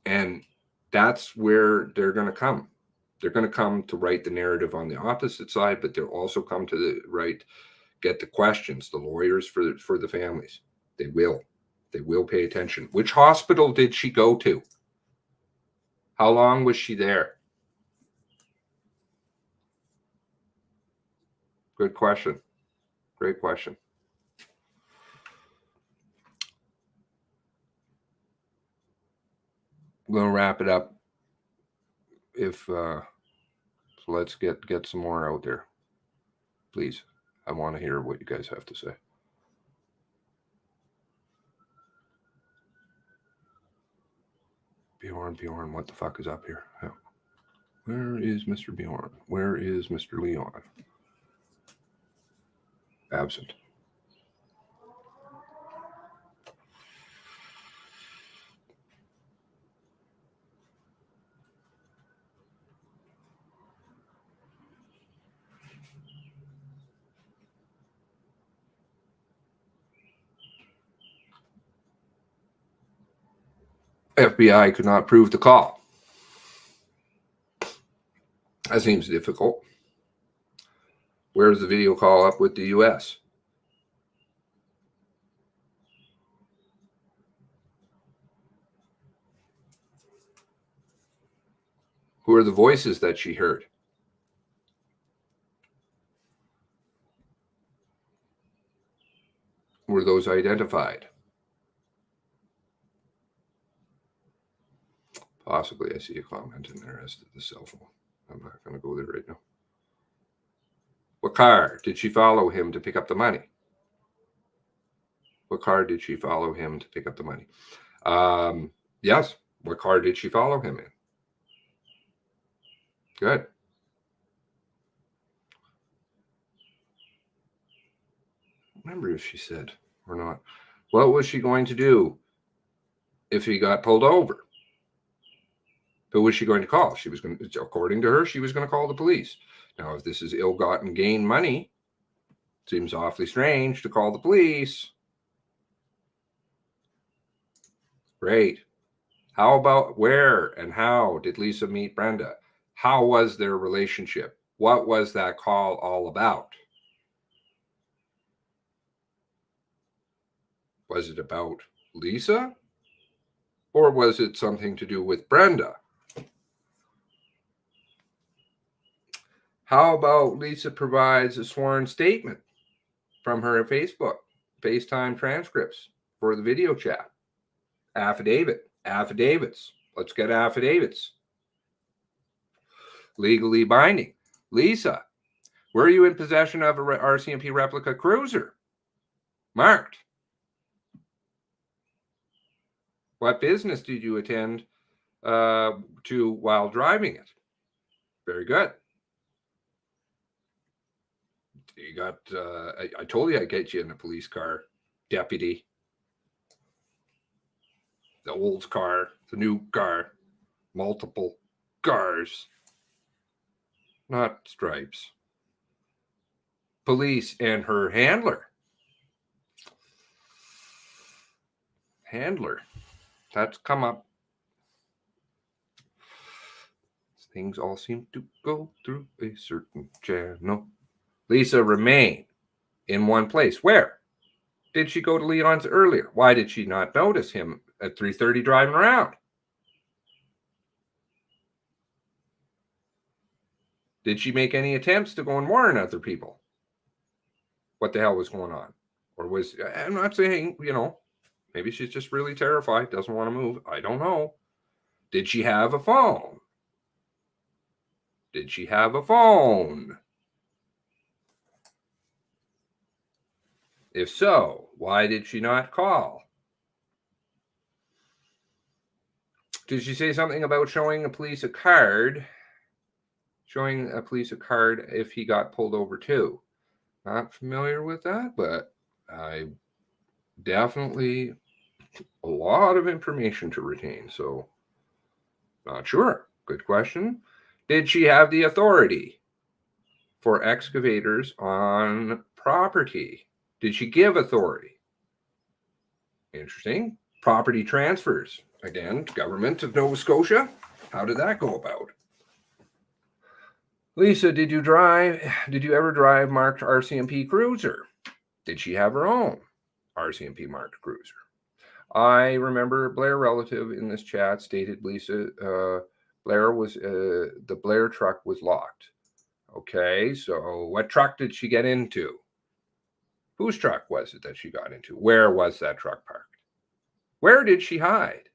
S1: And that's where they're going to come. They're going to come to write the narrative on the opposite side, but they'll also come to the right, get the questions, the lawyers for the families. They will pay attention. Which hospital did she go to? How long was she there? Good question. Great question. I'm going to wrap it up. So let's get some more out there. Please. I want to hear what you guys have to say. Bjorn, what the fuck is up here? Oh. Where is Mr. Bjorn? Where is Mr. Leon? Absent. FBI could not prove the call. That seems difficult. Where's the video call up with the U.S.? Who are the voices that she heard? Were those identified? Possibly. I see a comment in there as to the cell phone. I'm not going to go there right now. What car did she follow him to pick up the money? What car did she follow him to pick up the money? Yes. What car did she follow him in? Good. I don't remember if she said or not. What was she going to do if he got pulled over? Who was she going to call? She was going to, according to her, she was going to call the police. Now, if this is ill-gotten gain money, it seems awfully strange to call the police. Great. How about where and how did Lisa meet Brenda? How was their relationship? What was that call all about? Was it about Lisa? Or was it something to do with Brenda? How about Lisa provides a sworn statement from her FaceTime transcripts for the video chat? Affidavits. Let's get affidavits. Legally binding. Lisa, were you in possession of a RCMP replica cruiser? Marked. What business did you attend to while driving it? Very good. You got, I told you I'd get you in a police car, deputy. The old car, the new car, multiple cars, not stripes. Police and her handler. That's come up. Things all seem to go through a certain channel. Lisa remained in one place. Where? Did she go to Leon's earlier? Why did she not notice him at 3:30 driving around? Did she make any attempts to go and warn other people what the hell was going on? Or was, I'm not saying, maybe she's just really terrified, doesn't want to move. I don't know. Did she have a phone? Did she have a phone? If so, why did she not call? Did she say something about showing the police a card? Showing a police a card if he got pulled over too. Not familiar with that, but I definitely a lot of information to retain. So not sure. Good question. Did she have the authority for excavators on property? Did she give authority? Interesting. Property transfers. Again, government of Nova Scotia. How did that go about? Lisa, did you ever drive marked RCMP cruiser? Did she have her own RCMP marked cruiser? I remember Blair relative in this chat stated Lisa, the Blair truck was locked. Okay, so what truck did she get into? Whose truck was it that she got into? Where was that truck parked? Where did she hide?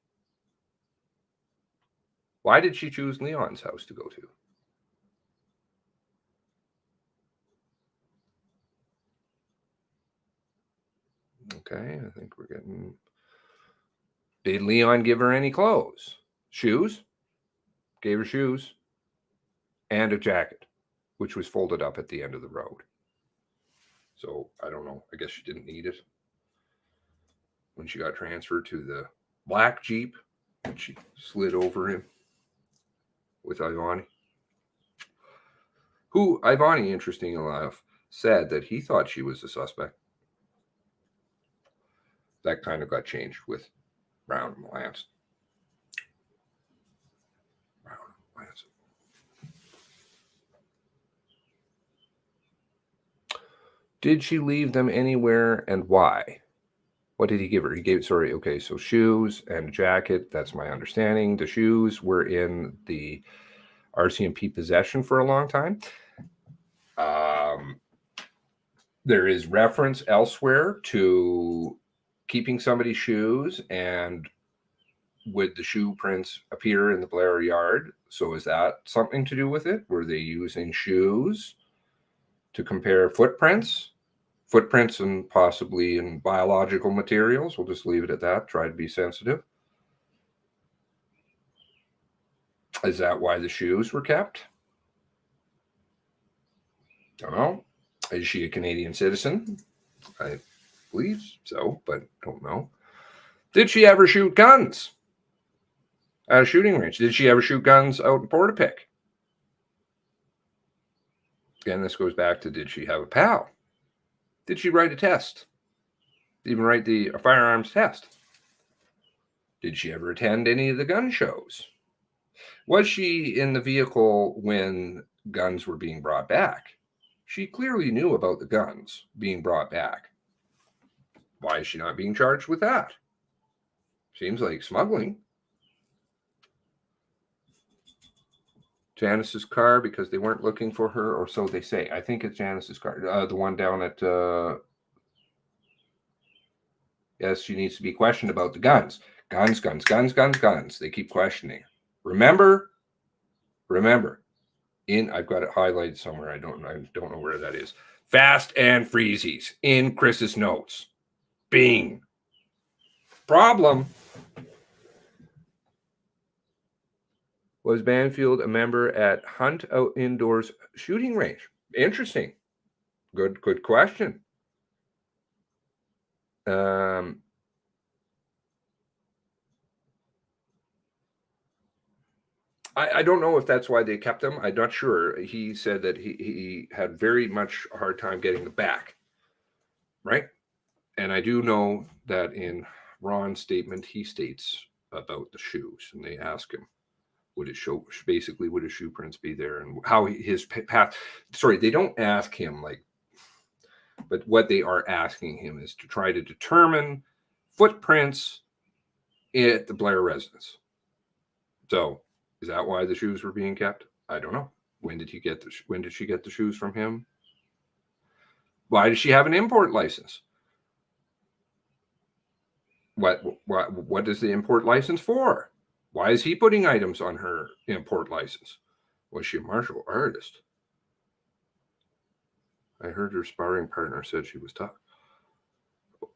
S1: Why did she choose Leon's house to go to? Okay, I think we're getting... Did Leon give her any clothes? Shoes? Gave her shoes and a jacket, which was folded up at the end of the road. So I don't know. I guess she didn't need it. When she got transferred to the black Jeep, and she slid over him with Ivani. Who, Ivani, interesting enough, said that he thought she was a suspect. That kind of got changed with Brown and Lance. Did she leave them anywhere and why? What did he give her? So shoes and jacket, that's my understanding. The shoes were in the RCMP possession for a long time. There is reference elsewhere to keeping somebody's shoes, and would the shoe prints appear in the Blair yard? So is that something to do with it? Were they using shoes to compare footprints and possibly in biological materials? We'll just leave it at that. Try to be sensitive. Is that why the shoes were kept? Don't know. Is she a Canadian citizen? I believe so, but don't know. Did she ever shoot guns at a shooting range? Did she ever shoot guns out in Portapic? Again, this goes back to, did she have a pal? Did she write a test? Even write a firearms test? Did she ever attend any of the gun shows? Was she in the vehicle when guns were being brought back? She clearly knew about the guns being brought back. Why is she not being charged with that? Seems like smuggling. Janice's car, because they weren't looking for her, or so they say. I think it's Janice's car. The one down at... Yes, she needs to be questioned about the guns. Guns. They keep questioning. Remember. I've got it highlighted somewhere. I don't know where that is. Fast and Freezies in Chris's notes. Bing. Problem. Was Banfield a member at Hunt Out Indoors shooting range? Interesting. Good question. I don't know if that's why they kept him. I'm not sure. He said that he had very much a hard time getting the back, right? And I do know that in Ron's statement, he states about the shoes, and they ask him, would his shoe prints be there, and how his path. Sorry, they don't ask him but what they are asking him is to try to determine footprints at the Blair residence. So, is that why the shoes were being kept? I don't know. When did she get the shoes from him? Why does she have an import license? What is the import license for? Why is he putting items on her import license? Was she a martial artist? I heard her sparring partner said she was tough.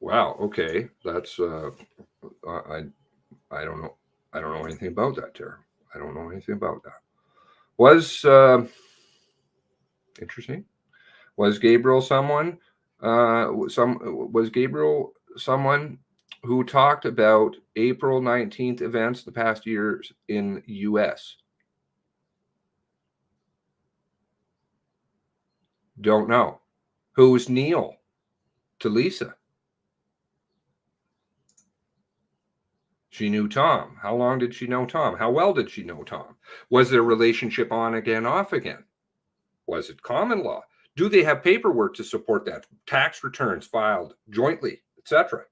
S1: Wow. Okay, that's I don't know. I don't know anything about that, Tara. I don't know anything about that. Was interesting. Was Gabriel someone? Was Gabriel someone who talked about April 19th events the past years in U.S.? Don't know. Who's Neil to Lisa? She knew Tom. How long did she know Tom? How well did she know Tom? Was their relationship on again, off again? Was it common law? Do they have paperwork to support that? Tax returns filed jointly, etc.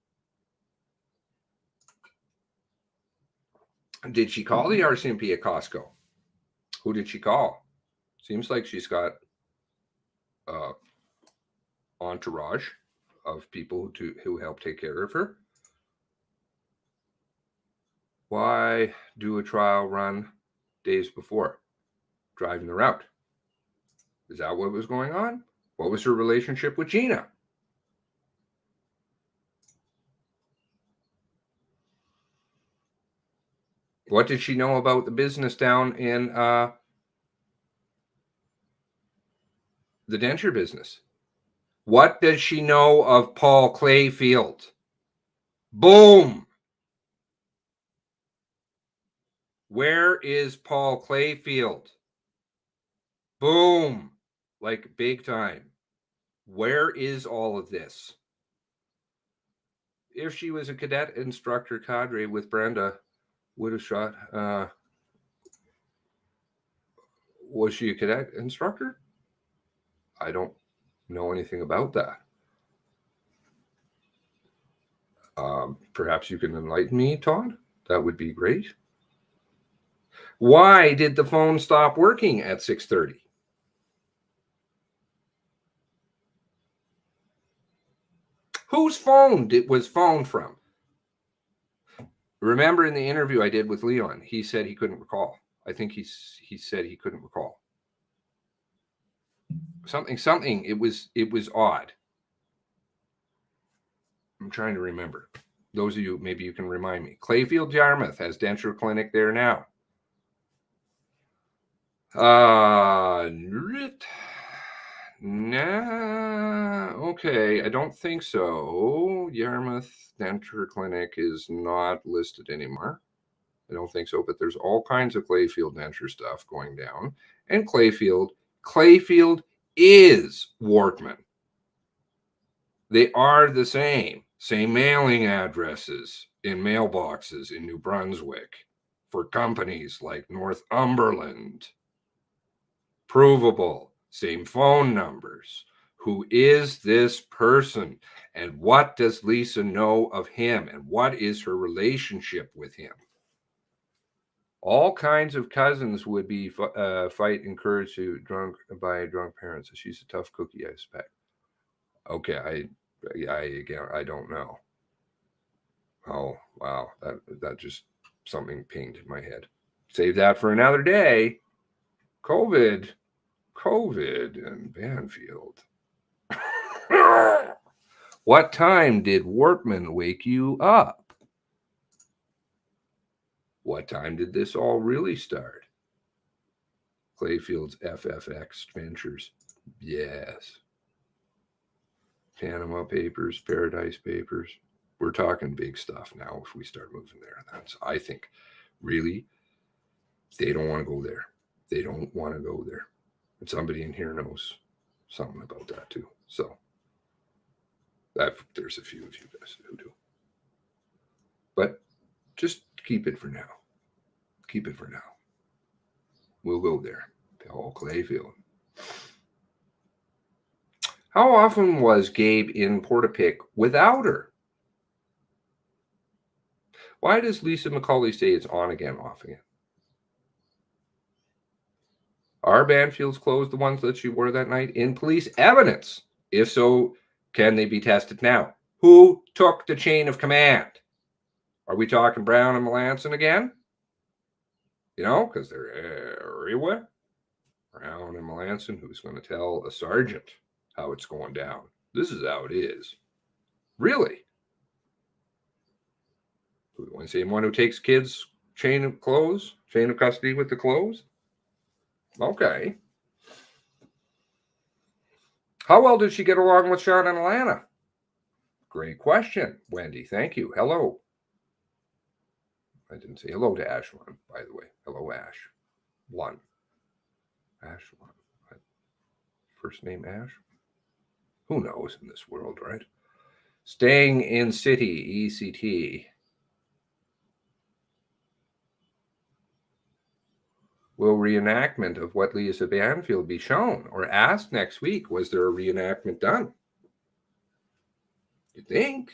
S1: Did she call the RCMP at Costco? Who did she call? Seems like she's got entourage of people who help take care of her. Why do a trial run days before driving the route? Is that what was going on? What was her relationship with Gina? What did she know about the business down in the denture business? What does she know of Paul Clayfield? Boom! Where is Paul Clayfield? Boom! Like big time. Where is all of this? If she was a cadet instructor cadre with Brenda, would have shot. Was she a cadet instructor? I don't know anything about that. Perhaps you can enlighten me, Todd. That would be great. Why did the phone stop working at 6:30? Whose phone was phoned from? Remember in the interview I did with Leon, he said he couldn't recall. I think he said he couldn't recall. Something. It was odd. I'm trying to remember. Those of you, maybe you can remind me. Clayfield Yarmouth has denture clinic there now. Nah, okay, I don't think so. Yarmouth Denture Clinic is not listed anymore. I don't think so, but there's all kinds of Clayfield denture stuff going down. And Clayfield is Wortman. They are the same mailing addresses in mailboxes in New Brunswick for companies like Northumberland. Provable, same phone numbers. Who is this person? And what does Lisa know of him? And what is her relationship with him? All kinds of cousins would be fight encouraged by drunk parents. She's a tough cookie, I suspect. Okay, I don't know. Oh wow, that just something pinged in my head. Save that for another day. COVID in Banfield. What time did Wortman wake you up? What time did this all really start? Clayfield's FFX Ventures. Yes. Panama Papers, Paradise Papers. We're talking big stuff now if we start moving there. That's, I think, really, they don't want to go there. They don't want to go there. And somebody in here knows something about that too. So there's a few of you guys who do. But just keep it for now. Keep it for now. We'll go there. Paul Clayfield. How often was Gabe in Portapique without her? Why does Lisa McCauley say it's on again, off again? Are Banfield's clothes the ones that she wore that night in police evidence? If so, can they be tested now? Who took the chain of command? Are we talking Brown and Melanson again? You know, because they're everywhere. Brown and Melanson, who's going to tell a sergeant how it's going down? This is how it is. Really? The same one who takes kids' chain of custody with the clothes? Okay. How well did she get along with Sean and Alana? Great question, Wendy. Thank you. Hello. I didn't say hello to Ash one, by the way. Hello, Ash. One. Ash one. First name Ash? Who knows in this world, right? Staying in city, ECT. Will reenactment of what Lisa Banfield be shown or asked next week? Was there a reenactment done? You think?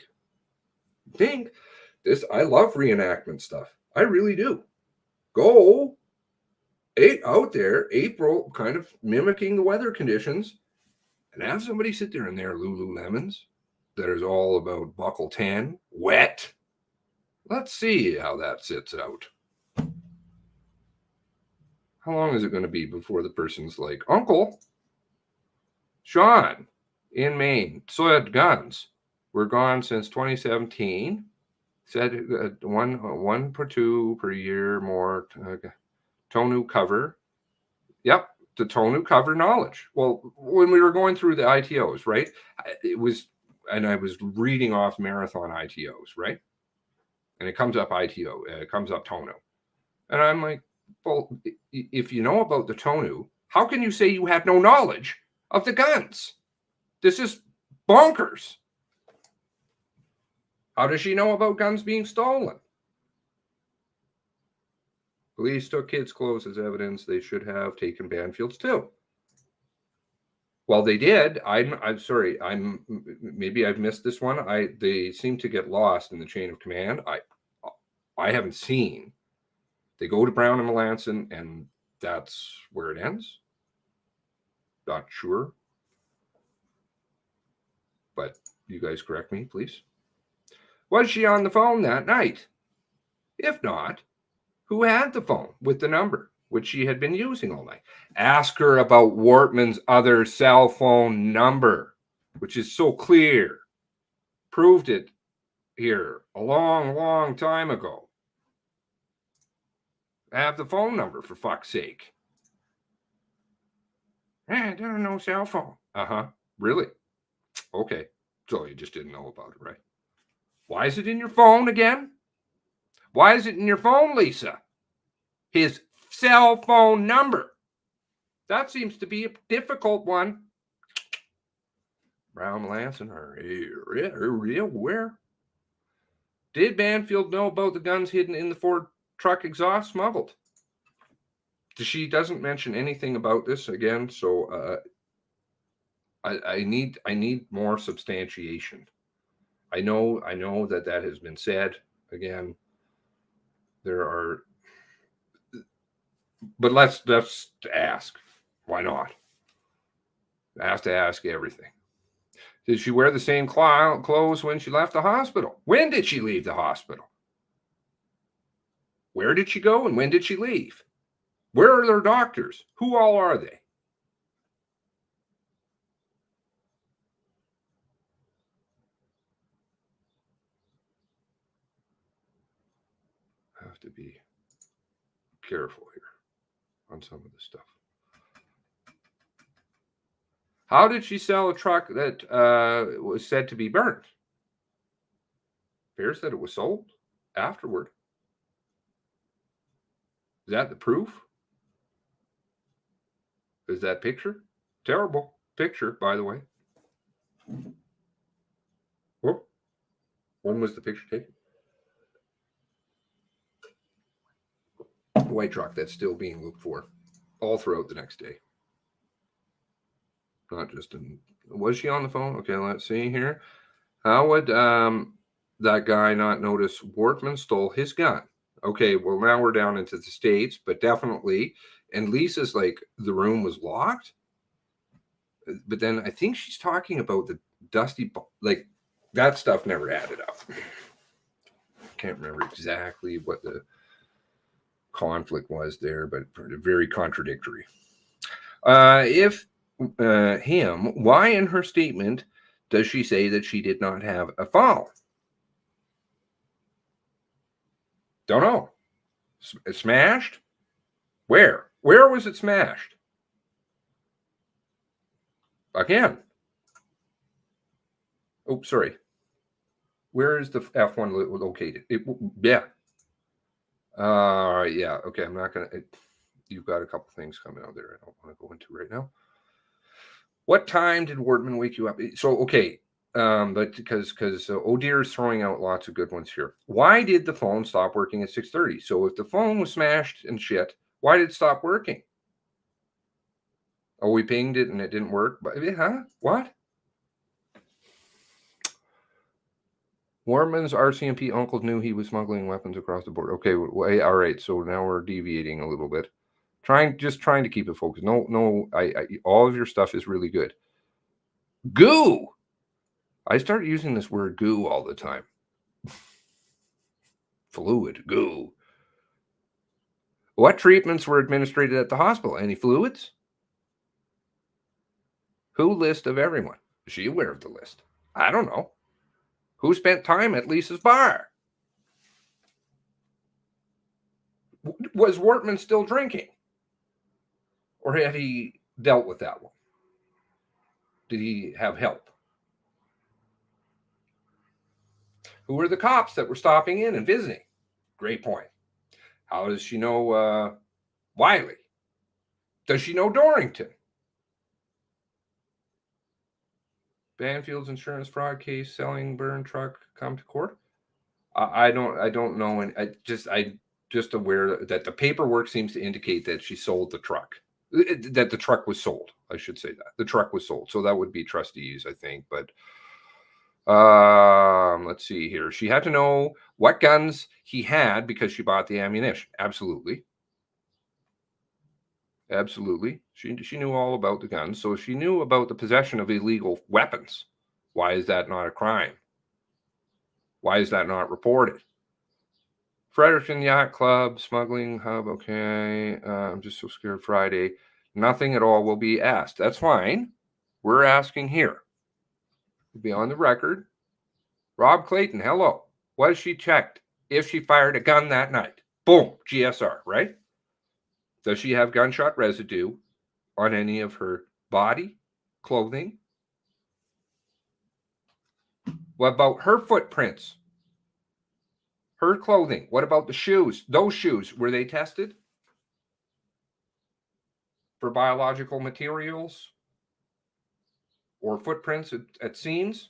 S1: This? I love reenactment stuff. I really do. Go out there, April, kind of mimicking the weather conditions, and have somebody sit there in their Lululemons that is all about buckle 10, wet. Let's see how that sits out. How long is it going to be before the person's like, Uncle, Sean, in Maine, said guns were gone since 2017. Said one per two per year more. Tonu cover. Yep, the Tonu cover knowledge. Well, when we were going through the ITOs, right? It was, and I was reading off marathon ITOs, right? And it comes up ITO, it comes up Tonu. And I'm like, well, if you know about the Tonu, how can you say you have no knowledge of the guns? This is bonkers. How does she know about guns being stolen? Police took kids' clothes as evidence. They should have taken Banfield's too. Well, they did. I'm sorry. Maybe I've missed this one. They seem to get lost in the chain of command. I haven't seen. They go to Brown and Melanson, and that's where it ends. Not sure. But you guys correct me, please. Was she on the phone that night? If not, who had the phone with the number, which she had been using all night? Ask her about Wortman's other cell phone number, which is so clear. Proved it here a long, long time ago. I have the phone number, for fuck's sake. There's no cell phone. Uh-huh. Really? Okay. So you just didn't know about it, right? Why is it in your phone again? Why is it in your phone, Lisa? His cell phone number. That seems to be a difficult one. Brown Melanson, where? Did Banfield know about the guns hidden in the Ford truck exhaust smuggled? She doesn't mention anything about this again, so I need more substantiation. I know that has been said again. There are, but let's ask. Why not? I have to ask everything. Did she wear the same clothes when she left the hospital? When did she leave the hospital? Where did she go and when did she leave? Where are their doctors? Who all are they? I have to be careful here on some of this stuff. How did she sell a truck that was said to be burned? Appears that it was sold afterward. Is that the proof? Is that picture? Terrible picture, by the way. Whoop. When was the picture taken? The white truck that's still being looked for all throughout the next day. Not just in. Was she on the phone? Okay, let's see here. How would that guy not notice Wortman stole his gun? Okay, well, now we're down into the States, but definitely. And Lisa's like, the room was locked. But then I think she's talking about the dusty, like that stuff never added up. Can't remember exactly what the conflict was there, but very contradictory. If him, why in her statement does she say that she did not have a phone? Don't know. Smashed? Where? Where was it smashed? Again. Oh, sorry. Where is the F1 located? Yeah. Yeah. Okay. I'm not gonna. You've got a couple things coming out there I don't want to go into right now. What time did Wortman wake you up? So okay, but because oh dear is throwing out lots of good ones here. Why did the phone stop working at 6:30? So if the phone was smashed and shit, why did it stop working? Oh, we pinged it and it didn't work. But huh? What? Warman's RCMP uncle knew he was smuggling weapons across the border. Okay, all right. So now we're deviating a little bit. Just trying to keep it focused. No, all of your stuff is really good. Goo. I start using this word goo all the time. Fluid, goo. What treatments were administered at the hospital? Any fluids? Who list of everyone? Is she aware of the list? I don't know. Who spent time at Lisa's bar? Was Wortman still drinking? Or had he dealt with that one? Did he have help? Who were the cops that were stopping in and visiting? Great point. How does she know Wiley? Does she know Dorrington? Banfield's insurance fraud case, selling burn truck, come to court? I don't know, and I just aware that the paperwork seems to indicate that she sold the truck. That the truck was sold. I should say that the truck was sold. So that would be trustees, I think. But let's see here. She had to know what guns he had because she bought the ammunition. Absolutely. She knew all about the guns. So she knew about the possession of illegal weapons. Why is that not a crime? Why is that not reported? Fredericton Yacht Club, smuggling hub. Okay. I'm just so scared. Friday. Nothing at all will be asked. That's fine. We're asking here. We'll be on the record. Rob Clayton, hello. Was she checked if she fired a gun that night? Boom. GSR, right? Does she have gunshot residue on any of her body, clothing? What about her footprints? Her clothing. What about the shoes? Those shoes, were they tested for biological materials or footprints at scenes?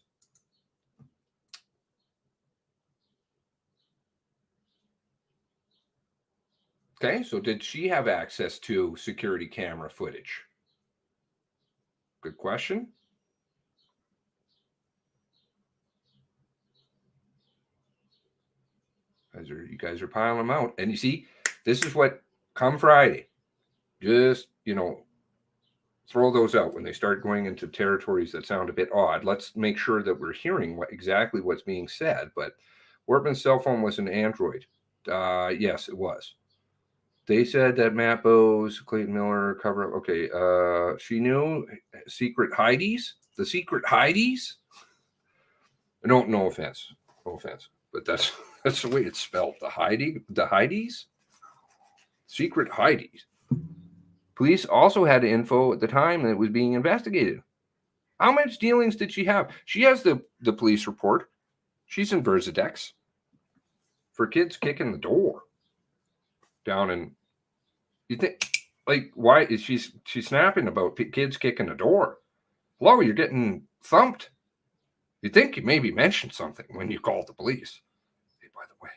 S1: Okay, so did she have access to security camera footage? Good question. You guys are piling them out. And you see, this is what, come Friday, just, throw those out when they start going into territories that sound a bit odd. Let's make sure that we're hearing exactly what's being said. But Wortman's cell phone was an Android. Yes, it was. They said that Matt Bowes, Clayton Miller, cover. Okay, she knew secret Heidi's. The secret Heidi's. No offense, but that's the way it's spelled. The Heidi's, secret Heidi's. Police also had info at the time that it was being investigated. How much dealings did she have? She has the police report. She's in Versadex for kids kicking the door down in. You think, like, why is she's snapping about kids kicking the door? Hello, you're getting thumped. You'd think you maybe mentioned something when you called the police. Hey, by the way,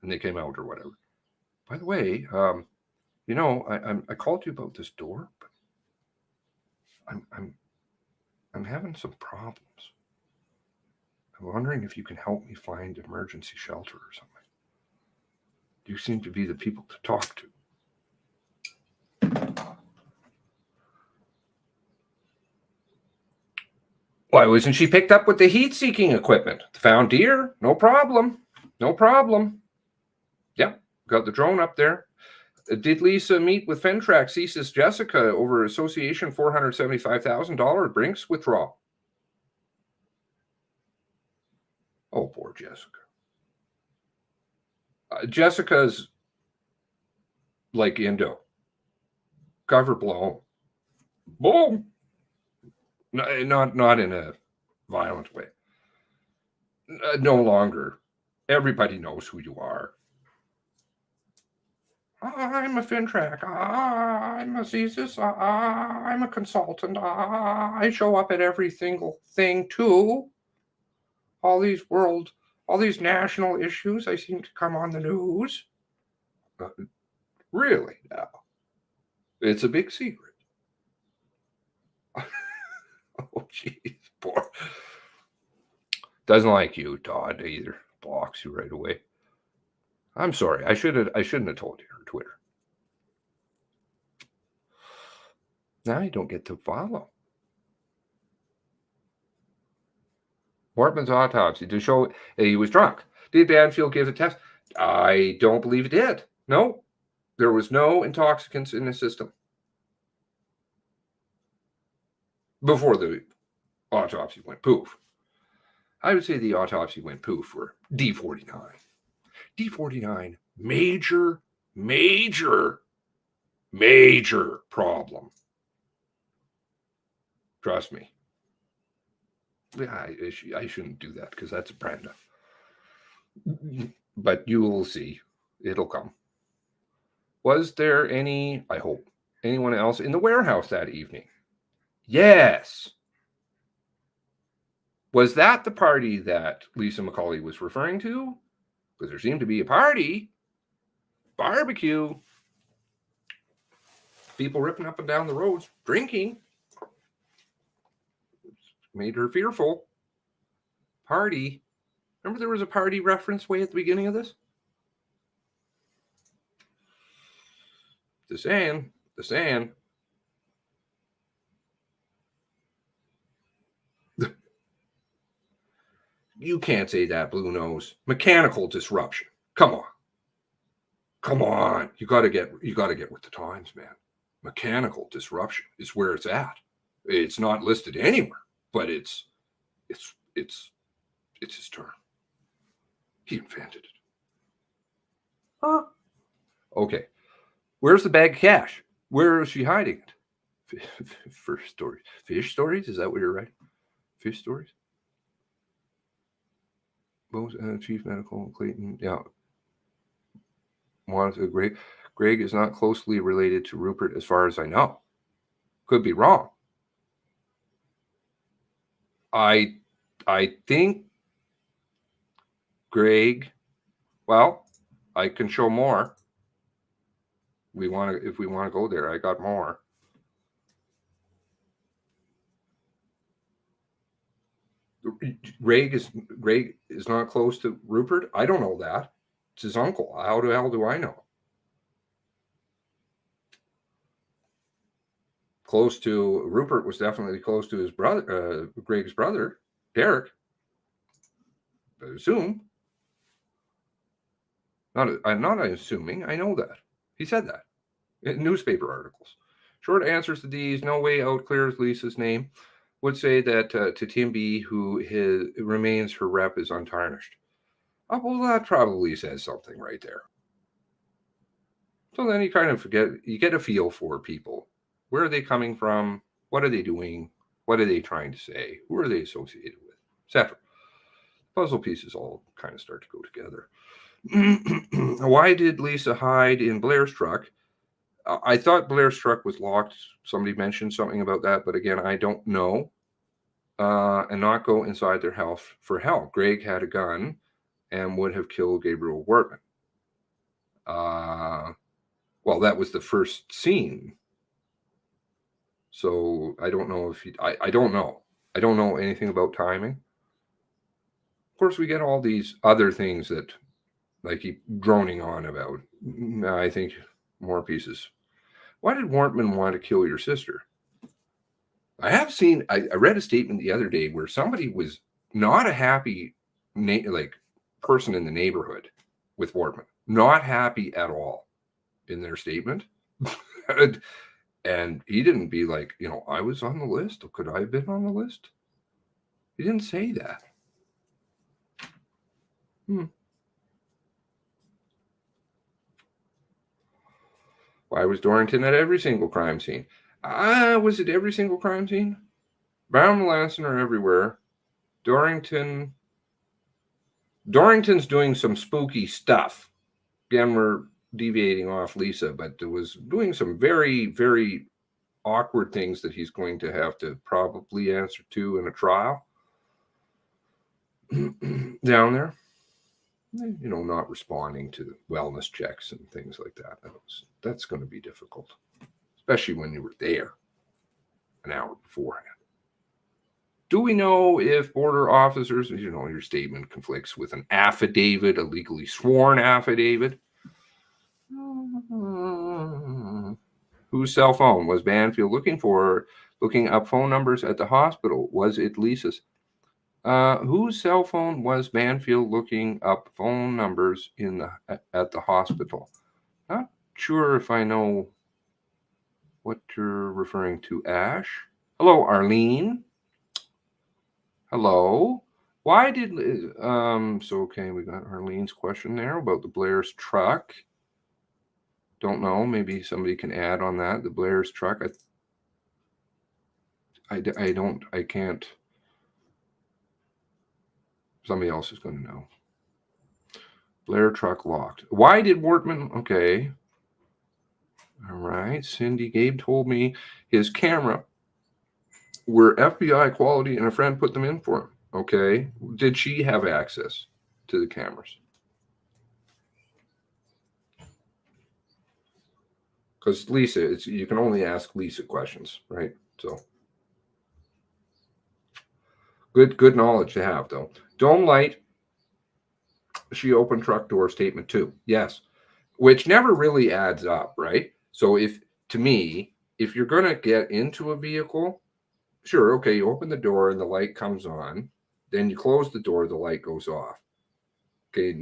S1: and they came out or whatever. By the way, I called you about this door, but I'm having some problems. I'm wondering if you can help me find emergency shelter or something. You seem to be the people to talk to. Why wasn't she picked up with the heat-seeking equipment? Found deer? No problem. No problem. Yep, got the drone up there. Did Lisa meet with Fentrax CSIS Jessica over association $475,000 Brinks withdrawal? Oh, poor Jessica. Jessica's like Indo. Cover blown. Boom. Not in a violent way. No longer. Everybody knows who you are. I'm a Fintrack. I'm a CSIS. I'm a consultant. I show up at every single thing too. All these national issues, I seem to come on the news. Really now? It's a big secret. Oh, jeez, poor. Doesn't like you, Todd, either. Blocks you right away. I'm sorry. I shouldn't have told you her Twitter. Now you don't get to follow. Wortman's autopsy to show he was drunk. Did Banfield give a test? I don't believe it did. No, there was no intoxicants in the system before the autopsy went poof. I would say the autopsy went poof for D49. D49, major problem. Trust me. I shouldn't do that because that's Brenda. But you will see. It'll come. Was there anyone else in the warehouse that evening? Yes. Was that the party that Lisa McCauley was referring to? Because there seemed to be a party. Barbecue. People ripping up and down the roads, drinking. Made her fearful. Party. Remember there was a party reference way at the beginning of this? The sand. You can't say that, Blue Nose. Mechanical disruption. Come on. You gotta get with the times, man. Mechanical disruption is where it's at. It's not listed anywhere, but it's his term. He invented it. Huh? Okay. Where's the bag of cash? Where is she hiding it? First stories. Fish stories? Is that what you're writing? Fish stories? Most Chief Medical Clayton. Yeah. Greg is not closely related to Rupert as far as I know. Could be wrong. I think Greg, well, I can show more. If we want to go there, I got more. Greg is not close to Rupert. I don't know that. It's his uncle. How the hell do I know? Close to Rupert was definitely close to his brother, Greg's brother, Derek. I assume. I'm not assuming. I know that. He said that in newspaper articles. Short answers to these. No way out clears Lisa's name. Would say that to Tim B, who remains her rep, is untarnished. Oh, well, that probably says something right there. So then you kind of you get a feel for people. Where are they coming from? What are they doing? What are they trying to say? Who are they associated with? Etc. Puzzle pieces all kind of start to go together. Why did Lisa hide in Blair's truck? I thought Blair's truck was locked. Somebody mentioned something about that, but again, I don't know. And not go inside their house for help. Greg had a gun and would have killed Gabriel Wortman. Well, that was the first scene. So I don't know if I don't know. I don't know anything about timing. Of course, we get all these other things that like he droning on about. I think more pieces. Why did Wortman want to kill your sister? I read a statement the other day where somebody was not a happy like person in the neighborhood with Wortman, not happy at all in their statement. And he didn't be like, I was on the list. Could I have been on the list? He didn't say that. Why was Dorrington at every single crime scene? Was it every single crime scene? Brown and Lansing are everywhere. Dorrington's doing some spooky stuff. Again, we're deviating off Lisa, but it was doing some very, very awkward things that he's going to have to probably answer to in a trial down there. Not responding to wellness checks and things like that. That's going to be difficult, especially when you were there an hour beforehand. Do we know if border officers, your statement conflicts with an affidavit, a legally sworn affidavit? Whose cell phone was Banfield looking up phone numbers at the hospital? Was it Lisa's? Whose cell phone was Banfield looking up phone numbers at the hospital? Not sure if I know what you're referring to, Ash. Hello, Arlene. Hello. Why did okay, we got Arlene's question there about the Blair's truck. Don't know. Maybe somebody can add on that. The Blair's truck. I can't. Somebody else is going to know. Blair truck locked. Why did Wortman? Okay. All right. Cindy, Gabe told me his camera were FBI quality and a friend put them in for him. Okay. Did she have access to the cameras? Because Lisa, you can only ask Lisa questions, right? So good knowledge to have, though. Dome light. She opened truck door statement 2. Yes. Which never really adds up, right? So if you're going to get into a vehicle, sure, okay, you open the door and the light comes on. Then you close the door, the light goes off. Okay,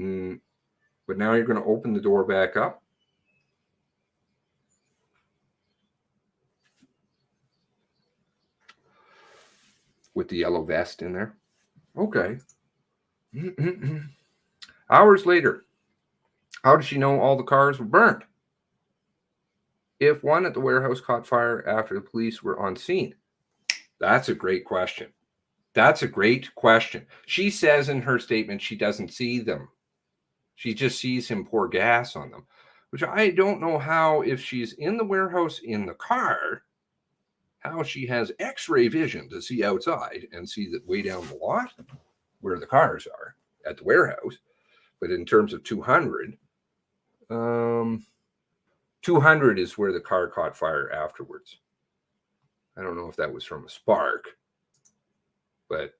S1: but now you're going to open the door back up. With the yellow vest in there. Okay. Hours later, how did she know all the cars were burned? If one at the warehouse caught fire after the police were on scene? That's a great question. She says in her statement she doesn't see them. She just sees him pour gas on them, which I don't know how, if she's in the warehouse in the car, how she has x-ray vision to see outside and see that way down the lot where the cars are at the warehouse. But in terms of 200, 200 is where the car caught fire afterwards. I don't know if that was from a spark, but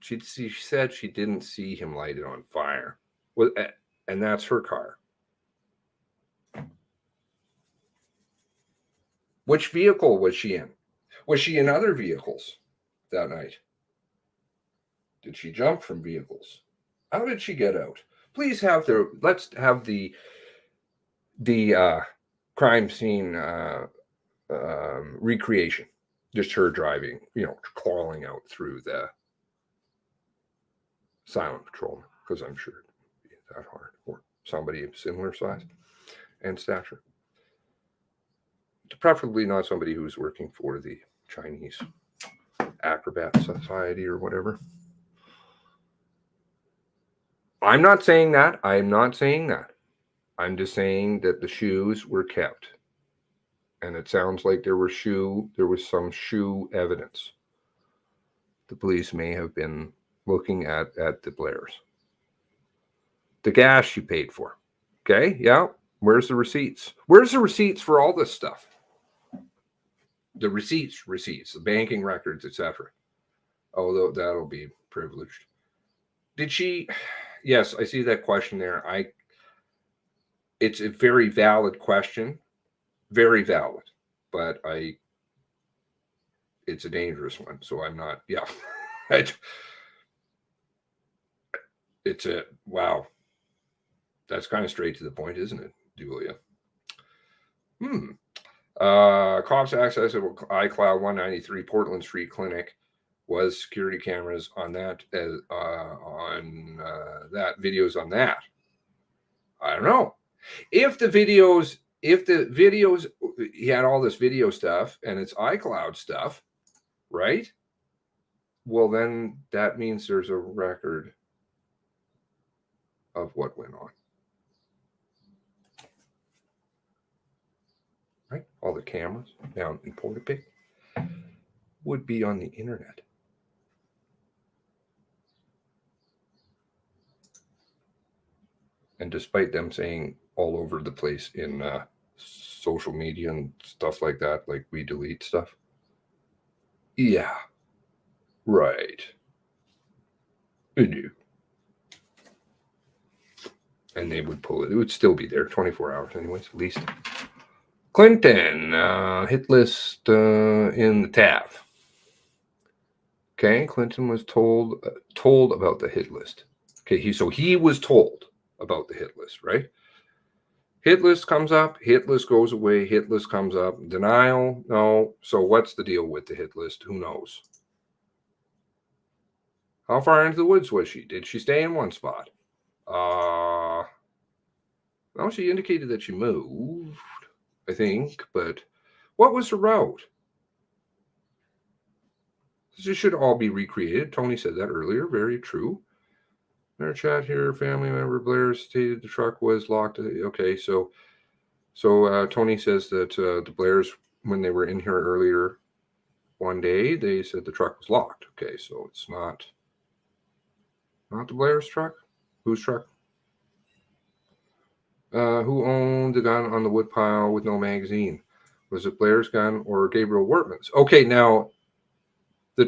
S1: she said she didn't see him light it on fire. Well, and that's her car. Which vehicle was she in? Was she in other vehicles that night? Did she jump from vehicles? How did she get out? Let's have the crime scene recreation. Just her driving, crawling out through the silent patrolman, because I'm sure it'd be that hard, or somebody of similar size and stature. Preferably not somebody who's working for the Chinese Acrobat Society or whatever. I'm not saying that. I'm just saying that the shoes were kept. And it sounds like there was some shoe evidence. The police may have been looking at the Blairs. The gas she paid for. Okay, yeah. Where's the receipts? Where's the receipts for all this stuff? The receipts, the banking records, etc. Oh, that'll be privileged. Did she? Yes, I see that question there. it's a very valid question, very valid, but it's a dangerous one. So I'm not, yeah. It's a, wow. That's kind of straight to the point, isn't it, Julia? Cops access at iCloud 193 Portland Street Clinic was security cameras on that, videos on that. I don't know. If the videos, he had all this video stuff and it's iCloud stuff, right? Well, then that means there's a record of what went on. Right? All the cameras down in Portapic would be on the internet. And despite them saying all over the place in social media and stuff like that, like we delete stuff. Yeah, right. We do. And they would pull it. It would still be there 24 hours anyways, at least. Clinton, hit list in the TAF. Okay, Clinton was told about the hit list. Okay, so he was told about the hit list, right? Hit list comes up, hit list goes away, hit list comes up, denial, no. So what's the deal with the hit list? Who knows? How far into the woods was she? Did she stay in one spot? No, she indicated that she moved, I think, but what was her route? This should all be recreated. Tony said that earlier. Very true. In our chat here, family member Blair stated the truck was locked. Okay, so Tony says that the Blairs, when they were in here earlier one day, they said the truck was locked. Okay, so it's not the Blair's truck. Whose truck? Who owned the gun on the woodpile with no magazine? Was it Blair's gun or Gabriel Wortman's? Okay, now the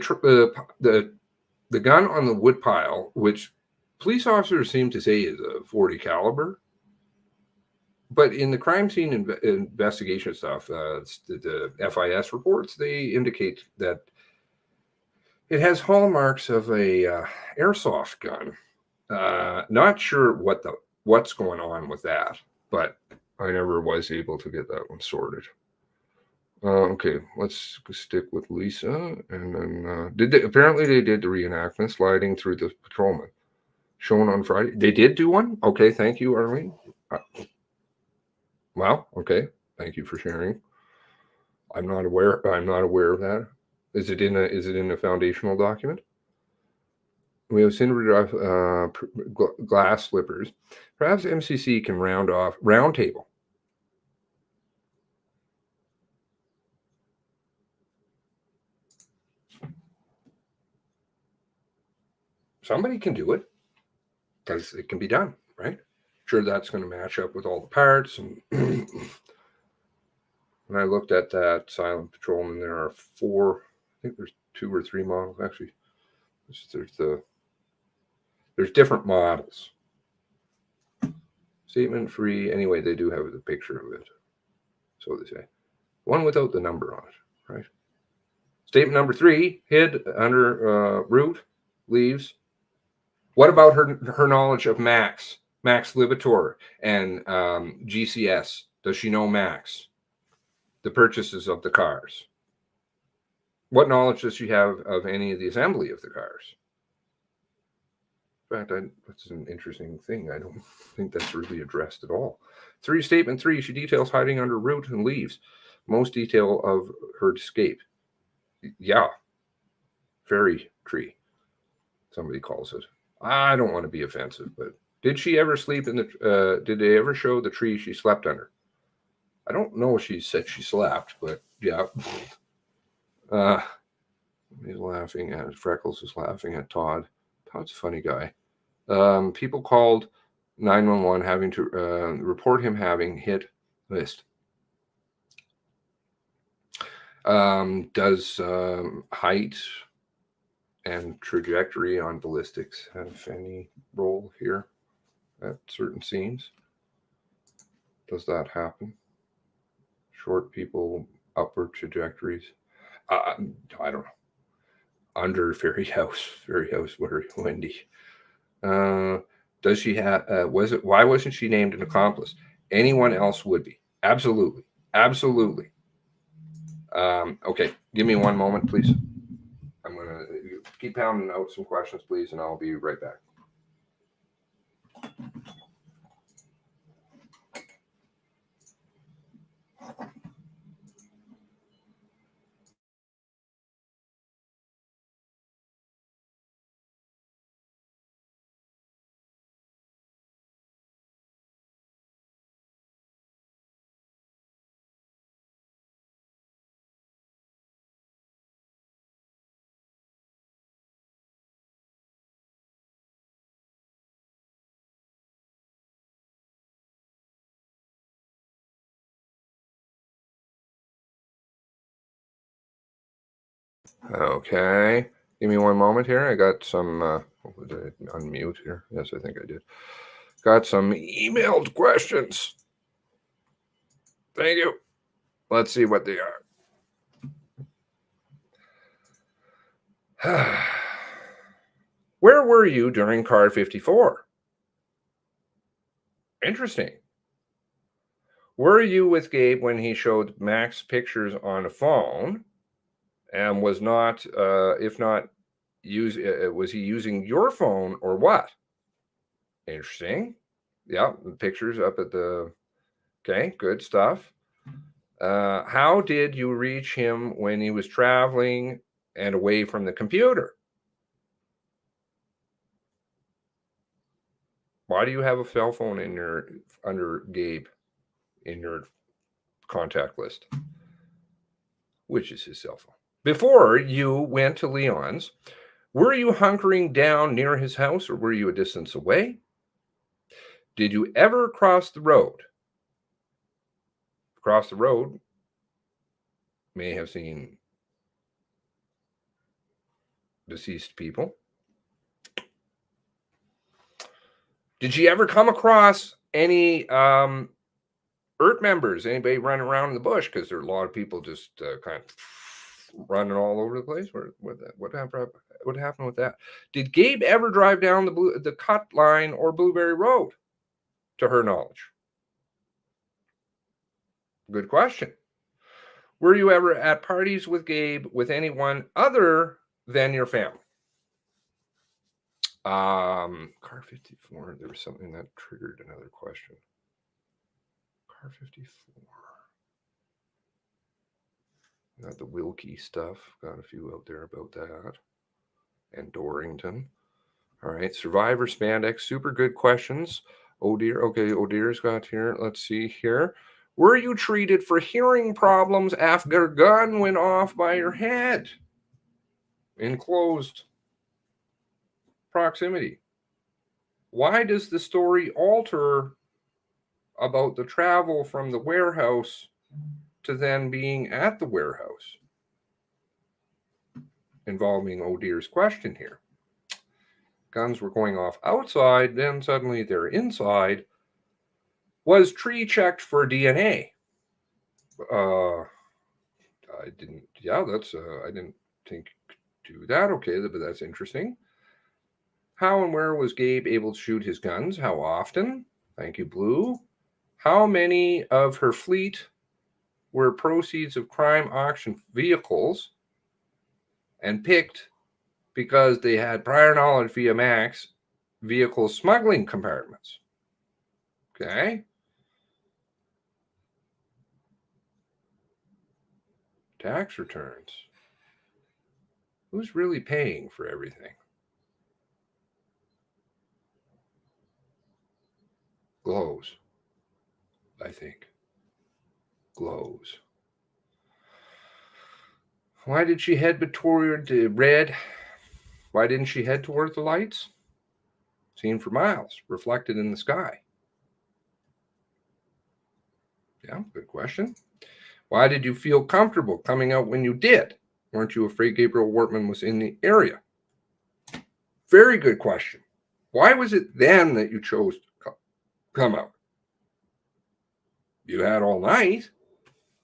S1: gun on the woodpile, which police officers seem to say is a .40 caliber, but in the crime scene investigation stuff, the FIS reports, they indicate that it has hallmarks of a airsoft gun. Not sure what's going on with that, but I never was able to get that one sorted. Okay, let's stick with Lisa, and then apparently they did the reenactment sliding through the patrolman shown on Friday. They did do one. Okay, thank you, Arlene. Wow. Okay, thank you for sharing. I'm not aware of that. Is it in a foundational document? We have cinder glass slippers. Perhaps MCC can round table. Somebody can do it because it can be done, right? Sure, that's going to match up with all the parts. And when I looked at that Silent Patrolman, there are 4. I think there's 2 or 3 models actually. There's different models. Statement free. Anyway, they do have the picture of it. So they say. One without the number on it, right? Statement number 3, hid under root, leaves. What about her knowledge of Max Libator, and GCS? Does she know Max? The purchases of the cars. What knowledge does she have of any of the assembly of the cars? In fact, that's an interesting thing. I don't think that's really addressed at all. Statement 3, she details hiding under root and leaves. Most detail of her escape. Yeah. Fairy tree, somebody calls it. I don't want to be offensive, but did she ever sleep in the, did they ever show the tree she slept under? I don't know if she said she slept, but yeah. He's laughing at Freckles is laughing at Todd. Todd's a funny guy. People called 911 having to report him having hit list. Does height and trajectory on ballistics have any role here at certain scenes? Does that happen? Short people, upward trajectories. I don't know. Under Fairy House, where Wendy. Does she have? Was it? Why wasn't she named an accomplice? Anyone else would be. Absolutely, absolutely. Okay, give me one moment, please. I'm gonna keep pounding out some questions, please, and I'll be right back. Okay, give me one moment here. I got some. Did I unmute here? Yes, I think I did. Got some emailed questions. Thank you. Let's see what they are. Where were you during car 54? Interesting. Were you with Gabe when he showed Max pictures on a phone? And was not, if not, was he using your phone or what? Interesting. Yeah, the pictures up at the. Okay, good stuff. How did you reach him when he was traveling and away from the computer? Why do you have a cell phone in your under Gabe in your contact list? Which is his cell phone. Before you went to Leon's, were you hunkering down near his house or were you a distance away? Did you ever cross the road? Cross the road, may have seen deceased people. Did you ever come across any ERT members, anybody running around in the bush? Because there are a lot of people just kind of running all over the place. What happened with that? Did Gabe ever drive down the cut line or Blueberry Road, to her knowledge? Good question. Were you ever at parties with Gabe with anyone other than your family? Car 54. There was something that triggered another question. Car 54. Got the Wilkie stuff. Got a few out there about that. And Dorrington. All right. Survivor Spandex. Super good questions. Oh dear. Okay. Oh dear's got here. Let's see here. Were you treated for hearing problems after a gun went off by your head? In closed proximity. Why does the story alter about the travel from the warehouse to then being at the warehouse? Involving oh dear's question here. Guns were going off outside, then suddenly they're inside. Was tree checked for DNA? I didn't. Yeah, that's. I didn't think do that. Okay, but that's interesting. How and where was Gabe able to shoot his guns? How often? Thank you, Blue. How many of her fleet were proceeds of crime auction vehicles and picked because they had prior knowledge via Max vehicle smuggling compartments? Okay. Tax returns. Who's really paying for everything? Glows, I think. Glows. Why did she head toward the red? Why didn't she head toward the lights? Seen for miles, reflected in the sky. Yeah, good question. Why did you feel comfortable coming out when you did? Weren't you afraid Gabriel Wortman was in the area? Very good question. Why was it then that you chose to come out? You had all night.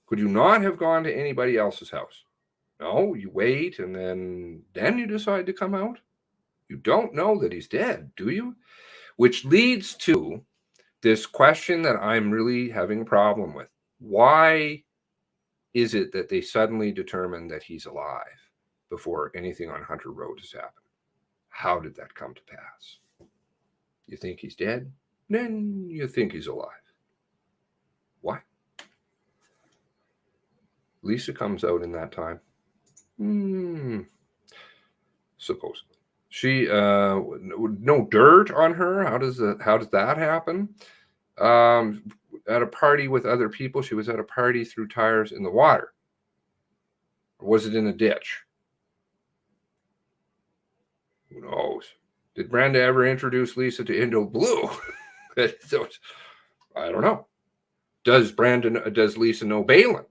S1: Could you not have gone to anybody else's house? No, you wait and then you decide to come out. You don't know that he's dead, do you? Which leads to this question that I'm really having a problem with. Why is it that they suddenly determine that he's alive before anything on Hunter Road has happened? How did that come to pass? You think he's dead? Then you think he's alive. Why? Lisa comes out in that time. Supposedly. She no dirt on her. How does that happen? At a party with other people. She was at a party, threw tires in the water. Or was it in a ditch? Who knows? Did Brenda ever introduce Lisa to Indo Blue? So I don't know. Does Lisa know Balin?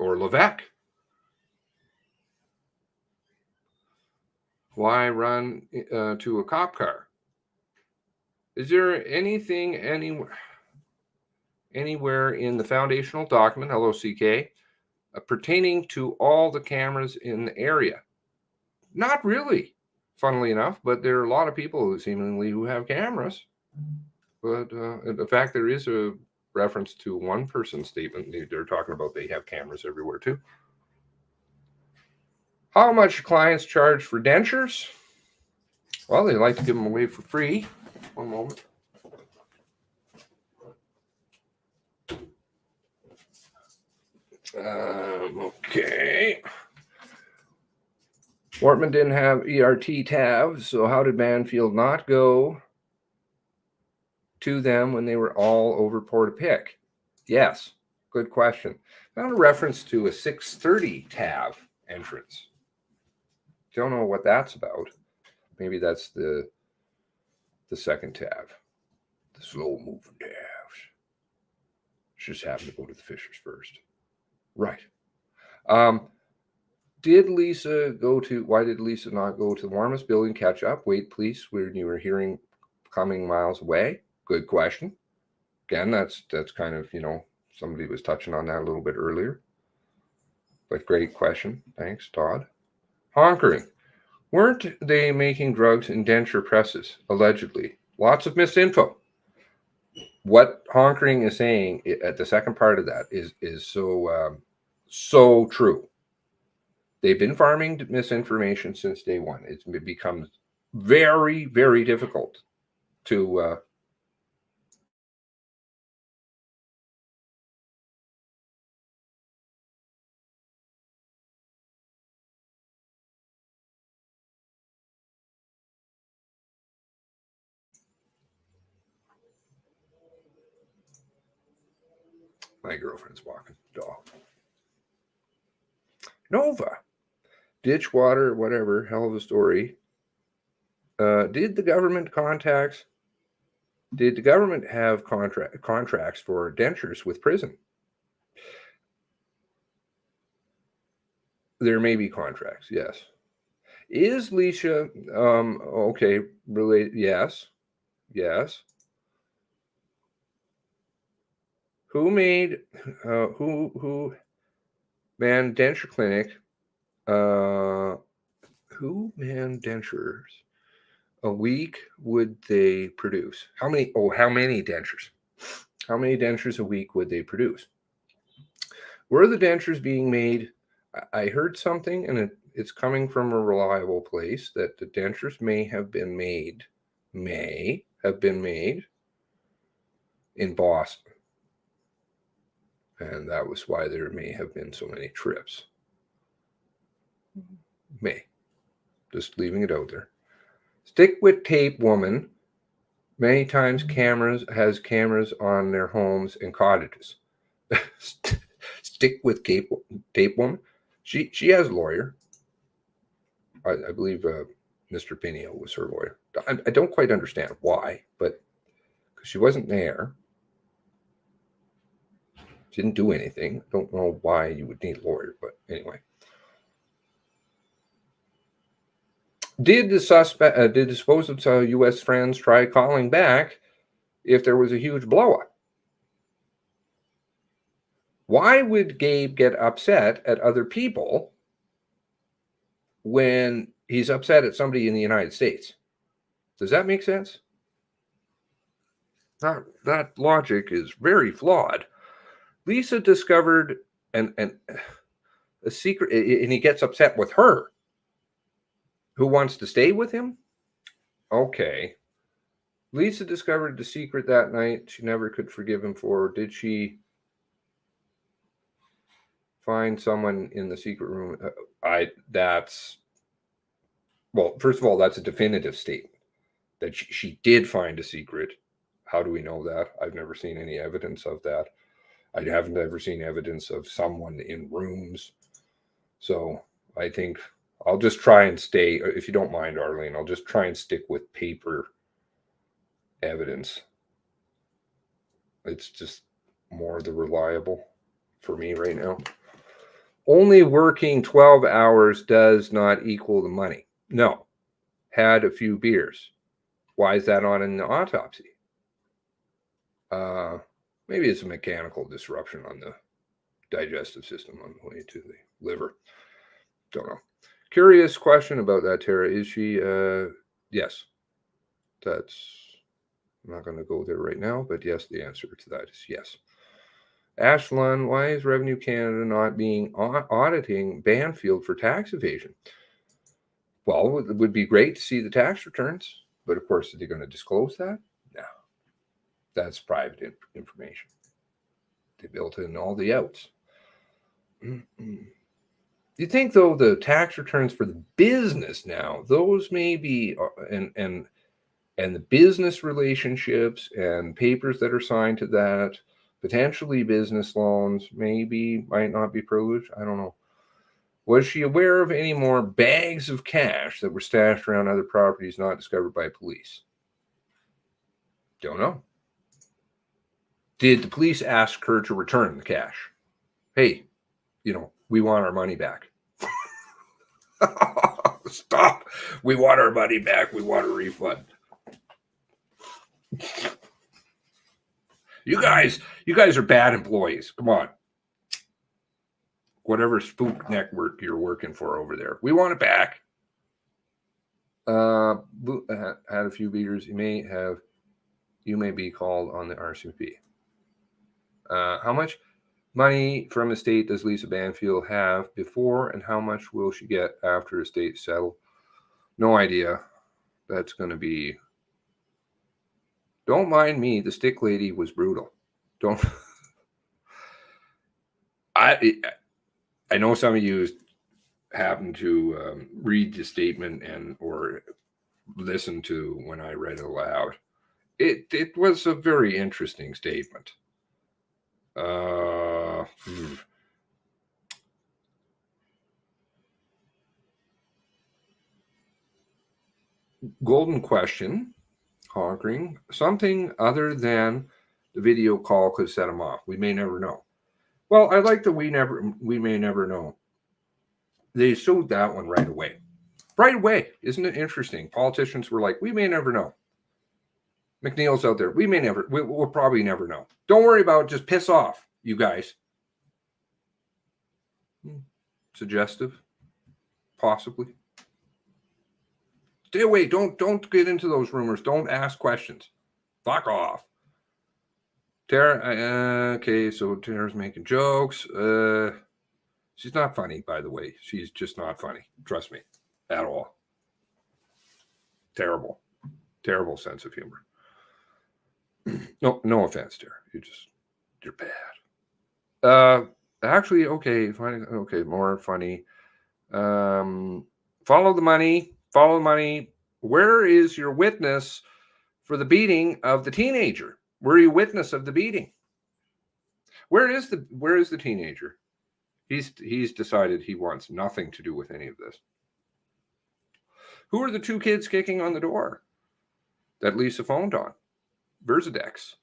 S1: Or Levesque? Why run to a cop car? Is there anything anywhere in the foundational document, LOCK, pertaining to all the cameras in the area? Not really, funnily enough, but there are a lot of people who have cameras. But in fact, there is a reference to one person's statement. They're talking about they have cameras everywhere too. How much clients charge for dentures? Well, they like to give them away for free. One moment. Okay. Wortman didn't have ERT tabs, so how did Banfield not go to them when they were all over Portapique? Yes, good question. Found a reference to a 6:30 tab entrance. Don't know what that's about. Maybe that's the second tab, the slow moving tabs. Just happened to go to the Fishers first. Right. Why did Lisa not go to the warmest building, catch up, wait, please, when you were hearing coming miles away? Good question. Again, that's kind of, somebody was touching on that a little bit earlier. But great question. Thanks, Todd. Honkering. Weren't they making drugs in denture presses, allegedly? Lots of misinfo. What Honkering is saying at the second part of that is so true. They've been farming misinformation since day one. It becomes very, very difficult to my girlfriend's walking the dog. Nova. Ditch water, whatever, hell of a story. Did the government have contracts for dentures with prison? There may be contracts, yes. Is Lisa okay related? Yes. Who made who man denture clinic? Who man dentures a week would they produce? How many dentures? How many dentures a week would they produce? Were the dentures being made? I heard something, and it's coming from a reliable place, that the dentures may have been made in Boston. And that was why there may have been so many trips. Just leaving it out there. Stick with tape woman. Many times has cameras on their homes and cottages. Stick with tape woman. She has a lawyer. I believe Mr. Pinio was her lawyer. I don't quite understand why, but because she wasn't there, didn't do anything. Don't know why you would need a lawyer, but anyway. Did the supposed U.S. friends try calling back if there was a huge blow-up? Why would Gabe get upset at other people when he's upset at somebody in the United States? Does that make sense? That logic is very flawed. Lisa discovered and a secret, and he gets upset with her. Who wants to stay with him? Okay. Lisa discovered the secret that night she never could forgive him for. Did she find someone in the secret room? Well, first of all, that's a definitive statement that she did find a secret. How do we know that? I've never seen any evidence of that. I haven't ever seen evidence of someone in rooms. So I think I'll just try and stay, if you don't mind, Arlene, I'll just try and stick with paper evidence. It's just more the reliable for me right now. Only working 12 hours does not equal the money. No. Had a few beers. Why is that not in the autopsy? Maybe it's a mechanical disruption on the digestive system on the way to the liver. Don't know. Curious question about that, Tara. Is she? Yes. I'm not going to go there right now, but yes, the answer to that is yes. Ashlyn, why is Revenue Canada not being auditing Banfield for tax evasion? Well, it would be great to see the tax returns, but of course, are they going to disclose that? No. That's private information. They built in all the outs. You think, though, the tax returns for the business now, those may be, and the business relationships and papers that are signed to that, potentially business loans, might not be privileged. I don't know. Was she aware of any more bags of cash that were stashed around other properties not discovered by police? Don't know. Did the police ask her to return the cash? Hey, we want our money back. Stop. We want our money back. We want a refund. You guys are bad employees. Come on. Whatever spook network you're working for over there. We want it back. Had a few beers. You may be called on the RCMP. How much money from estate does Lisa Banfield have before, and how much will she get after estate settle? No idea. That's going to be. Don't mind me. The stick lady was brutal. Don't. I know some of you happened to read the statement or listen to when I read it aloud. It was a very interesting statement. Golden question, conquering something other than the video call could set him off. We may never know. Well, I like the we may never know. They sued that one right away. Right away. Isn't it interesting? Politicians were like, we may never know. McNeil's out there. We'll probably never know. Don't worry about it. Just piss off, you guys. Suggestive. Possibly. Stay away. Don't get into those rumors. Don't ask questions. Fuck off. Tara, okay, so Tara's making jokes. She's not funny, by the way. She's just not funny. Trust me. At all. Terrible. Terrible sense of humor. No offense, Tara. You're bad. Actually, okay, funny. Okay, more funny. Follow the money. Where is your witness for the beating of the teenager? Were you witness of the beating? Where is the teenager? He's decided he wants nothing to do with any of this. Who are the two kids kicking on the door that Lisa phoned on? Versadex.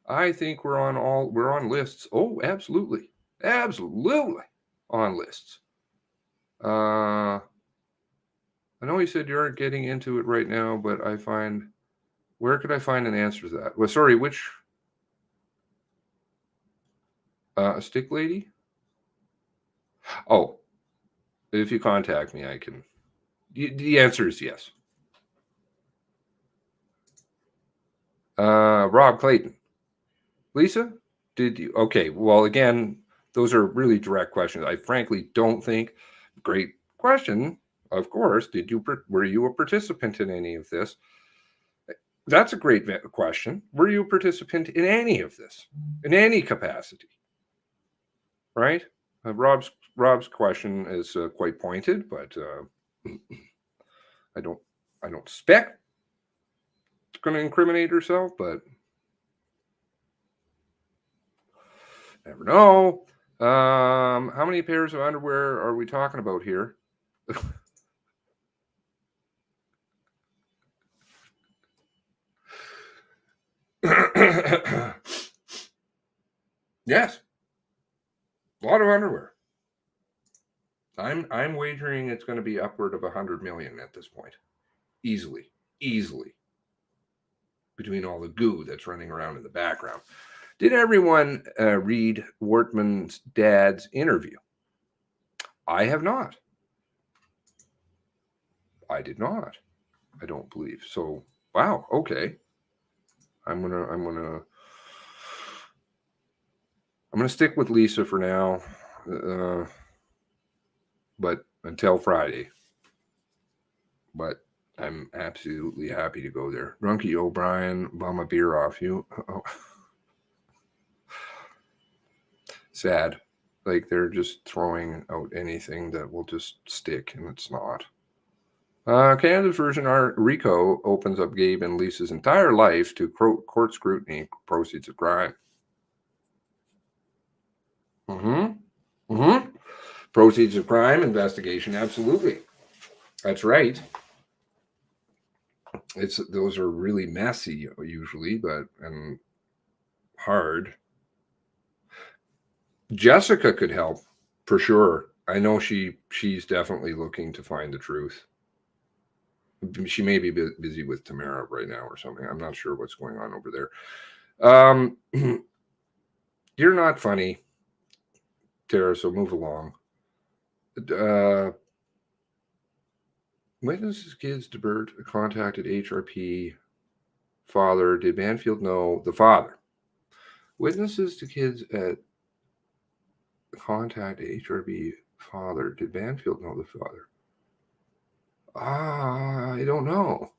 S1: I think we're on lists. Oh, absolutely on lists. I know you said you aren't getting into it right now, but where could I find an answer to that? Well, sorry, which a stick lady? Oh, if you contact me, I can. The answer is yes. Rob Clayton. Lisa, did you? Okay, well, again, those are really direct questions. I frankly don't think. Great question, of course. Were you a participant in any of this? That's a great question. Were you a participant in any of this, in any capacity? Right? Rob's question is quite pointed, but I don't suspect it's going to incriminate herself, but never know. How many pairs of underwear are we talking about here? Yes, a lot of underwear. I'm wagering it's going to be upward of 100 million at this point, easily, between all the goo that's running around in the background. Did everyone read Wortman's dad's interview? I have not. I did not. I don't believe so. Wow. Okay. I'm gonna stick with Lisa for now, but until Friday. But I'm absolutely happy to go there. Drunky O'Brien, bum a beer off you. Oh. Sad. Like they're just throwing out anything that will just stick, and it's not. Canada's version RICO opens up Gabe and Lisa's entire life to court scrutiny, proceeds of crime. Proceeds of crime investigation, absolutely. That's right. Those are really messy usually, and hard. Jessica could help for sure. I know she's definitely looking to find the truth. She may be busy with Tamara right now or something. I'm not sure what's going on over there. You're not funny, Tara, so move along. Witnesses kids DeBert contacted HRP father. Did Banfield know the father? Witnesses to kids at contact HRP father. Did Banfield know the father? I don't know.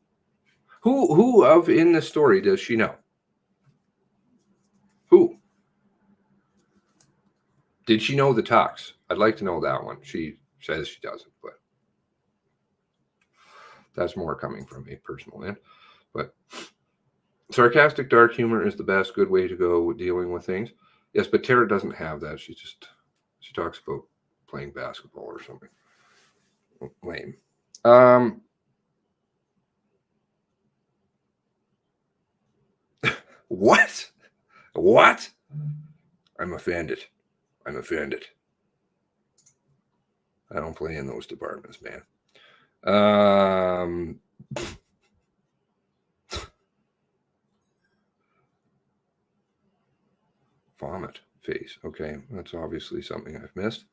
S1: Who of in the story does she know? Who? Did she know the Tux? I'd like to know that one. She says she doesn't, but that's more coming from a personal end. But sarcastic dark humor is the best good way to go dealing with things. Yes, but Tara doesn't have that. She talks about playing basketball or something. Lame. What? What? I'm offended. I don't play in those departments, man. Vomit face. Okay, that's obviously something I've missed.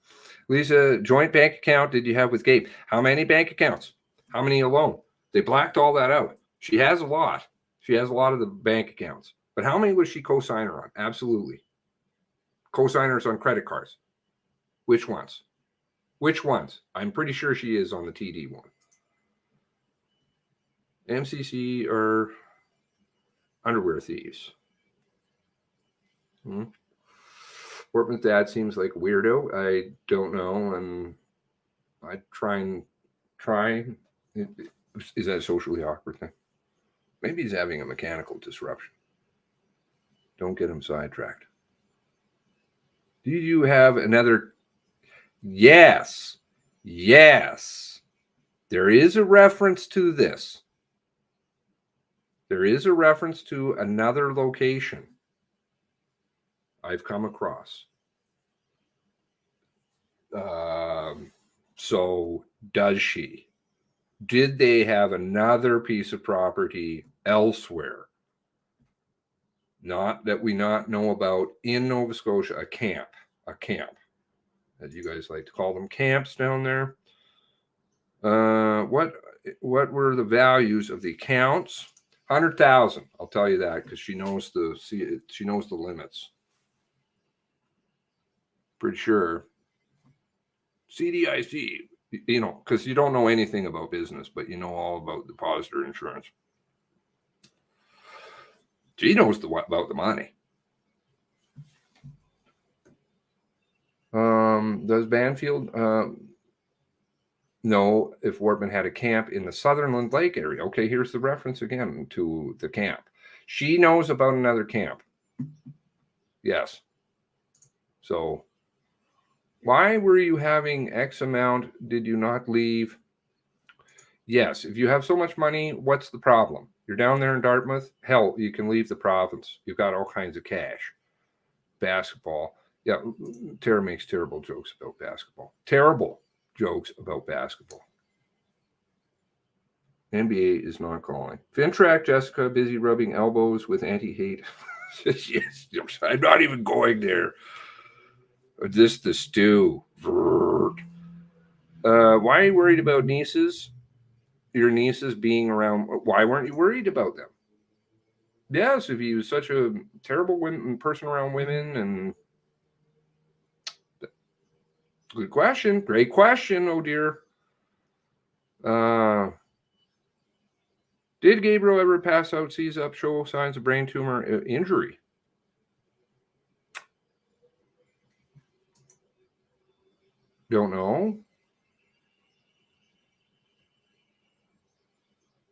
S1: Lisa, joint bank account did you have with Gabe? How many bank accounts? How many alone? They blacked all that out. She has a lot. She has a lot of the bank accounts. But how many was she co-signer on? Absolutely. Co-signers on credit cards. Which ones? I'm pretty sure she is on the TD one. MCC or underwear thieves. Wortman's dad seems like a weirdo. I don't know, and I try. Is that a socially awkward thing? Maybe he's having a mechanical disruption. Don't get him sidetracked. Do you have another? Yes. There is a reference to this. There is a reference to another location I've come across. So does she? Did they have another piece of property elsewhere? Not that we not know about in Nova Scotia, a camp, as you guys like to call them, camps down there. What were the values of the accounts? 100,000. I'll tell you that because she knows the limits. Pretty sure. CDIC, you know, because you don't know anything about business, but you know all about depositor insurance. She knows about the money. Does Banfield know if Wortman had a camp in the Sutherland Lake area? Okay, here's the reference again to the camp. She knows about another camp. Yes. So why were you having X amount? Did you not leave? Yes. If you have so much money, what's the problem? You're down there in Dartmouth. Hell, you can leave the province. You've got all kinds of cash. Basketball. Yeah, Tara makes terrible jokes about basketball. Terrible jokes about basketball. NBA is not calling. Fintrack, Jessica, busy rubbing elbows with anti-hate. Yes, I'm not even going there. This the stew. Why are you worried about nieces? Your nieces being around. Why weren't you worried about them? Yes, if he was such a terrible person around women, and good question, great question. Oh dear. Did Gabriel ever pass out, seize up, show signs of brain tumor injury? Don't know.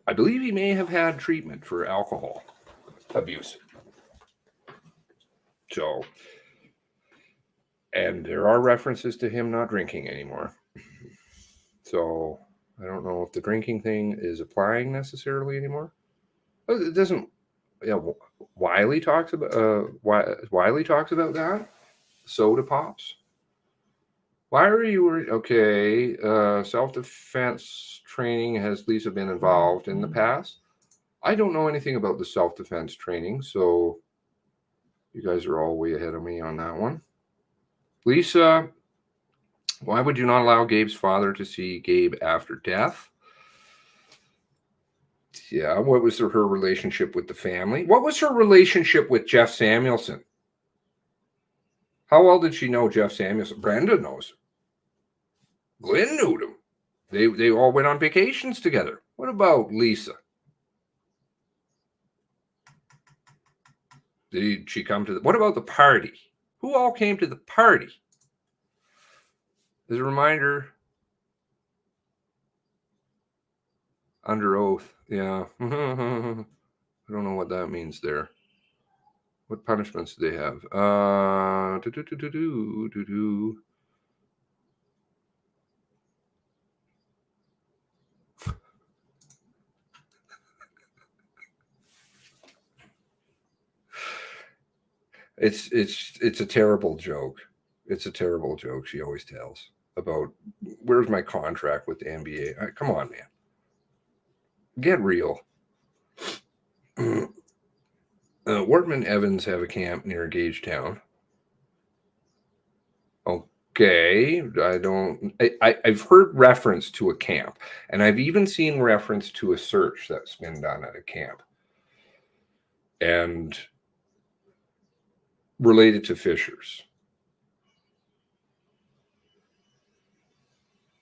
S1: I believe he may have had treatment for alcohol abuse. So, and there are references to him not drinking anymore. So, I don't know if the drinking thing is applying necessarily anymore. It doesn't. Yeah, Wiley talks about that. Soda pops. Why are you worried? Okay, self-defense training, has Lisa been involved in the past? I don't know anything about the self-defense training, so you guys are all way ahead of me on that one. Lisa, why would you not allow Gabe's father to see Gabe after death? Yeah, what was her relationship with the family? What was her relationship with Jeff Samuelson? How well did she know Jeff Samuelson? Brenda knows. Glenn knew him. They all went on vacations together. What about Lisa? Did she come to what about the party? Who all came to the party? As a reminder, under oath. Yeah. I don't know what that means there. What punishments do they have? It's a terrible joke. It's a terrible joke she always tells about where's my contract with the NBA. Come on, man. Get real. Wortman Evans have a camp near Gagetown. Okay, I've heard reference to a camp, and I've even seen reference to a search that's been done at a camp, and related to fishers.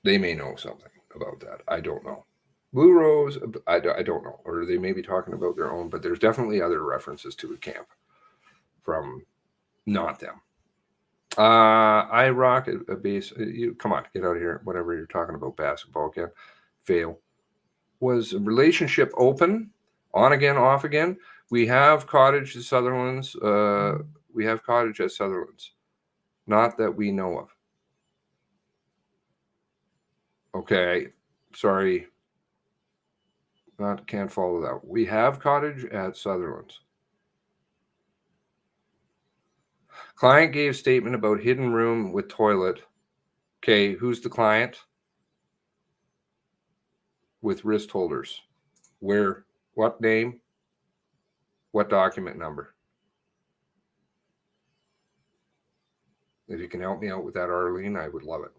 S1: They may know something about that. I don't know. Blue Rose, I don't know, or they may be talking about their own, but there's definitely other references to a camp from not them. I rock a base. You come on, get out of here. Whatever you're talking about, basketball again. Fail. Was a relationship open? On again, off again. We have cottage at Sutherland's. We have cottage at Sutherland's. Not that we know of. Okay, sorry. Can't follow that. We have cottage at Sutherland's. Client gave statement about hidden room with toilet. Okay, who's the client? with wrist holders. Where? What name? What document number? If you can help me out with that, Arlene, I would love it.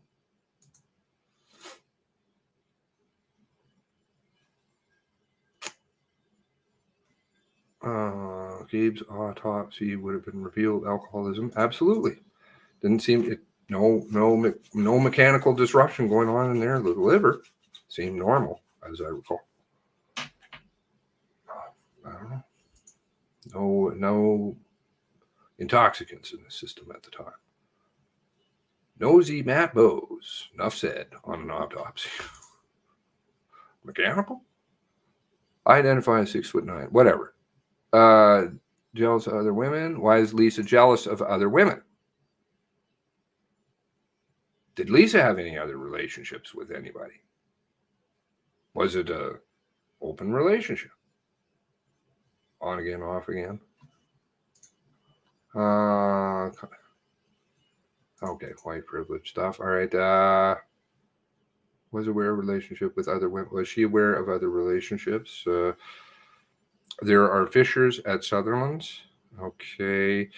S1: Gabe's autopsy would have been revealed alcoholism. Absolutely. Didn't seem it. No mechanical disruption going on in there. The liver seemed normal, as I recall. I don't know. No intoxicants in the system at the time. Nosy Matt Bowes. Enough said on an autopsy. Mechanical? Identify 6'9". Whatever. Jealous of other women. Why is Lisa jealous of other women? Did Lisa have any other relationships with anybody? Was it a open relationship? On again, off again. Okay, white privilege stuff. All right. Was aware of relationship with other women. Was she aware of other relationships? There are fissures at Sutherland's. Okay.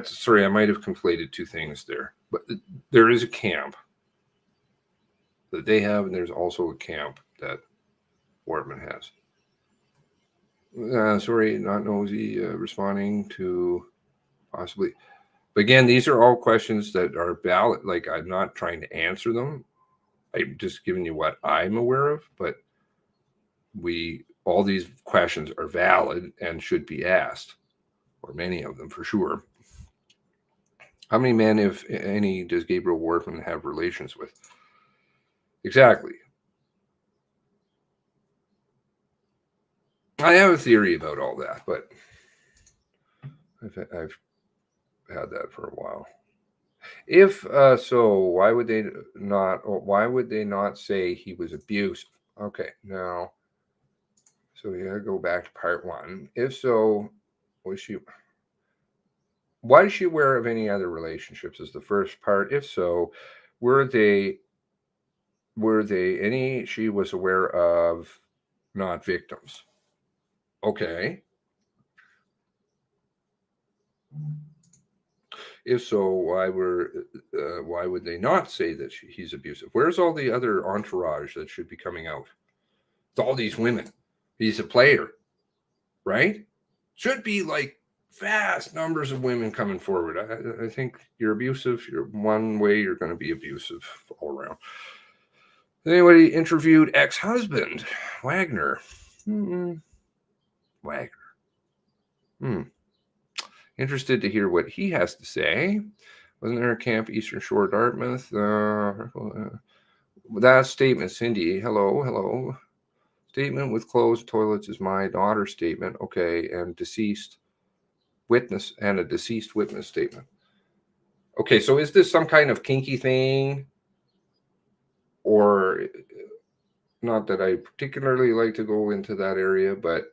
S1: Sorry, I might have conflated two things there. But there is a camp that they have, and there's also a camp that Wortman has. Sorry, not nosy, responding to possibly. But again, these are all questions that are valid. Like, I'm not trying to answer them. I'm just giving you what I'm aware of. But all these questions are valid and should be asked, or many of them for sure. How many men, if any, does Gabriel Wortman have relations with? Exactly. I have a theory about all that, but I've had that for a while. If so, why would they not say he was abusive? Okay, now, so we gotta go back to part one. If so, why is she aware of any other relationships? Is the first part. If so, were they any she was aware of, not victims? Okay. If so, why would they not say that he's abusive? Where's all the other entourage that should be coming out? It's all these women. He's a player, right? Should be like vast numbers of women coming forward. I think you're abusive. You're one way. You're going to be abusive all around. Anybody interviewed ex-husband Wagner? Wagner. Interested to hear what he has to say. Wasn't there a camp Eastern Shore, Dartmouth? That statement, Cindy. Hello. Statement with closed toilets is my daughter's statement. Okay, and a deceased witness statement. Okay, so is this some kind of kinky thing? Or not that I particularly like to go into that area, but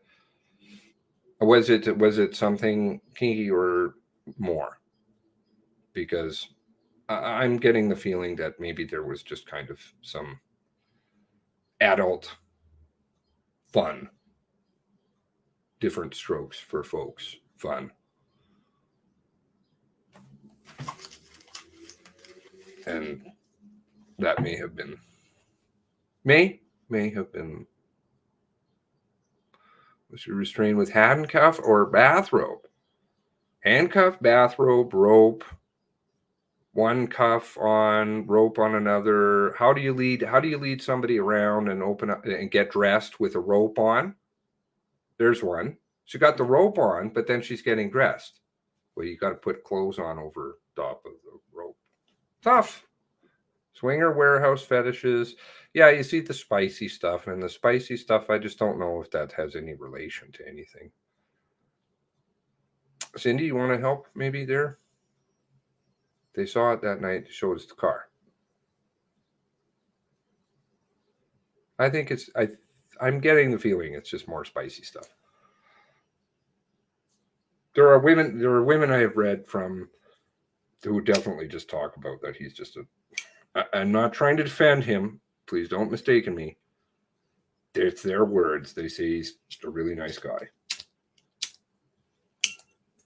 S1: was it something kinky or more? Because I'm getting the feeling that maybe there was just kind of some adult fun, different strokes for folks fun. And that may have been was she restrained with handcuff or bathrobe? Handcuff, bathrobe, rope, one cuff on, rope on another. How do you lead somebody around and open up and get dressed with a rope on? There's one. She got the rope on, but then she's getting dressed. Well, you got to put clothes on over top of the rope. Tough. Swinger warehouse fetishes. Yeah, you see the spicy stuff, and the spicy stuff, I just don't know if that has any relation to anything. Cindy, you want to help maybe there? They saw it that night. They showed us the car. I think I'm getting the feeling it's just more spicy stuff. There are women I have read from who definitely just talk about that he's just I'm not trying to defend him Please don't mistake me. It's their words. They say he's just a really nice guy.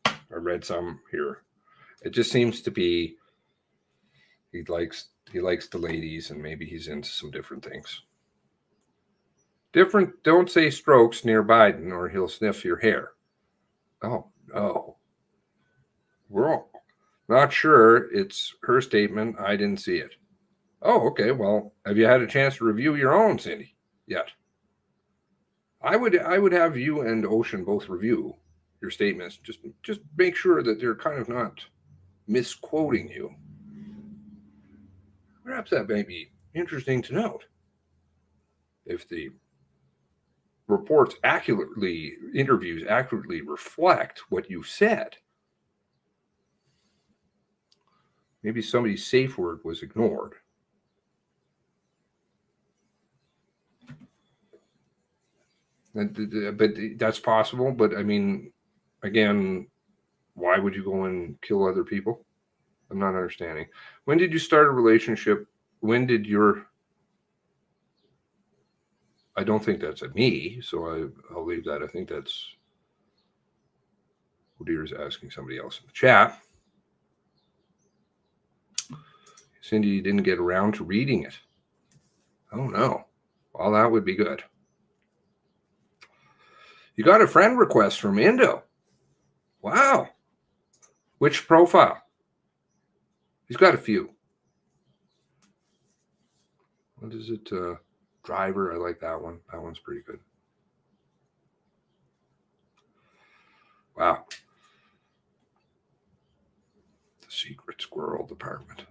S1: I read some here. It just seems to be he likes the ladies, and maybe he's into some different things. Don't say strokes near Biden or he'll sniff your hair. Oh, no. Wrong. Not sure. It's her statement. I didn't see it. Oh, okay. Well, have you had a chance to review your own, Cindy, yet? I would have you and Ocean both review your statements. Just make sure that they're kind of not misquoting you. Perhaps that may be interesting to note. If the interviews accurately reflect what you said, maybe somebody's safe word was ignored. But that's possible. But I mean, again, why would you go and kill other people? I'm not understanding. When did you start a relationship? When did your... I don't think that's a me, so I'll leave that. I think that's... Deer's asking somebody else in the chat. Cindy didn't get around to reading it. Oh, no. Well, that would be good. You got a friend request from Indo. Wow. Which profile? He's got a few. What is it? Driver. I like that one. That one's pretty good. Wow. The Secret Squirrel Department.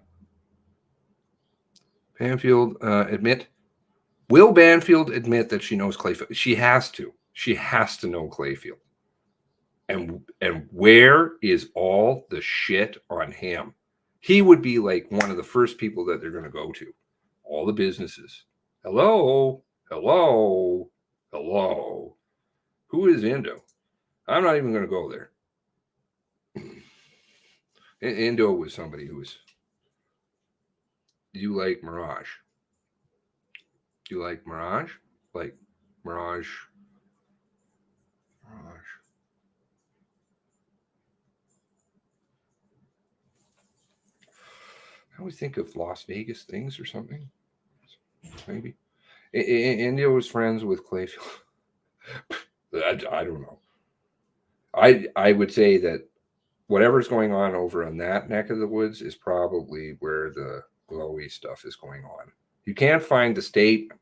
S1: Banfield Will Banfield admit that she knows Clayfield? She has to. She has to know Clayfield. And where is all the shit on him? He would be like one of the first people that they're going to go to. All the businesses. Hello. Who is Indo? I'm not even going to go there. Indo was somebody who was... You like Mirage? Do you like Mirage? Like Mirage. I always think of Las Vegas things or something. Maybe. India was friends with Clayfield. I don't know. I would say that whatever's going on over on that neck of the woods is probably where the glowy stuff is going on. You can't find the statement.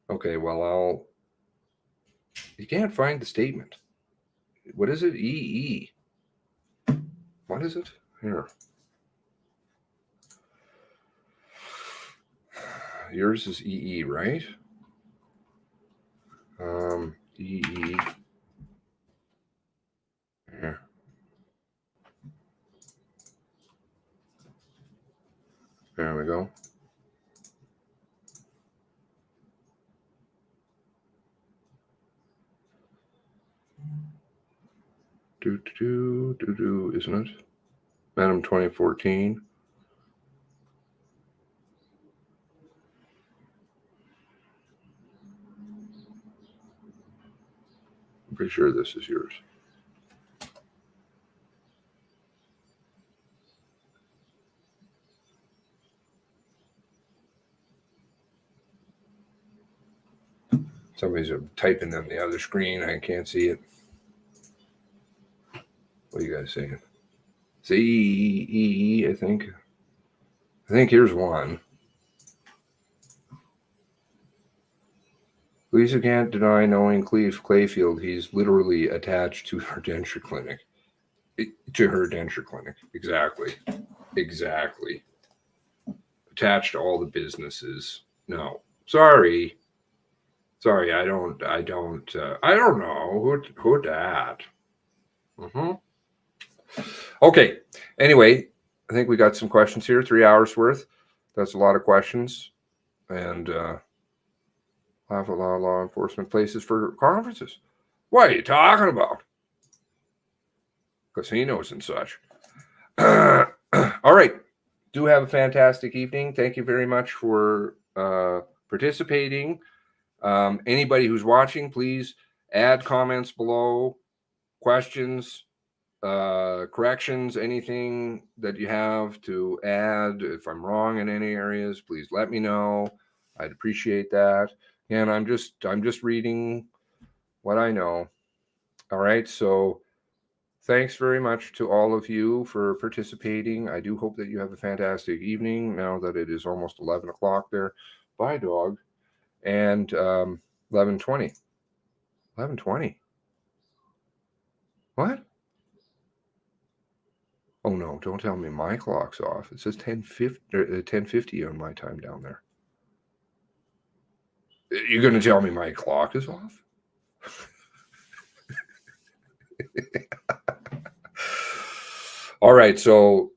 S1: Okay, well, you can't find the statement. What is it? EE. What is it? Here. Yours is EE, right? EE. Here. There we go. Isn't it? Madam 2014. I'm pretty sure this is yours. Somebody's typing on the other screen. I can't see it. What are you guys saying? C-E-E, I think. I think here's one. Lisa can't deny knowing Clayfield. He's literally attached to her denture clinic. Exactly. Attached to all the businesses. No. Sorry. I don't know who that. Okay. Anyway, I think we got some questions here. 3 hours worth. That's a lot of questions. And have a lot of law enforcement places for conferences. What are you talking about? Casinos and such. All right. do have a fantastic evening. Thank you very much for participating. Anybody who's watching, please add comments below, questions, corrections, anything that you have to add. If I'm wrong in any areas, please let me know. I'd appreciate that. And I'm just reading what I know. All right. So thanks very much to all of you for participating. I do hope that you have a fantastic evening now that it is almost 11 o'clock there. Bye, dog. And 11:20. 11:20. What? Oh no, don't tell me my clock's off. It says 10:50 on my time down there. You're going to tell me my clock is off? All right, so,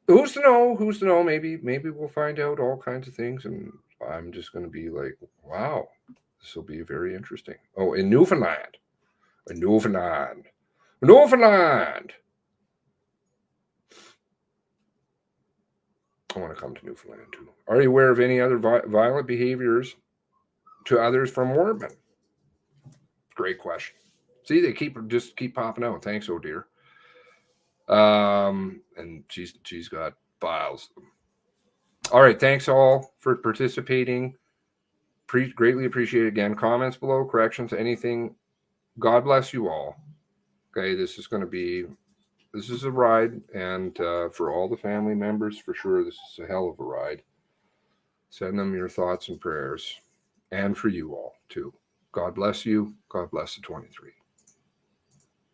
S1: who's to know? Who's to know? Maybe we'll find out all kinds of things, and I'm just going to be like, wow, this will be very interesting. Oh, in Newfoundland. Newfoundland. I want to come to Newfoundland too. Are you aware of any other violent behaviors to others from Wardman? Great question. See, they keep popping out. Thanks, oh dear. And she's got files. All right, thanks all for participating. Greatly appreciate it. Again, comments below, corrections, anything. God bless you all. Okay, this is a ride, and for all the family members, for sure, this is a hell of a ride. Send them your thoughts and prayers, and for you all too. God bless you. God bless the 23.